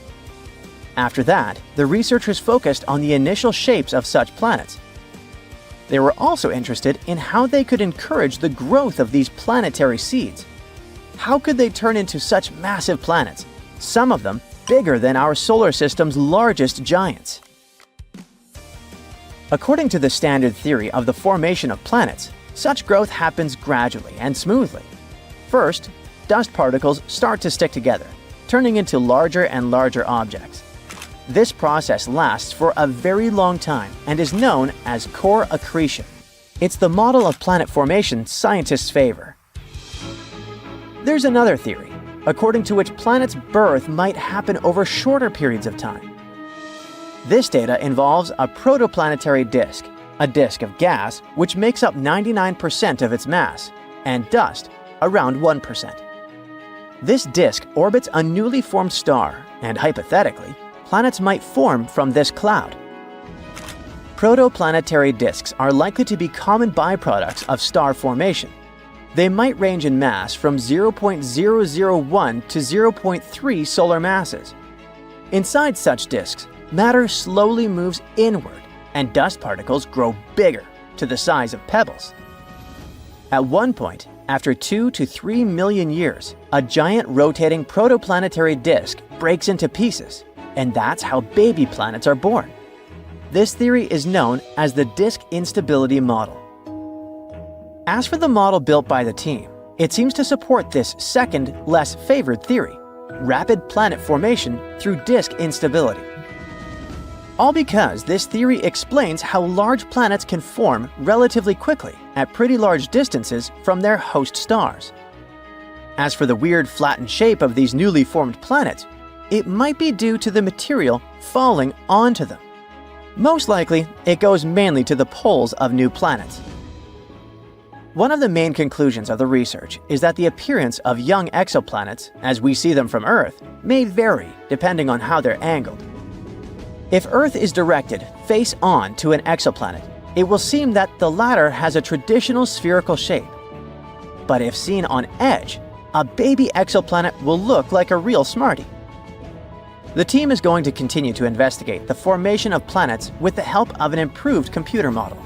After that, the researchers focused on the initial shapes of such planets. They were also interested in how they could encourage the growth of these planetary seeds. How could they turn into such massive planets, some of them bigger than our solar system's largest giants? According to the standard theory of the formation of planets, such growth happens gradually and smoothly. First, dust particles start to stick together, turning into larger and larger objects. This process lasts for a very long time and is known as core accretion. It's the model of planet formation scientists favor. There's another theory, according to which planets' birth might happen over shorter periods of time. This data involves a protoplanetary disk, a disk of gas which makes up 99% of its mass, and dust, around 1%. This disk orbits a newly formed star, and hypothetically, planets might form from this cloud. Protoplanetary disks are likely to be common byproducts of star formation. They might range in mass from 0.001 to 0.3 solar masses. Inside such disks, matter slowly moves inward, and dust particles grow bigger, to the size of pebbles. At one point, after 2 to 3 million years, a giant rotating protoplanetary disk breaks into pieces, and that's how baby planets are born. This theory is known as the disk instability model. As for the model built by the team, it seems to support this second, less favored theory: rapid planet formation through disk instability. All because this theory explains how large planets can form relatively quickly at pretty large distances from their host stars. As for the weird flattened shape of these newly formed planets, it might be due to the material falling onto them. Most likely, it goes mainly to the poles of new planets. One of the main conclusions of the research is that the appearance of young exoplanets, as we see them from Earth, may vary depending on how they're angled. If Earth is directed face-on to an exoplanet, it will seem that the latter has a traditional spherical shape. But if seen on edge, a baby exoplanet will look like a real smarty. The team is going to continue to investigate the formation of planets with the help of an improved computer model.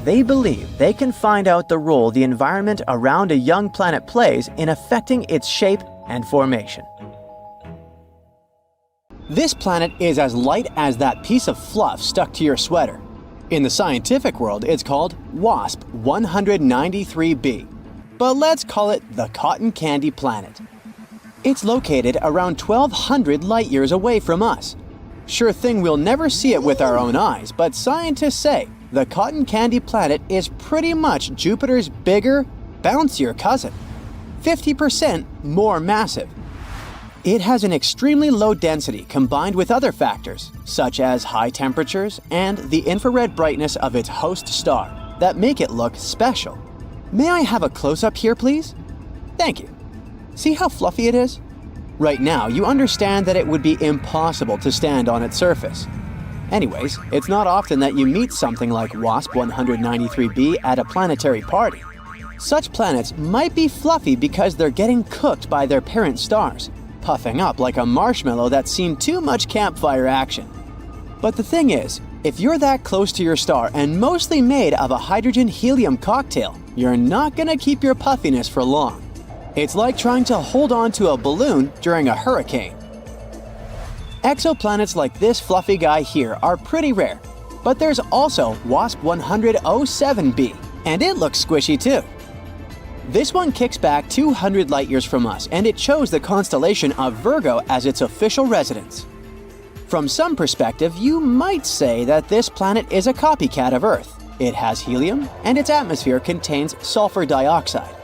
They believe they can find out the role the environment around a young planet plays in affecting its shape and formation. This planet is as light as that piece of fluff stuck to your sweater. In the scientific world, it's called WASP 193b, but let's call it the Cotton Candy Planet. It's located around 1,200 light-years away from us. Sure thing we'll never see it with our own eyes, but scientists say the Cotton Candy Planet is pretty much Jupiter's bigger, bouncier cousin, 50% more massive. It has an extremely low density combined with other factors, such as high temperatures and the infrared brightness of its host star, that make it look special. May I have a close-up here, please? Thank you. See how fluffy it is? Right now, you understand that it would be impossible to stand on its surface. Anyways, it's not often that you meet something like WASP 193b at a planetary party. Such planets might be fluffy because they're getting cooked by their parent stars, puffing up like a marshmallow that's seen too much campfire action. But the thing is, if you're that close to your star and mostly made of a hydrogen-helium cocktail, you're not gonna keep your puffiness for long. It's like trying to hold on to a balloon during a hurricane. Exoplanets like this fluffy guy here are pretty rare, but there's also WASP 10007b, and it looks squishy too. This one kicks back 200 light-years from us, and it chose the constellation of Virgo as its official residence. From some perspective, you might say that this planet is a copycat of Earth. It has helium, and its atmosphere contains sulfur dioxide.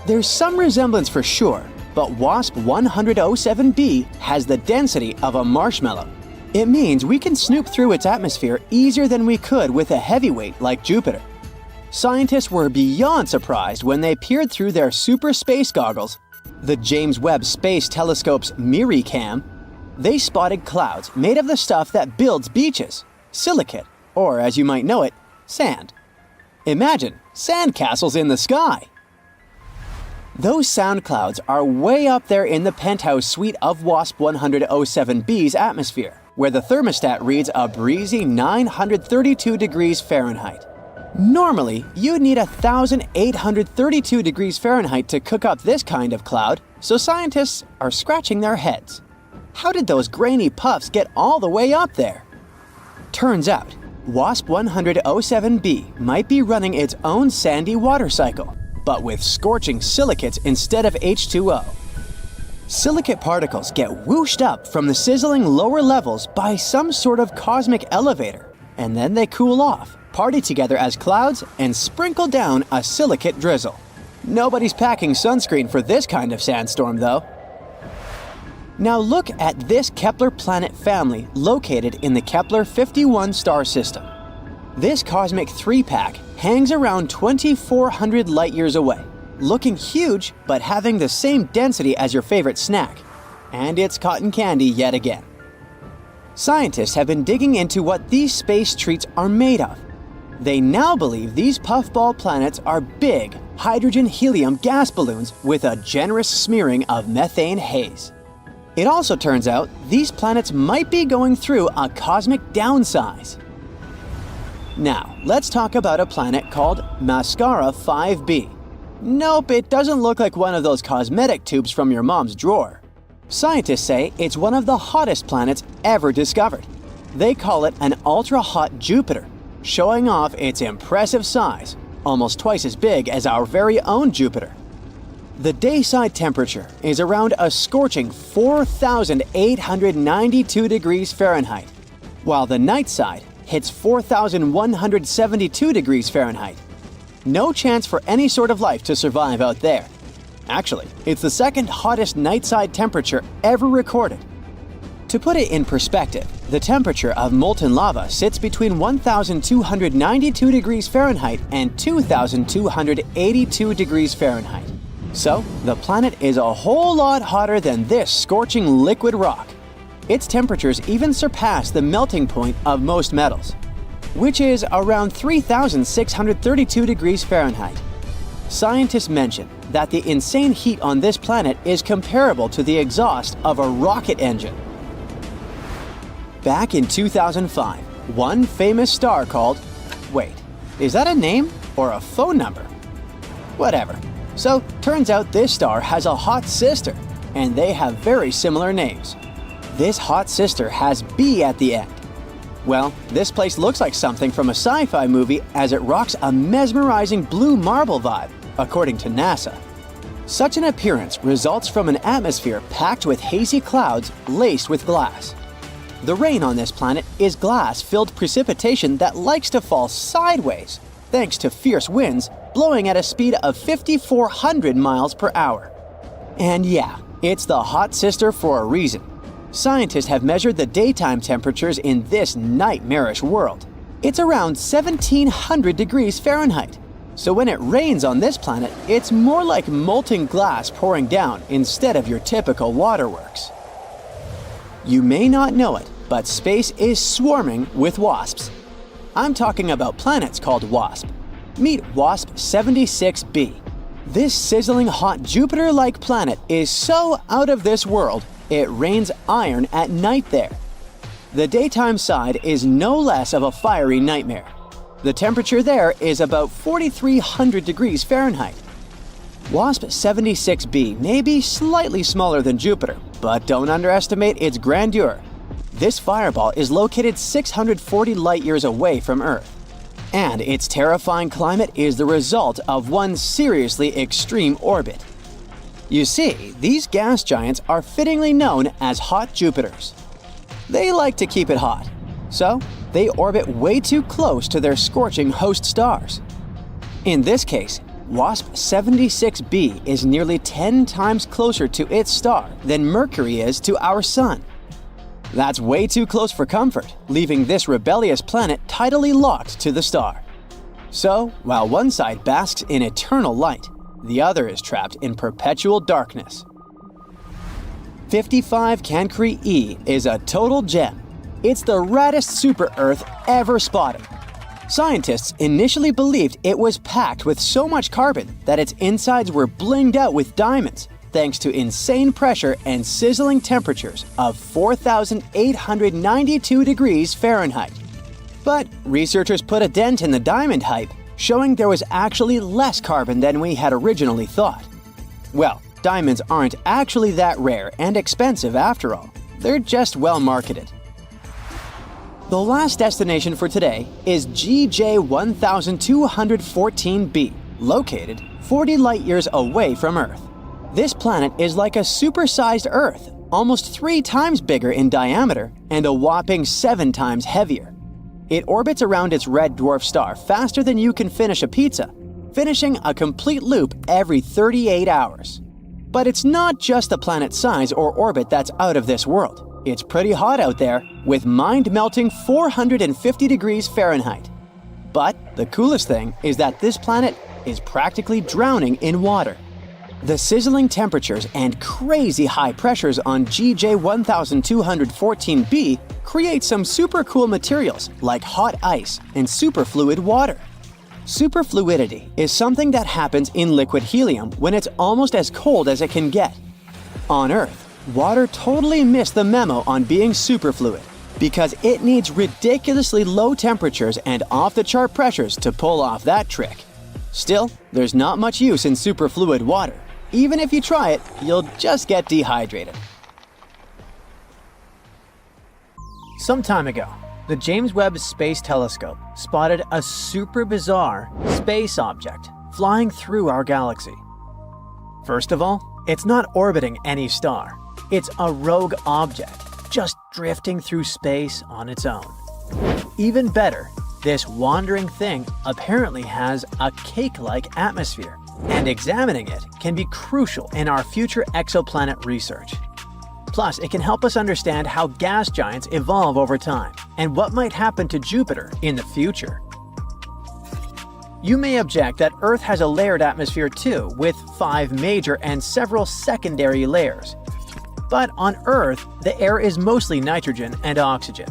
There's some resemblance for sure, but WASP 10007b has the density of a marshmallow. It means we can snoop through its atmosphere easier than we could with a heavyweight like Jupiter. Scientists were beyond surprised when they peered through their super space goggles, the James Webb Space Telescope's MIRI-cam. They spotted clouds made of the stuff that builds beaches, silicate, or as you might know it, sand. Imagine sandcastles in the sky. Those sound clouds are way up there in the penthouse suite of WASP 10007b's atmosphere, where the thermostat reads a breezy 932 degrees Fahrenheit. Normally, you'd need 1,832 degrees Fahrenheit to cook up this kind of cloud, so scientists are scratching their heads. How did those grainy puffs get all the way up there? Turns out, WASP 10007b might be running its own sandy water cycle, but with scorching silicates instead of H2O. Silicate particles get whooshed up from the sizzling lower levels by some sort of cosmic elevator, and then they cool off, party together as clouds, and sprinkle down a silicate drizzle. Nobody's packing sunscreen for this kind of sandstorm, though. Now look at this Kepler planet family located in the Kepler 51 star system. This cosmic three-pack hangs around 2,400 light-years away, looking huge but having the same density as your favorite snack. And it's cotton candy yet again. Scientists have been digging into what these space treats are made of. They now believe these puffball planets are big hydrogen-helium gas balloons with a generous smearing of methane haze. It also turns out these planets might be going through a cosmic downsize. Now, let's talk about a planet called Mascara 5b. Nope, it doesn't look like one of those cosmetic tubes from your mom's drawer. Scientists say it's one of the hottest planets ever discovered. They call it an ultra-hot Jupiter, showing off its impressive size, almost twice as big as our very own Jupiter. The dayside temperature is around a scorching 4,892 degrees Fahrenheit, while the night side hits 4,172 degrees Fahrenheit. No chance for any sort of life to survive out there. Actually, it's the second hottest night-side temperature ever recorded. To put it in perspective, the temperature of molten lava sits between 1,292 degrees Fahrenheit and 2,282 degrees Fahrenheit. So, the planet is a whole lot hotter than this scorching liquid rock. Its temperatures even surpass the melting point of most metals, which is around 3,632 degrees Fahrenheit. Scientists mention that the insane heat on this planet is comparable to the exhaust of a rocket engine. Back in 2005, one famous star called... Wait, is that a name or a phone number? Whatever. So, turns out this star has a hot sister, and they have very similar names. This hot sister has B at the end. Well, this place looks like something from a sci-fi movie as it rocks a mesmerizing blue marble vibe, according to NASA. Such an appearance results from an atmosphere packed with hazy clouds laced with glass. The rain on this planet is glass-filled precipitation that likes to fall sideways, thanks to fierce winds blowing at a speed of 5,400 miles per hour. And yeah, it's the hot sister for a reason. Scientists have measured the daytime temperatures in this nightmarish world. It's around 1,700 degrees Fahrenheit. So when it rains on this planet, it's more like molten glass pouring down instead of your typical waterworks. You may not know it, but space is swarming with WASPs. I'm talking about planets called WASP. Meet WASP 76b. This sizzling hot Jupiter-like planet is so out of this world, it rains iron at night there. The daytime side is no less of a fiery nightmare. The temperature there is about 4,300 degrees Fahrenheit. WASP 76b may be slightly smaller than Jupiter, but don't underestimate its grandeur. This fireball is located 640 light-years away from Earth, and its terrifying climate is the result of one seriously extreme orbit. You see, these gas giants are fittingly known as hot Jupiters. They like to keep it hot, so they orbit way too close to their scorching host stars. In this case, WASP 76b is nearly 10 times closer to its star than Mercury is to our Sun. That's way too close for comfort, leaving this rebellious planet tidally locked to the star. So, while one side basks in eternal light, the other is trapped in perpetual darkness. 55 Cancri E is a total gem. It's the raddest super-Earth ever spotted. Scientists initially believed it was packed with so much carbon that its insides were blinged out with diamonds, thanks to insane pressure and sizzling temperatures of 4,892 degrees Fahrenheit. But researchers put a dent in the diamond hype, showing there was actually less carbon than we had originally thought. Well, diamonds aren't actually that rare and expensive after all. They're just well marketed. The last destination for today is GJ 1214b, located 40 light-years away from Earth. This planet is like a supersized Earth, almost 3 times bigger in diameter and a whopping 7 times heavier. It orbits around its red dwarf star faster than you can finish a pizza, finishing a complete loop every 38 hours. But it's not just the planet's size or orbit that's out of this world. It's pretty hot out there, with mind-melting 450 degrees Fahrenheit. But the coolest thing is that this planet is practically drowning in water. The sizzling temperatures and crazy high pressures on GJ 1214b create some super cool materials like hot ice and superfluid water. Superfluidity is something that happens in liquid helium when it's almost as cold as it can get. On Earth, water totally missed the memo on being superfluid because it needs ridiculously low temperatures and off-the-chart pressures to pull off that trick. Still, there's not much use in superfluid water. Even if you try it, you'll just get dehydrated. Some time ago, the James Webb Space Telescope spotted a super bizarre space object flying through our galaxy. First of all, it's not orbiting any star. It's a rogue object, just drifting through space on its own. Even better, this wandering thing apparently has a cake-like atmosphere, and examining it can be crucial in our future exoplanet research. Plus, it can help us understand how gas giants evolve over time and what might happen to Jupiter in the future. You may object that Earth has a layered atmosphere too, with 5 major and several secondary layers. But on Earth, the air is mostly nitrogen and oxygen.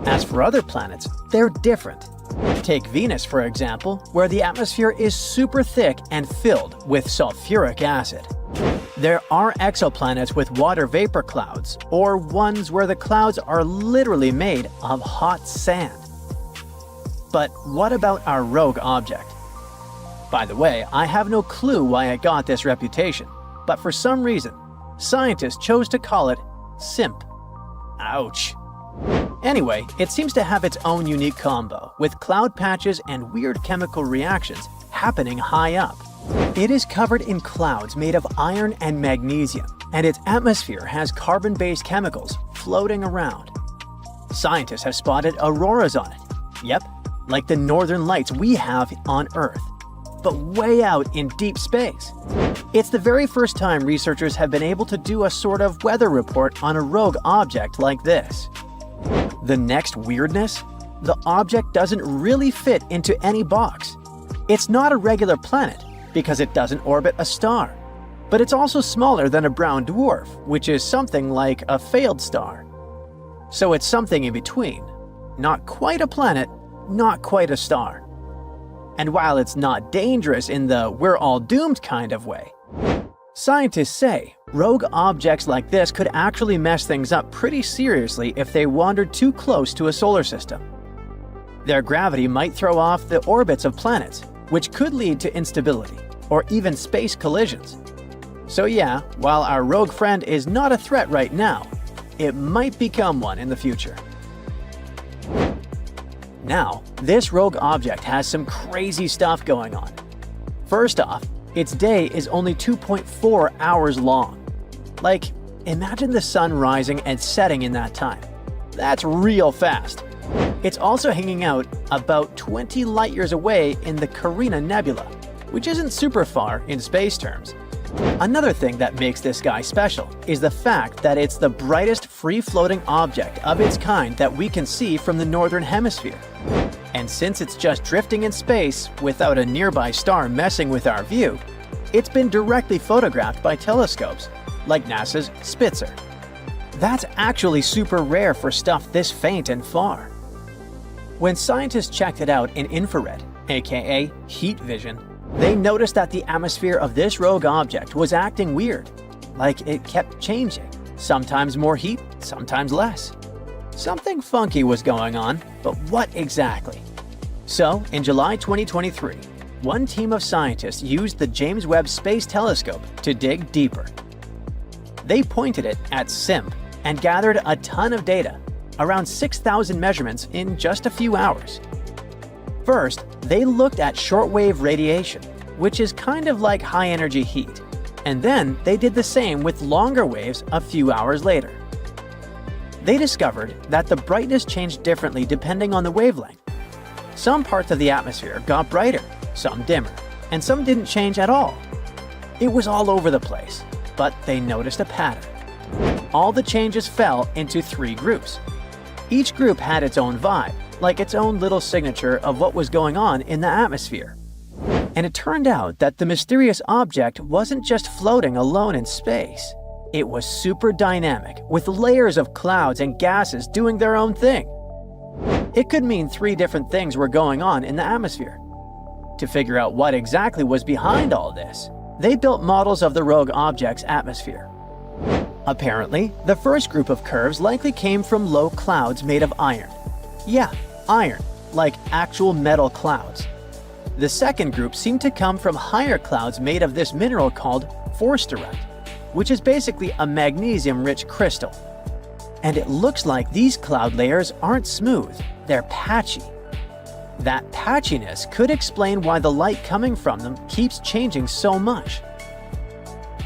As for other planets, they're different. Take Venus, for example, where the atmosphere is super thick and filled with sulfuric acid. There are exoplanets with water vapor clouds, or ones where the clouds are literally made of hot sand. But what about our rogue object? By the way, I have no clue why it got this reputation, but for some reason, scientists chose to call it SIMP. Ouch. Anyway, it seems to have its own unique combo, with cloud patches and weird chemical reactions happening high up. It is covered in clouds made of iron and magnesium, and its atmosphere has carbon-based chemicals floating around. Scientists have spotted auroras on it. Yep, like the northern lights we have on Earth, but way out in deep space. It's the very first time researchers have been able to do a sort of weather report on a rogue object like this. The next weirdness? The object doesn't really fit into any box. It's not a regular planet, because it doesn't orbit a star. But it's also smaller than a brown dwarf, which is something like a failed star. So it's something in between. Not quite a planet, not quite a star. And while it's not dangerous in the we're all doomed kind of way, scientists say rogue objects like this could actually mess things up pretty seriously if they wandered too close to a solar system. Their gravity might throw off the orbits of planets, which could lead to instability, or even space collisions. So yeah, while our rogue friend is not a threat right now, it might become one in the future. Now, this rogue object has some crazy stuff going on. First off, its day is only 2.4 hours long. Like, imagine the sun rising and setting in that time. That's real fast. It's also hanging out about 20 light-years away in the Carina Nebula, which isn't super far in space terms. Another thing that makes this guy special is the fact that it's the brightest free-floating object of its kind that we can see from the northern hemisphere. And since it's just drifting in space without a nearby star messing with our view, it's been directly photographed by telescopes, like NASA's Spitzer. That's actually super rare for stuff this faint and far. When scientists checked it out in infrared, aka heat vision, they noticed that the atmosphere of this rogue object was acting weird, like it kept changing, sometimes more heat, sometimes less. Something funky was going on, but what exactly? So, in July 2023, one team of scientists used the James Webb Space Telescope to dig deeper. They pointed it at SIMP and gathered a ton of data, around 6,000 measurements in just a few hours. First, they looked at shortwave radiation, which is kind of like high-energy heat, and then they did the same with longer waves a few hours later. They discovered that the brightness changed differently depending on the wavelength. Some parts of the atmosphere got brighter, some dimmer, and some didn't change at all. It was all over the place, but they noticed a pattern. All the changes fell into 3 groups. Each group had its own vibe, like its own little signature of what was going on in the atmosphere. And it turned out that the mysterious object wasn't just floating alone in space. It was super dynamic, with layers of clouds and gases doing their own thing. It could mean 3 different things were going on in the atmosphere. To figure out what exactly was behind all this, they built models of the rogue object's atmosphere. Apparently, the first group of curves likely came from low clouds made of iron. Yeah, iron, like actual metal clouds. The second group seemed to come from higher clouds made of this mineral called forsterite, which is basically a magnesium-rich crystal. And it looks like these cloud layers aren't smooth, they're patchy. That patchiness could explain why the light coming from them keeps changing so much.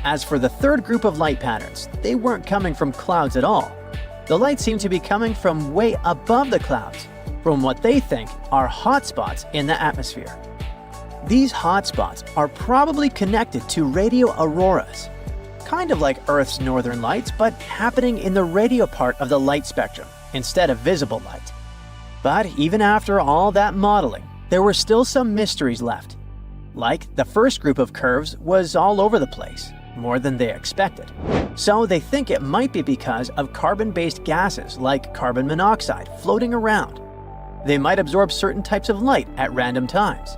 As for the third group of light patterns, they weren't coming from clouds at all. The light seemed to be coming from way above the clouds, from what they think are hotspots in the atmosphere. These hotspots are probably connected to radio auroras, kind of like Earth's northern lights, but happening in the radio part of the light spectrum instead of visible light. But even after all that modeling, there were still some mysteries left. Like, the first group of curves was all over the place, more than they expected. So they think it might be because of carbon-based gases like carbon monoxide floating around. They might absorb certain types of light at random times.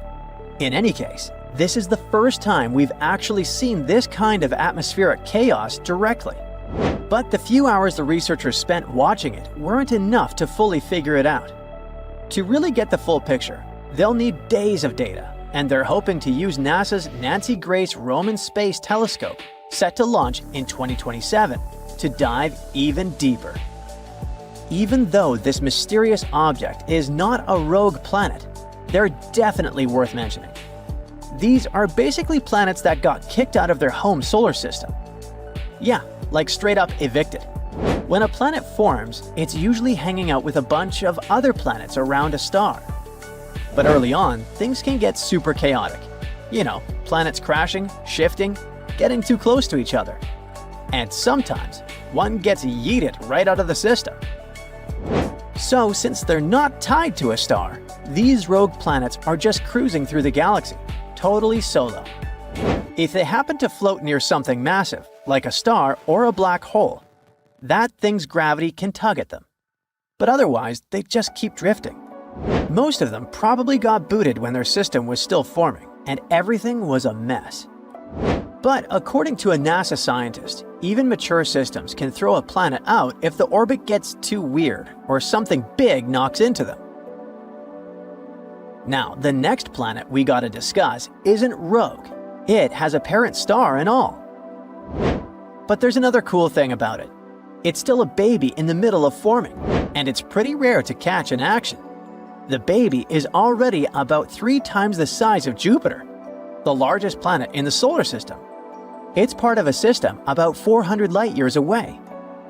In any case, this is the first time we've actually seen this kind of atmospheric chaos directly. But the few hours the researchers spent watching it weren't enough to fully figure it out. To really get the full picture, they'll need days of data, and they're hoping to use NASA's Nancy Grace Roman Space Telescope, set to launch in 2027, to dive even deeper. Even though this mysterious object is not a rogue planet, they're definitely worth mentioning. These are basically planets that got kicked out of their home solar system. Yeah, like straight up evicted. When a planet forms, it's usually hanging out with a bunch of other planets around a star. But early on, things can get super chaotic. You know, planets crashing, shifting, getting too close to each other. And sometimes, one gets yeeted right out of the system. So, since they're not tied to a star, these rogue planets are just cruising through the galaxy, totally solo. If they happen to float near something massive, like a star or a black hole, that thing's gravity can tug at them. But otherwise, they just keep drifting. Most of them probably got booted when their system was still forming, and everything was a mess. But according to a NASA scientist, even mature systems can throw a planet out if the orbit gets too weird or something big knocks into them. Now, the next planet we gotta discuss isn't rogue. It has a parent star and all. But there's another cool thing about it. It's still a baby in the middle of forming, and it's pretty rare to catch in action. The baby is already about 3 times the size of Jupiter, the largest planet in the solar system. It's part of a system about 400 light-years away.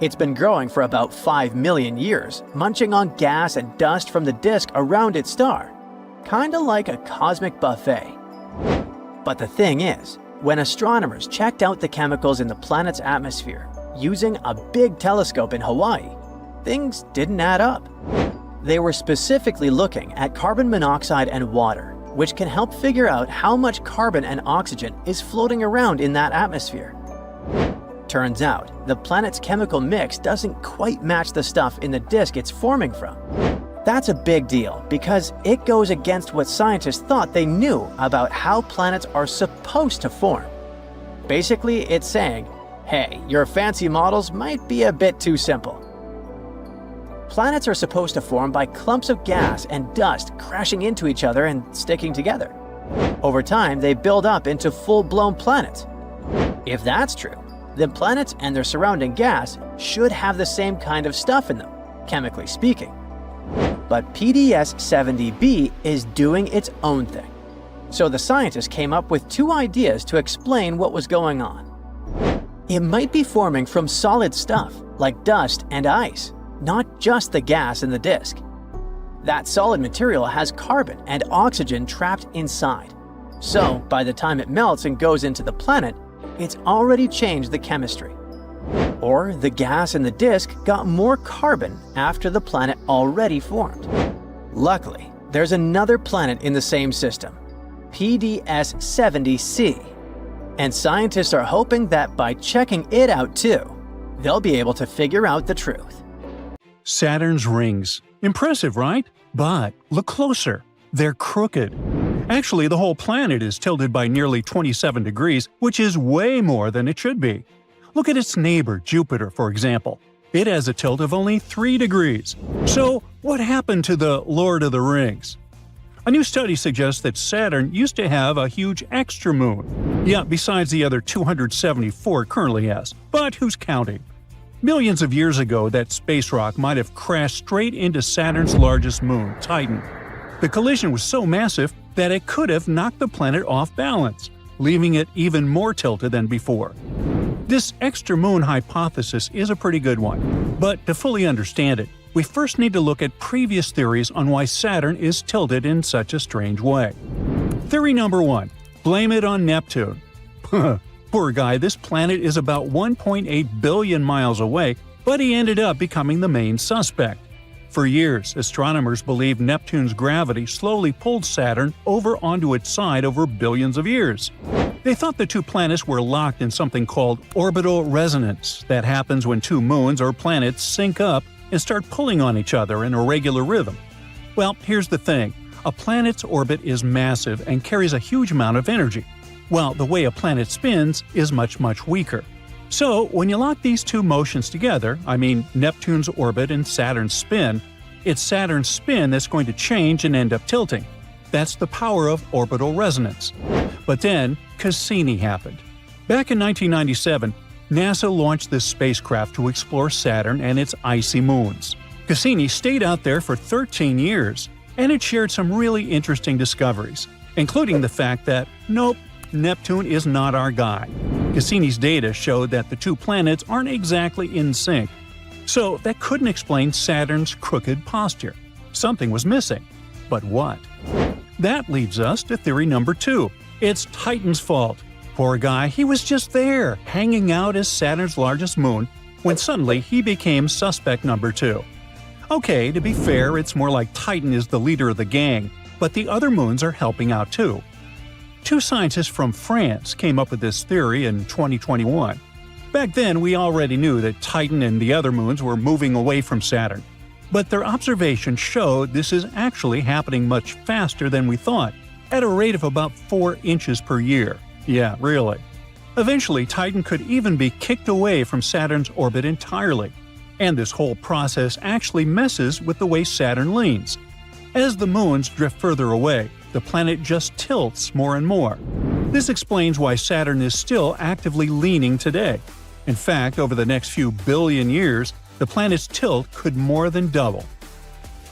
It's been growing for about 5 million years, munching on gas and dust from the disk around its star, kinda like a cosmic buffet. But the thing is, when astronomers checked out the chemicals in the planet's atmosphere using a big telescope in Hawaii, things didn't add up. They were specifically looking at carbon monoxide and water, which can help figure out how much carbon and oxygen is floating around in that atmosphere. Turns out, the planet's chemical mix doesn't quite match the stuff in the disk it's forming from. That's a big deal because it goes against what scientists thought they knew about how planets are supposed to form. Basically, it's saying, hey, your fancy models might be a bit too simple. Planets are supposed to form by clumps of gas and dust crashing into each other and sticking together. Over time, they build up into full-blown planets. If that's true, then planets and their surrounding gas should have the same kind of stuff in them, chemically speaking. But PDS-70b is doing its own thing. So the scientists came up with 2 ideas to explain what was going on. It might be forming from solid stuff, like dust and ice, not just the gas in the disk. That solid material has carbon and oxygen trapped inside. So, by the time it melts and goes into the planet, it's already changed the chemistry. Or the gas in the disk got more carbon after the planet already formed. Luckily, there's another planet in the same system, PDS-70c. And scientists are hoping that by checking it out too, they'll be able to figure out the truth. Saturn's rings. Impressive, right? But look closer. They're crooked. Actually, the whole planet is tilted by nearly 27 degrees, which is way more than it should be. Look at its neighbor, Jupiter, for example. It has a tilt of only 3 degrees. So, what happened to the Lord of the Rings? A new study suggests that Saturn used to have a huge extra moon. Yeah, besides the other 274 it currently has. But who's counting? Millions of years ago, that space rock might have crashed straight into Saturn's largest moon, Titan. The collision was so massive that it could have knocked the planet off balance, leaving it even more tilted than before. This extra moon hypothesis is a pretty good one, but to fully understand it, we first need to look at previous theories on why Saturn is tilted in such a strange way. Theory number 1. Blame it on Neptune. Poor guy, this planet is about 1.8 billion miles away, but he ended up becoming the main suspect. For years, astronomers believed Neptune's gravity slowly pulled Saturn over onto its side over billions of years. They thought the two planets were locked in something called orbital resonance that happens when two moons or planets sync up and start pulling on each other in a regular rhythm. Well, here's the thing. A planet's orbit is massive and carries a huge amount of energy, while the way a planet spins is much weaker. So, when you lock these two motions together, I mean Neptune's orbit and Saturn's spin, it's Saturn's spin that's going to change and end up tilting. That's the power of orbital resonance. But then, Cassini happened. Back in 1997, NASA launched this spacecraft to explore Saturn and its icy moons. Cassini stayed out there for 13 years, and it shared some really interesting discoveries, including the fact that, nope, Neptune is not our guy. Cassini's data showed that the two planets aren't exactly in sync, so that couldn't explain Saturn's crooked posture. Something was missing. But what? That leads us to theory number 2. It's Titan's fault. Poor guy, he was just there, hanging out as Saturn's largest moon, when suddenly he became suspect number 2. Okay, to be fair, it's more like Titan is the leader of the gang, but the other moons are helping out too. Two scientists from France came up with this theory in 2021. Back then, we already knew that Titan and the other moons were moving away from Saturn. But their observations showed this is actually happening much faster than we thought, at a rate of about 4 inches per year. Yeah, really. Eventually, Titan could even be kicked away from Saturn's orbit entirely. And this whole process actually messes with the way Saturn leans. As the moons drift further away, the planet just tilts more and more. This explains why Saturn is still actively leaning today. In fact, over the next few billion years, the planet's tilt could more than double.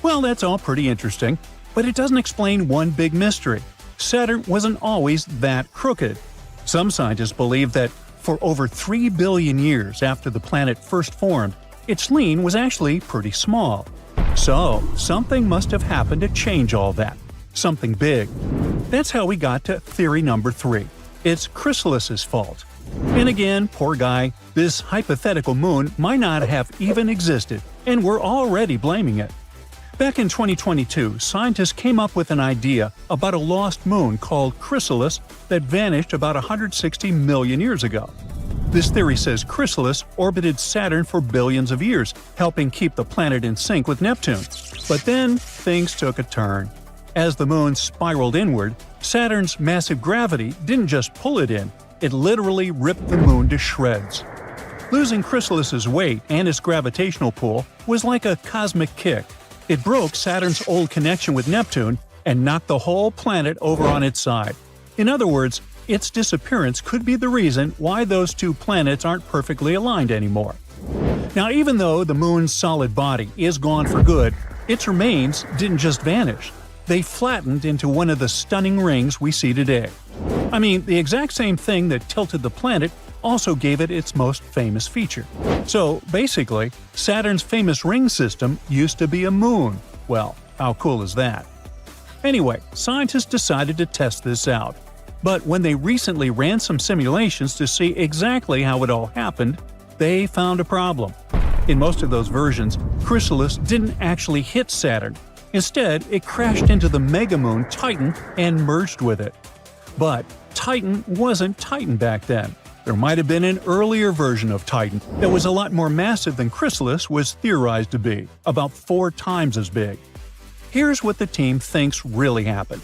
Well, that's all pretty interesting, but it doesn't explain one big mystery. Saturn wasn't always that crooked. Some scientists believe that for over 3 billion years after the planet first formed, its lean was actually pretty small. So, something must have happened to change all that. Something big. That's how we got to theory number 3. It's Chrysalis's fault. And again, poor guy, this hypothetical moon might not have even existed, and we're already blaming it. Back in 2022, scientists came up with an idea about a lost moon called Chrysalis that vanished about 160 million years ago. This theory says Chrysalis orbited Saturn for billions of years, helping keep the planet in sync with Neptune. But then, things took a turn. As the moon spiraled inward, Saturn's massive gravity didn't just pull it in, it literally ripped the moon to shreds. Losing Chrysalis's weight and its gravitational pull was like a cosmic kick. It broke Saturn's old connection with Neptune and knocked the whole planet over on its side. In other words, its disappearance could be the reason why those two planets aren't perfectly aligned anymore. Now, even though the moon's solid body is gone for good, its remains didn't just vanish. They flattened into one of the stunning rings we see today. I mean, the exact same thing that tilted the planet also gave it its most famous feature. So, basically, Saturn's famous ring system used to be a moon. Well, how cool is that? Anyway, scientists decided to test this out. But when they recently ran some simulations to see exactly how it all happened, they found a problem. In most of those versions, Chrysalis didn't actually hit Saturn. Instead, it crashed into the megamoon Titan and merged with it. But Titan wasn't Titan back then. There might have been an earlier version of Titan that was a lot more massive than Chrysalis was theorized to be, about 4 times as big. Here's what the team thinks really happened.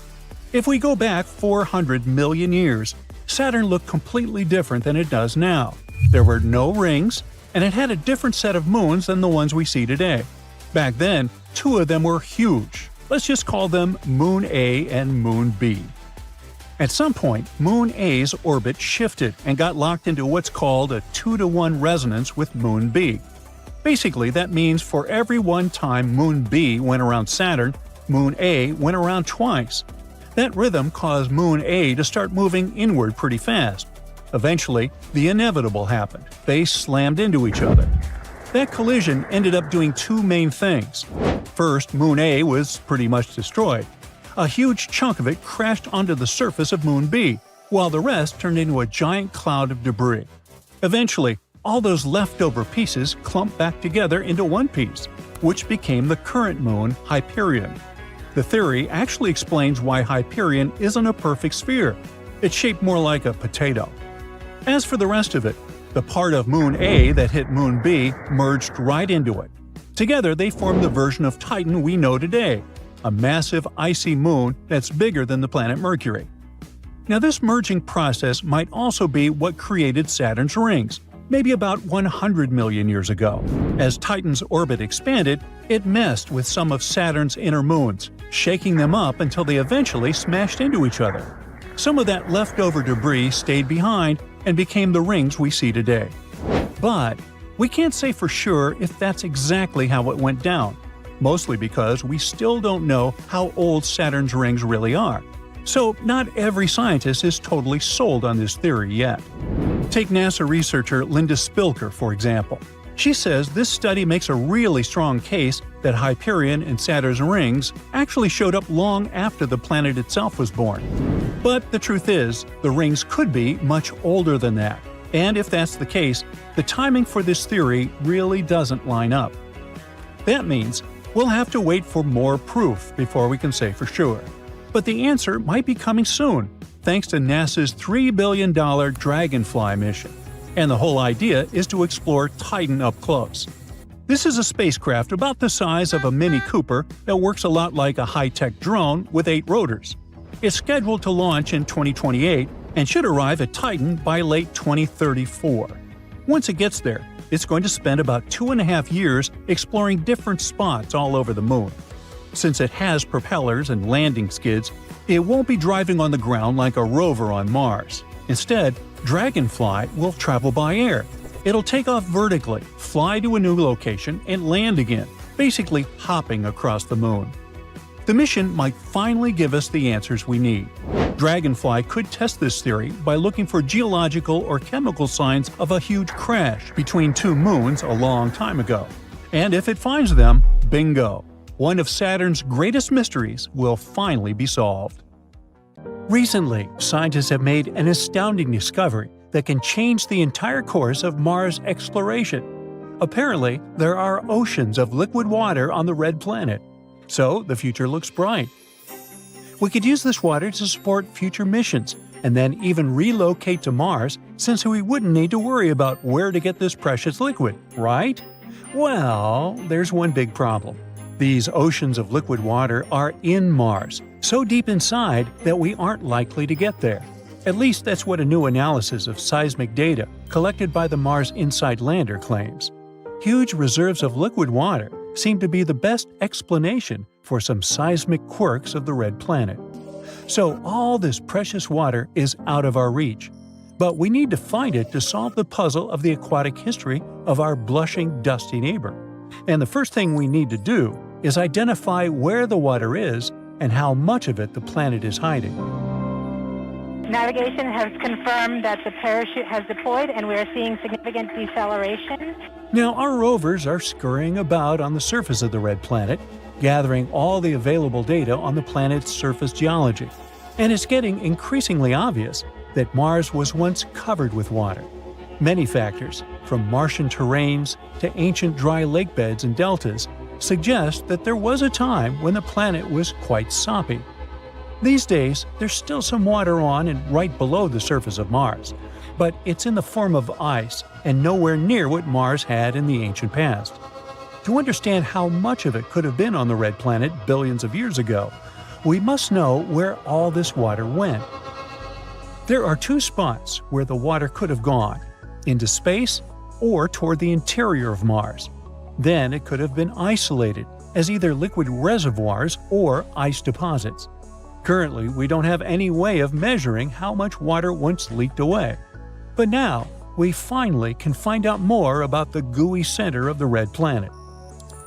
If we go back 400 million years, Saturn looked completely different than it does now. There were no rings, and it had a different set of moons than the ones we see today. Back then, 2 of them were huge. Let's just call them Moon A and Moon B. At some point, Moon A's orbit shifted and got locked into what's called a 2-to-1 resonance with Moon B. Basically, that means for every one time Moon B went around Saturn, Moon A went around twice. That rhythm caused Moon A to start moving inward pretty fast. Eventually, the inevitable happened. They slammed into each other. That collision ended up doing two main things. First, Moon A was pretty much destroyed. A huge chunk of it crashed onto the surface of Moon B, while the rest turned into a giant cloud of debris. Eventually, all those leftover pieces clumped back together into one piece, which became the current moon, Hyperion. The theory actually explains why Hyperion isn't a perfect sphere. It's shaped more like a potato. As for the rest of it, the part of Moon A that hit Moon B merged right into it. Together, they formed the version of Titan we know today, a massive icy moon that's bigger than the planet Mercury. Now, this merging process might also be what created Saturn's rings, maybe about 100 million years ago. As Titan's orbit expanded, it messed with some of Saturn's inner moons, shaking them up until they eventually smashed into each other. Some of that leftover debris stayed behind and became the rings we see today. But we can't say for sure if that's exactly how it went down, mostly because we still don't know how old Saturn's rings really are. So not every scientist is totally sold on this theory yet. Take NASA researcher Linda Spilker, for example. She says this study makes a really strong case that Hyperion and Saturn's rings actually showed up long after the planet itself was born. But the truth is, the rings could be much older than that. And if that's the case, the timing for this theory really doesn't line up. That means we'll have to wait for more proof before we can say for sure. But the answer might be coming soon, thanks to NASA's $3 billion Dragonfly mission. And the whole idea is to explore Titan up close. This is a spacecraft about the size of a Mini Cooper that works a lot like a high-tech drone with 8 rotors. It's scheduled to launch in 2028 and should arrive at Titan by late 2034. Once it gets there, it's going to spend about 2.5 years exploring different spots all over the moon. Since it has propellers and landing skids, it won't be driving on the ground like a rover on Mars. Instead, Dragonfly will travel by air. It'll take off vertically, fly to a new location, and land again, basically hopping across the moon. The mission might finally give us the answers we need. Dragonfly could test this theory by looking for geological or chemical signs of a huge crash between two moons a long time ago. And if it finds them, bingo! One of Saturn's greatest mysteries will finally be solved. Recently, scientists have made an astounding discovery that can change the entire course of Mars exploration. Apparently, there are oceans of liquid water on the red planet. So, the future looks bright. We could use this water to support future missions, and then even relocate to Mars since we wouldn't need to worry about where to get this precious liquid, right? Well, there's one big problem. These oceans of liquid water are in Mars, so deep inside that we aren't likely to get there. At least that's what a new analysis of seismic data collected by the Mars Insight lander claims. Huge reserves of liquid water seem to be the best explanation for some seismic quirks of the red planet. So all this precious water is out of our reach. But we need to find it to solve the puzzle of the aquatic history of our blushing, dusty neighbor. And the first thing we need to do is identify where the water is and how much of it the planet is hiding. Navigation has confirmed that the parachute has deployed and we are seeing significant deceleration. Now, our rovers are scurrying about on the surface of the red planet, gathering all the available data on the planet's surface geology. And it's getting increasingly obvious that Mars was once covered with water. Many factors, from Martian terrains to ancient dry lake beds and deltas, suggest that there was a time when the planet was quite soppy. These days, there's still some water on and right below the surface of Mars, but it's in the form of ice and nowhere near what Mars had in the ancient past. To understand how much of it could have been on the red planet billions of years ago, we must know where all this water went. There are two spots where the water could have gone: into space or toward the interior of Mars. Then it could have been isolated as either liquid reservoirs or ice deposits. Currently, we don't have any way of measuring how much water once leaked away. But now, we finally can find out more about the gooey center of the red planet.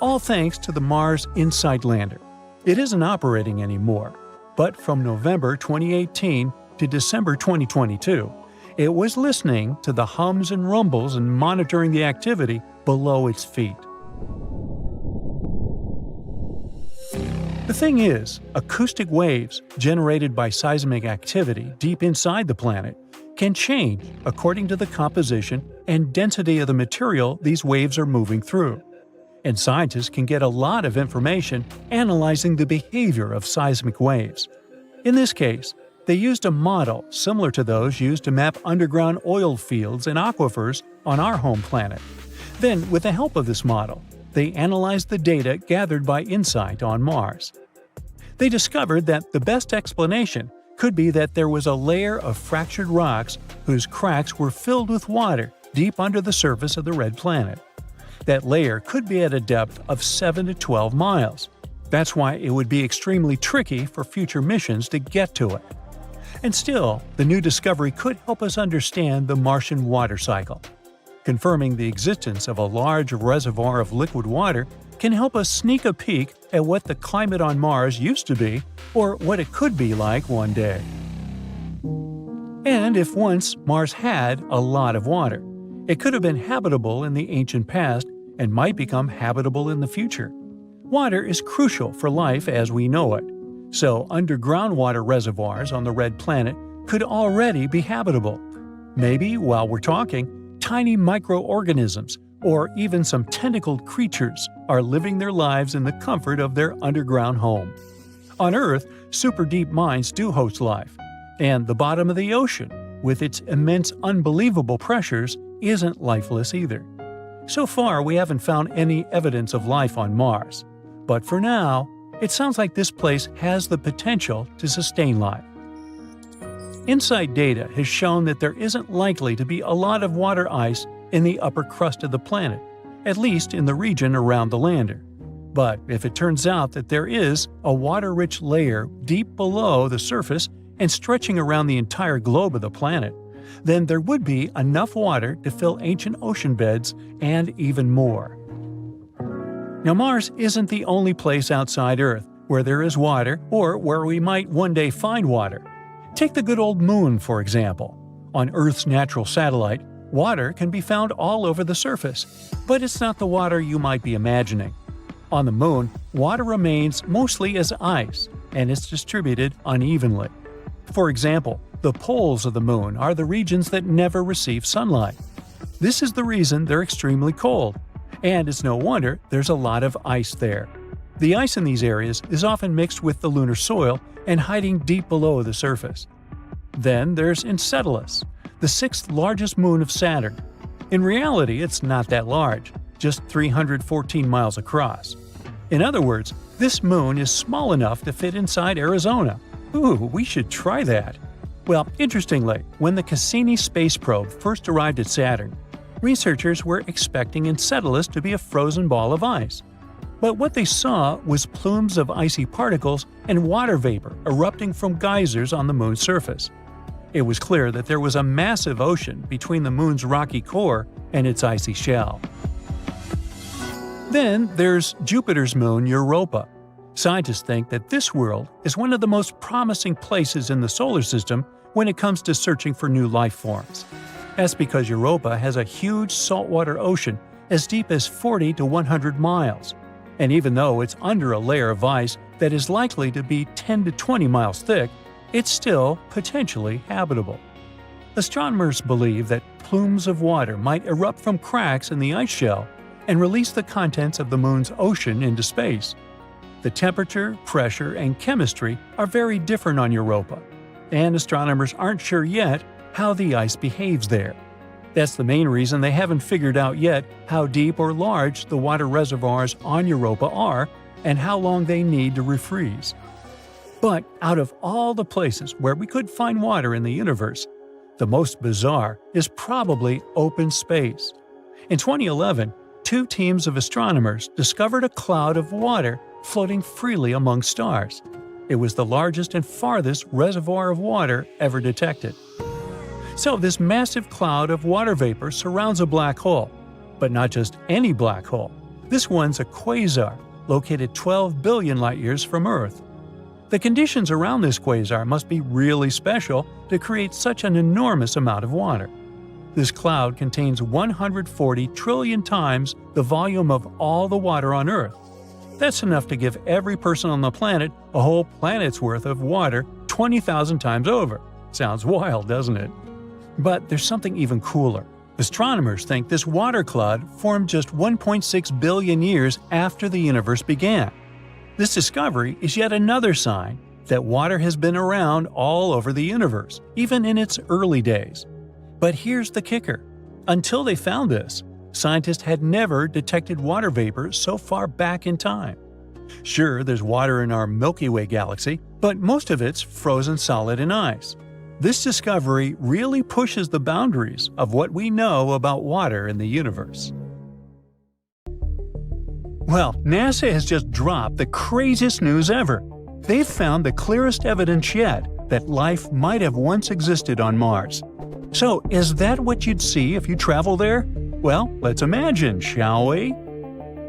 All thanks to the Mars InSight lander. It isn't operating anymore, but from November 2018 to December 2022, it was listening to the hums and rumbles and monitoring the activity below its feet. The thing is, acoustic waves generated by seismic activity deep inside the planet can change according to the composition and density of the material these waves are moving through. And scientists can get a lot of information analyzing the behavior of seismic waves. In this case, they used a model similar to those used to map underground oil fields and aquifers on our home planet. Then, with the help of this model, they analyzed the data gathered by InSight on Mars. They discovered that the best explanation could be that there was a layer of fractured rocks whose cracks were filled with water deep under the surface of the red planet. That layer could be at a depth of 7 to 12 miles. That's why it would be extremely tricky for future missions to get to it. And still, the new discovery could help us understand the Martian water cycle. Confirming the existence of a large reservoir of liquid water can help us sneak a peek at what the climate on Mars used to be, or what it could be like one day. And if once Mars had a lot of water, it could have been habitable in the ancient past and might become habitable in the future. Water is crucial for life as we know it, so underground water reservoirs on the red planet could already be habitable. Maybe, while we're talking, tiny microorganisms or even some tentacled creatures are living their lives in the comfort of their underground home. On Earth, super-deep mines do host life, and the bottom of the ocean, with its immense unbelievable pressures, isn't lifeless either. So far, we haven't found any evidence of life on Mars, but for now, it sounds like this place has the potential to sustain life. InSight data has shown that there isn't likely to be a lot of water ice in the upper crust of the planet, at least in the region around the lander. But if it turns out that there is a water-rich layer deep below the surface and stretching around the entire globe of the planet, then there would be enough water to fill ancient ocean beds and even more. Now, Mars isn't the only place outside Earth where there is water or where we might one day find water. Take the good old Moon, for example. On Earth's natural satellite, water can be found all over the surface, but it's not the water you might be imagining. On the Moon, water remains mostly as ice, and it's distributed unevenly. For example, the poles of the Moon are the regions that never receive sunlight. This is the reason they're extremely cold, and it's no wonder there's a lot of ice there. The ice in these areas is often mixed with the lunar soil and hiding deep below the surface. Then there's Enceladus, the sixth largest moon of Saturn. In reality, it's not that large, just 314 miles across. In other words, this moon is small enough to fit inside Arizona. Ooh, we should try that. Well, interestingly, when the Cassini space probe first arrived at Saturn, researchers were expecting Enceladus to be a frozen ball of ice. But what they saw was plumes of icy particles and water vapor erupting from geysers on the moon's surface. It was clear that there was a massive ocean between the moon's rocky core and its icy shell. Then there's Jupiter's moon Europa. Scientists think that this world is one of the most promising places in the solar system when it comes to searching for new life forms. That's because Europa has a huge saltwater ocean as deep as 40 to 100 miles. And even though it's under a layer of ice that is likely to be 10 to 20 miles thick, it's still potentially habitable. Astronomers believe that plumes of water might erupt from cracks in the ice shell and release the contents of the moon's ocean into space. The temperature, pressure, and chemistry are very different on Europa, and astronomers aren't sure yet how the ice behaves there. That's the main reason they haven't figured out yet how deep or large the water reservoirs on Europa are and how long they need to refreeze. But out of all the places where we could find water in the universe, the most bizarre is probably open space. In 2011, two teams of astronomers discovered a cloud of water floating freely among stars. It was the largest and farthest reservoir of water ever detected. So this massive cloud of water vapor surrounds a black hole. But not just any black hole. This one's a quasar, located 12 billion light-years from Earth. The conditions around this quasar must be really special to create such an enormous amount of water. This cloud contains 140 trillion times the volume of all the water on Earth. That's enough to give every person on the planet a whole planet's worth of water 20,000 times over. Sounds wild, doesn't it? But there's something even cooler. Astronomers think this water cloud formed just 1.6 billion years after the universe began. This discovery is yet another sign that water has been around all over the universe, even in its early days. But here's the kicker. Until they found this, scientists had never detected water vapor so far back in time. Sure, there's water in our Milky Way galaxy, but most of it's frozen solid in ice. This discovery really pushes the boundaries of what we know about water in the universe. Well, NASA has just dropped the craziest news ever. They've found the clearest evidence yet that life might have once existed on Mars. So, is that what you'd see if you travel there? Well, let's imagine, shall we?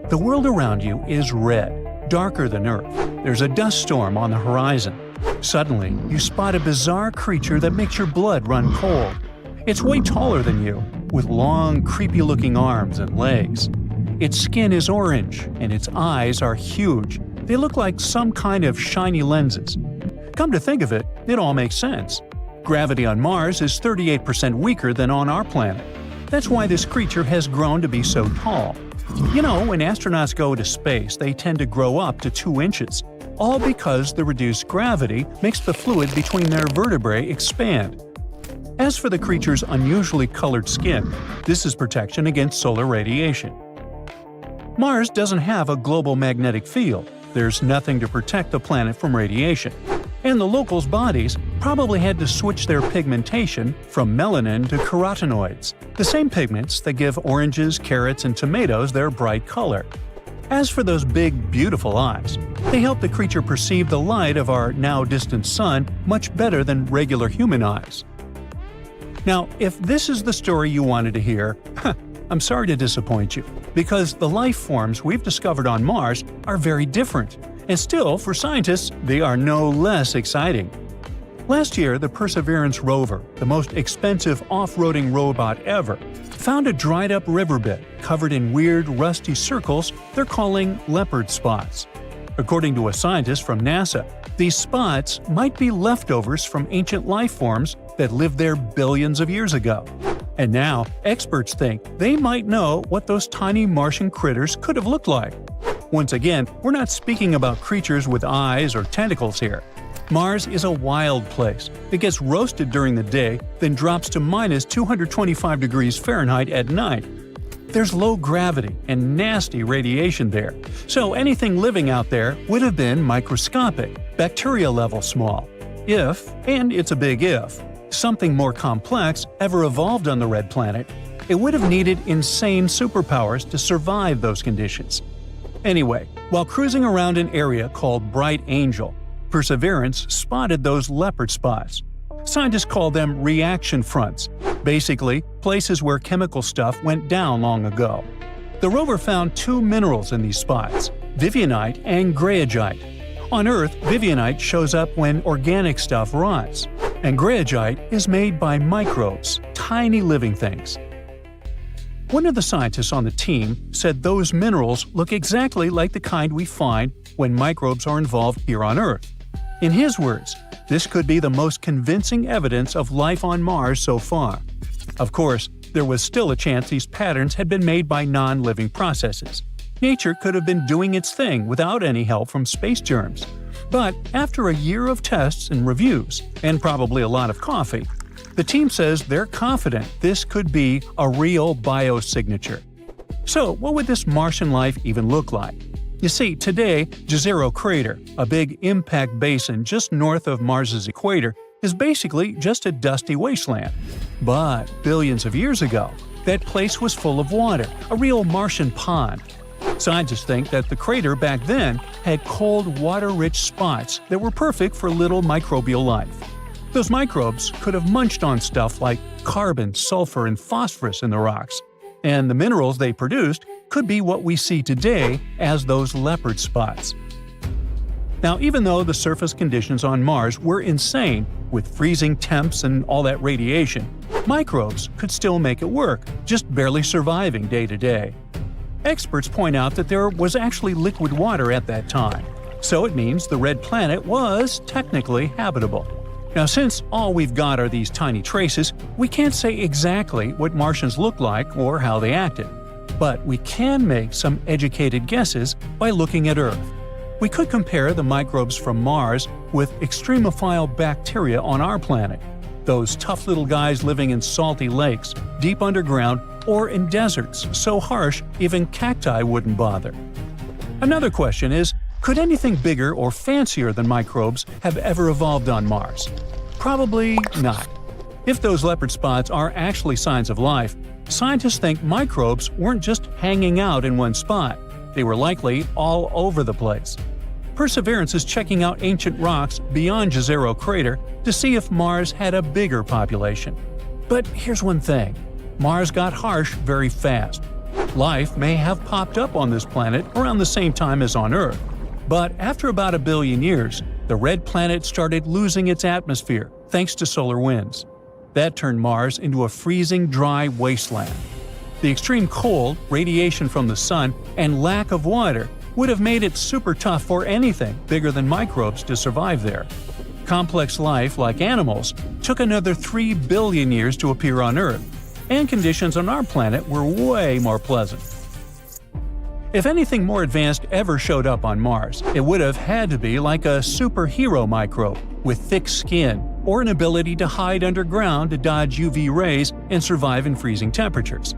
The world around you is red, darker than Earth. There's a dust storm on the horizon. Suddenly, you spot a bizarre creature that makes your blood run cold. It's way taller than you, with long, creepy-looking arms and legs. Its skin is orange, and its eyes are huge. They look like some kind of shiny lenses. Come to think of it, it all makes sense. Gravity on Mars is 38% weaker than on our planet. That's why this creature has grown to be so tall. You know, when astronauts go to space, they tend to grow up to 2 inches, all because the reduced gravity makes the fluid between their vertebrae expand. As for the creature's unusually colored skin, this is protection against solar radiation. Mars doesn't have a global magnetic field. There's nothing to protect the planet from radiation. And the locals' bodies probably had to switch their pigmentation from melanin to carotenoids, the same pigments that give oranges, carrots, and tomatoes their bright color. As for those big, beautiful eyes, they help the creature perceive the light of our now-distant sun much better than regular human eyes. Now, if this is the story you wanted to hear, I'm sorry to disappoint you, because the life forms we've discovered on Mars are very different, and still, for scientists, they are no less exciting. Last year, the Perseverance rover, the most expensive off-roading robot ever, found a dried-up riverbed covered in weird, rusty circles they're calling leopard spots. According to a scientist from NASA, these spots might be leftovers from ancient life forms that lived there billions of years ago. And now, experts think they might know what those tiny Martian critters could have looked like. Once again, we're not speaking about creatures with eyes or tentacles here. Mars is a wild place. It gets roasted during the day, then drops to minus 225 degrees Fahrenheit at night. There's low gravity and nasty radiation there, so anything living out there would have been microscopic, bacteria-level small. If, and it's a big if, something more complex ever evolved on the red planet, it would have needed insane superpowers to survive those conditions. Anyway, while cruising around an area called Bright Angel, Perseverance spotted those leopard spots. Scientists call them reaction fronts, basically places where chemical stuff went down long ago. The rover found 2 minerals in these spots, vivianite and greigite. On Earth, vivianite shows up when organic stuff rots, and greigite is made by microbes, tiny living things. One of the scientists on the team said those minerals look exactly like the kind we find when microbes are involved here on Earth. In his words, this could be the most convincing evidence of life on Mars so far. Of course, there was still a chance these patterns had been made by non-living processes. Nature could have been doing its thing without any help from space germs. But after a year of tests and reviews, and probably a lot of coffee, the team says they're confident this could be a real biosignature. So, what would this Martian life even look like? You see, today, Jezero Crater, a big impact basin just north of Mars's equator, is basically just a dusty wasteland. But billions of years ago, that place was full of water, a real Martian pond. Scientists think that the crater back then had cold, water-rich spots that were perfect for little microbial life. Those microbes could have munched on stuff like carbon, sulfur, and phosphorus in the rocks, and the minerals they produced could be what we see today as those leopard spots. Now, even though the surface conditions on Mars were insane, with freezing temps and all that radiation, microbes could still make it work, just barely surviving day to day. Experts point out that there was actually liquid water at that time, so it means the red planet was technically habitable. Now, since all we've got are these tiny traces, we can't say exactly what Martians looked like or how they acted. But we can make some educated guesses by looking at Earth. We could compare the microbes from Mars with extremophile bacteria on our planet, those tough little guys living in salty lakes, deep underground, or in deserts so harsh even cacti wouldn't bother. Another question is, could anything bigger or fancier than microbes have ever evolved on Mars? Probably not. If those leopard spots are actually signs of life, scientists think microbes weren't just hanging out in one spot. They were likely all over the place. Perseverance is checking out ancient rocks beyond Jezero Crater to see if Mars had a bigger population. But here's one thing. Mars got harsh very fast. Life may have popped up on this planet around the same time as on Earth. But after about 1 billion years, the red planet started losing its atmosphere thanks to solar winds. That turned Mars into a freezing, dry wasteland. The extreme cold, radiation from the sun, and lack of water would have made it super tough for anything bigger than microbes to survive there. Complex life, like animals, took another 3 billion years to appear on Earth, and conditions on our planet were way more pleasant. If anything more advanced ever showed up on Mars, it would have had to be like a superhero microbe with thick skin or an ability to hide underground to dodge UV rays and survive in freezing temperatures.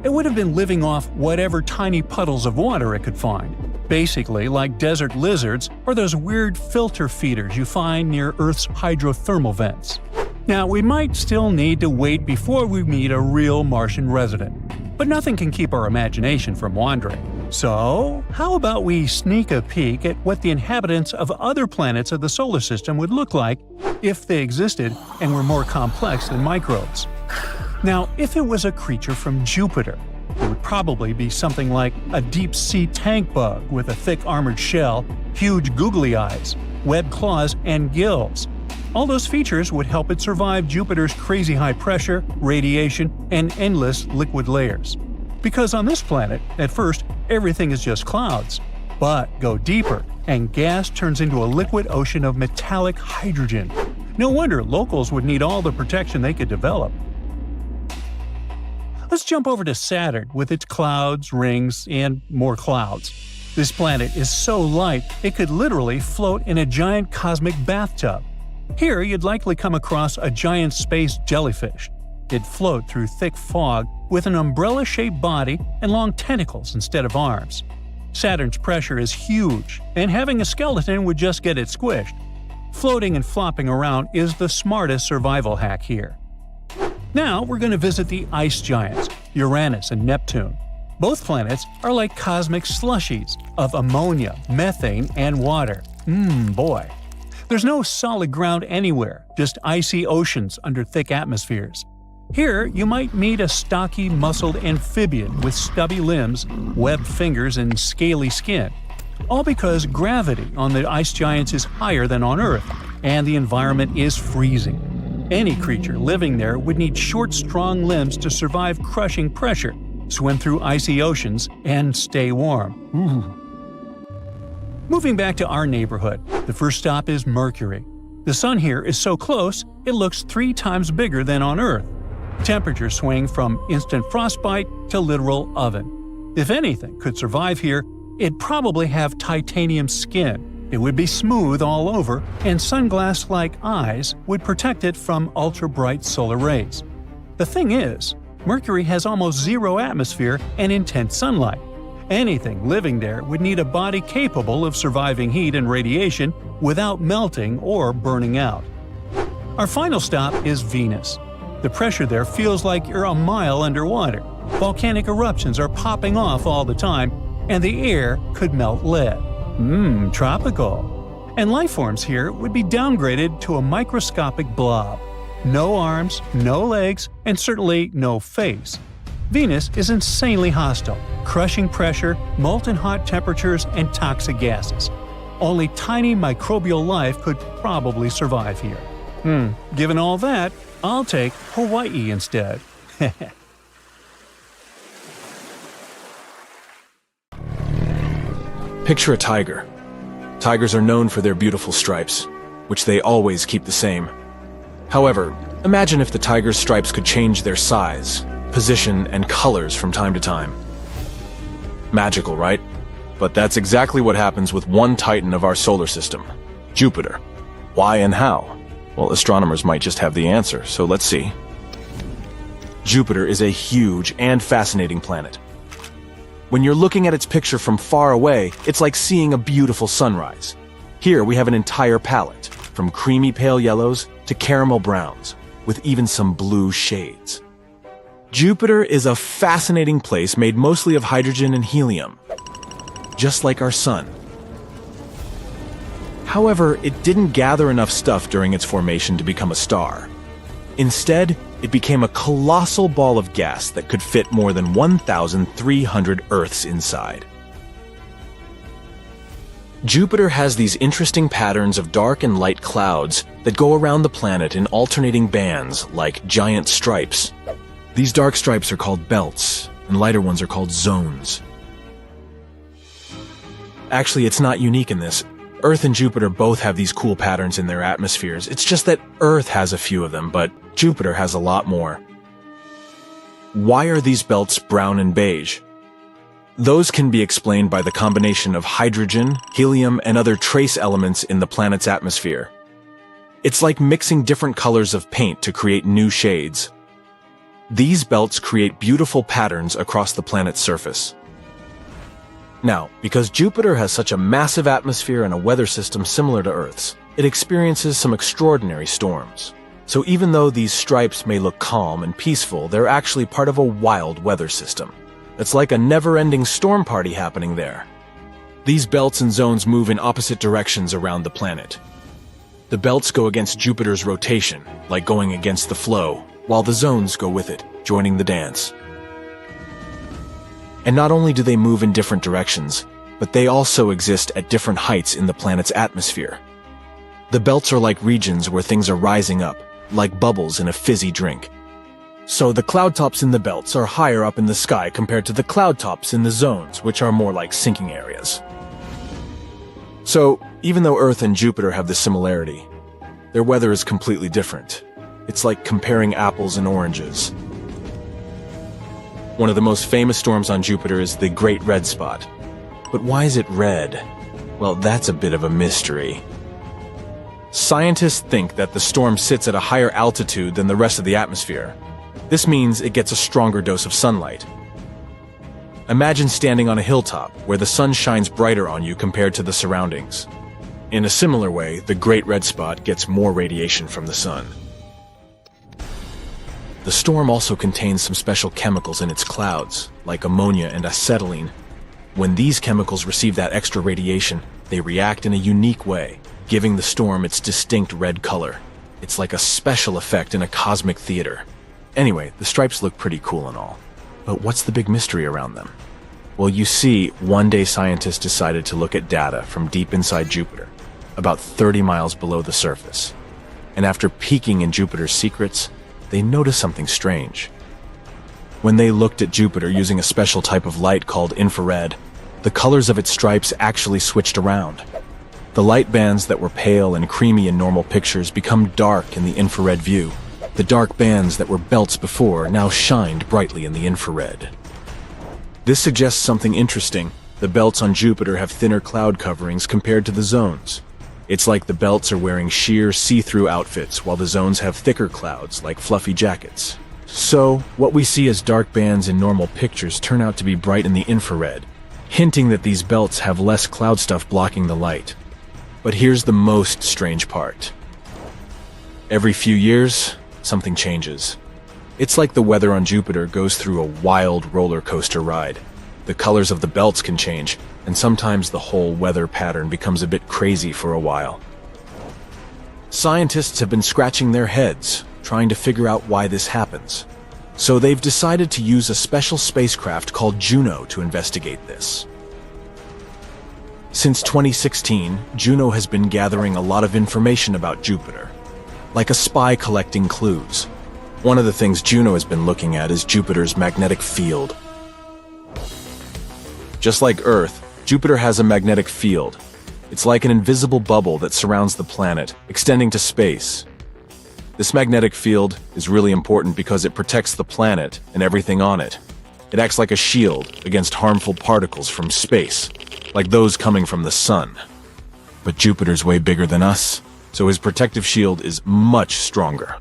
It would have been living off whatever tiny puddles of water it could find, basically like desert lizards or those weird filter feeders you find near Earth's hydrothermal vents. Now, we might still need to wait before we meet a real Martian resident, but nothing can keep our imagination from wandering. So, how about we sneak a peek at what the inhabitants of other planets of the solar system would look like if they existed and were more complex than microbes? Now, if it was a creature from Jupiter, it would probably be something like a deep-sea tank bug with a thick armored shell, huge googly eyes, webbed claws, and gills. All those features would help it survive Jupiter's crazy high pressure, radiation, and endless liquid layers. Because on this planet, at first, everything is just clouds. But go deeper, and gas turns into a liquid ocean of metallic hydrogen. No wonder locals would need all the protection they could develop. Let's jump over to Saturn with its clouds, rings, and more clouds. This planet is so light it could literally float in a giant cosmic bathtub. Here you'd likely come across a giant space jellyfish. It'd float through thick fog with an umbrella-shaped body and long tentacles instead of arms. Saturn's pressure is huge, and having a skeleton would just get it squished. Floating and flopping around is the smartest survival hack here. Now we're going to visit the ice giants, Uranus and Neptune. Both planets are like cosmic slushies of ammonia, methane, and water. Boy. There's no solid ground anywhere, just icy oceans under thick atmospheres. Here, you might meet a stocky, muscled amphibian with stubby limbs, webbed fingers, and scaly skin. All because gravity on the ice giants is higher than on Earth, and the environment is freezing. Any creature living there would need short, strong limbs to survive crushing pressure, swim through icy oceans, and stay warm. Moving back to our neighborhood, the first stop is Mercury. The sun here is so close, it looks 3 times bigger than on Earth. Temperatures swing from instant frostbite to literal oven. If anything could survive here, it'd probably have titanium skin. It would be smooth all over, and sunglass-like eyes would protect it from ultra-bright solar rays. The thing is, Mercury has almost zero atmosphere and intense sunlight. Anything living there would need a body capable of surviving heat and radiation without melting or burning out. Our final stop is Venus. The pressure there feels like you're a mile underwater. Volcanic eruptions are popping off all the time, and the air could melt lead. Tropical. and life forms here would be downgraded to a microscopic blob. No arms, no legs, and certainly no face. Venus is insanely hostile, crushing pressure, molten hot temperatures, and toxic gases. Only tiny microbial life could probably survive here. Given all that, I'll take Hawaii instead. Picture a tiger. Tigers are known for their beautiful stripes, which they always keep the same. However, imagine if the tiger's stripes could change their size, position, and colors from time to time. Magical, right? But that's exactly what happens with one titan of our solar system, Jupiter. Why and how? Well, astronomers might just have the answer, so let's see. Jupiter is a huge and fascinating planet. When you're looking at its picture from far away, it's like seeing a beautiful sunrise. Here we have an entire palette, from creamy pale yellows to caramel browns, with even some blue shades. Jupiter is a fascinating place made mostly of hydrogen and helium, just like our Sun. However, it didn't gather enough stuff during its formation to become a star. Instead, it became a colossal ball of gas that could fit more than 1,300 Earths inside. Jupiter has these interesting patterns of dark and light clouds that go around the planet in alternating bands, like giant stripes. These dark stripes are called belts, and lighter ones are called zones. Actually, it's not unique in this. Earth and Jupiter both have these cool patterns in their atmospheres. It's just that Earth has a few of them, but Jupiter has a lot more. Why are these belts brown and beige? Those can be explained by the combination of hydrogen, helium, and other trace elements in the planet's atmosphere. It's like mixing different colors of paint to create new shades. These belts create beautiful patterns across the planet's surface. Now, because Jupiter has such a massive atmosphere and a weather system similar to Earth's, it experiences some extraordinary storms. So even though these stripes may look calm and peaceful, they're actually part of a wild weather system. It's like a never-ending storm party happening there. These belts and zones move in opposite directions around the planet. The belts go against Jupiter's rotation, like going against the flow, while the zones go with it, joining the dance. And not only do they move in different directions, but they also exist at different heights in the planet's atmosphere. The belts are like regions where things are rising up, like bubbles in a fizzy drink. So the cloud tops in the belts are higher up in the sky compared to the cloud tops in the zones, which are more like sinking areas. So, even though Earth and Jupiter have this similarity, their weather is completely different. It's like comparing apples and oranges. One of the most famous storms on Jupiter is the Great Red Spot. But why is it red? Well, that's a bit of a mystery. Scientists think that the storm sits at a higher altitude than the rest of the atmosphere. This means it gets a stronger dose of sunlight. Imagine standing on a hilltop where the sun shines brighter on you compared to the surroundings. In a similar way, the Great Red Spot gets more radiation from the sun. The storm also contains some special chemicals in its clouds, like ammonia and acetylene. When these chemicals receive that extra radiation, they react in a unique way, giving the storm its distinct red color. It's like a special effect in a cosmic theater. Anyway, the stripes look pretty cool and all. But what's the big mystery around them? Well, you see, one day scientists decided to look at data from deep inside Jupiter, about 30 miles below the surface. And after peeking in Jupiter's secrets, they noticed something strange. When they looked at Jupiter using a special type of light called infrared, the colors of its stripes actually switched around. The light bands that were pale and creamy in normal pictures become dark in the infrared view. The dark bands that were belts before now shined brightly in the infrared. This suggests something interesting. The belts on Jupiter have thinner cloud coverings compared to the zones. It's like the belts are wearing sheer, see-through outfits, while the zones have thicker clouds, like fluffy jackets. So, what we see as dark bands in normal pictures turn out to be bright in the infrared, hinting that these belts have less cloud stuff blocking the light. But here's the most strange part. Every few years, something changes. It's like the weather on Jupiter goes through a wild roller coaster ride. The colors of the belts can change, and sometimes the whole weather pattern becomes a bit crazy for a while. Scientists have been scratching their heads, trying to figure out why this happens. So they've decided to use a special spacecraft called Juno to investigate this. Since 2016, Juno has been gathering a lot of information about Jupiter, like a spy collecting clues. One of the things Juno has been looking at is Jupiter's magnetic field. Just like Earth, Jupiter has a magnetic field. It's like an invisible bubble that surrounds the planet, extending to space. This magnetic field is really important because it protects the planet and everything on it. It acts like a shield against harmful particles from space, like those coming from the sun. But Jupiter's way bigger than us, so his protective shield is much stronger.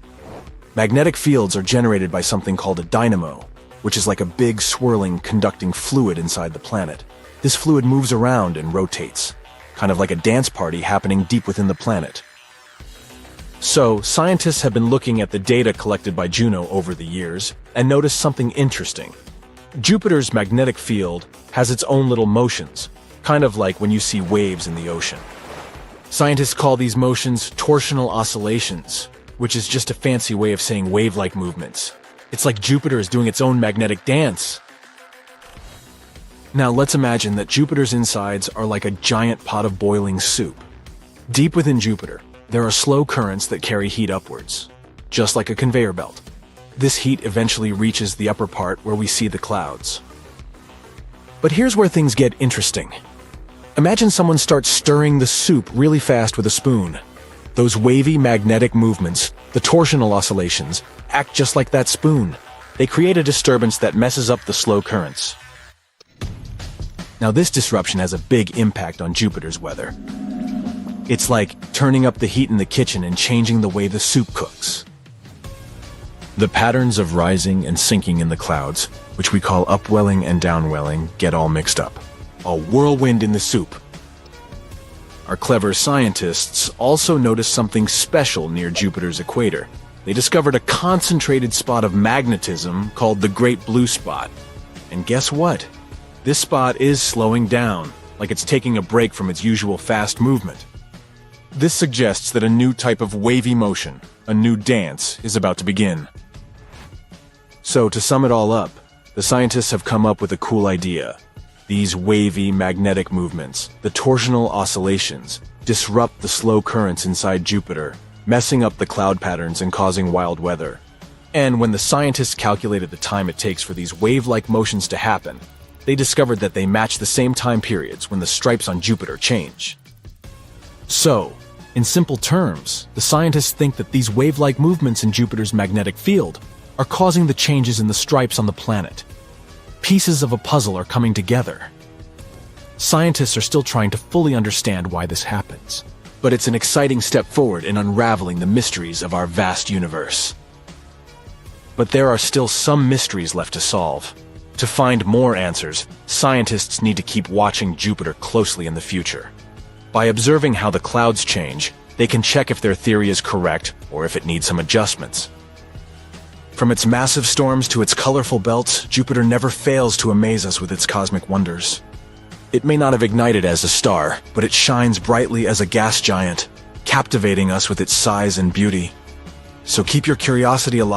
Magnetic fields are generated by something called a dynamo, which is like a big swirling conducting fluid inside the planet. This fluid moves around and rotates, kind of like a dance party happening deep within the planet. So, scientists have been looking at the data collected by Juno over the years and noticed something interesting. Jupiter's magnetic field has its own little motions, kind of like when you see waves in the ocean. Scientists call these motions torsional oscillations, which is just a fancy way of saying wave-like movements. It's like Jupiter is doing its own magnetic dance. Now let's imagine that Jupiter's insides are like a giant pot of boiling soup. Deep within Jupiter, there are slow currents that carry heat upwards, just like a conveyor belt. This heat eventually reaches the upper part where we see the clouds. But here's where things get interesting. Imagine someone starts stirring the soup really fast with a spoon. Those wavy magnetic movements, the torsional oscillations, act just like that spoon. They create a disturbance that messes up the slow currents. Now this disruption has a big impact on Jupiter's weather. It's like turning up the heat in the kitchen and changing the way the soup cooks. The patterns of rising and sinking in the clouds, which we call upwelling and downwelling, get all mixed up. A whirlwind in the soup. Our clever scientists also noticed something special near Jupiter's equator. They discovered a concentrated spot of magnetism called the Great Blue Spot. And guess what? This spot is slowing down, like it's taking a break from its usual fast movement. This suggests that a new type of wavy motion, a new dance, is about to begin. So, to sum it all up, the scientists have come up with a cool idea. These wavy magnetic movements, the torsional oscillations, disrupt the slow currents inside Jupiter, messing up the cloud patterns and causing wild weather. And when the scientists calculated the time it takes for these wave-like motions to happen, they discovered that they match the same time periods when the stripes on Jupiter change. So, in simple terms, the scientists think that these wave-like movements in Jupiter's magnetic field are causing the changes in the stripes on the planet. Pieces of a puzzle are coming together. Scientists are still trying to fully understand why this happens, but it's an exciting step forward in unraveling the mysteries of our vast universe. But there are still some mysteries left to solve. To find more answers, scientists need to keep watching Jupiter closely in the future. By observing how the clouds change, they can check if their theory is correct or if it needs some adjustments. From its massive storms to its colorful belts, Jupiter never fails to amaze us with its cosmic wonders. It may not have ignited as a star, but it shines brightly as a gas giant, captivating us with its size and beauty. So keep your curiosity alive.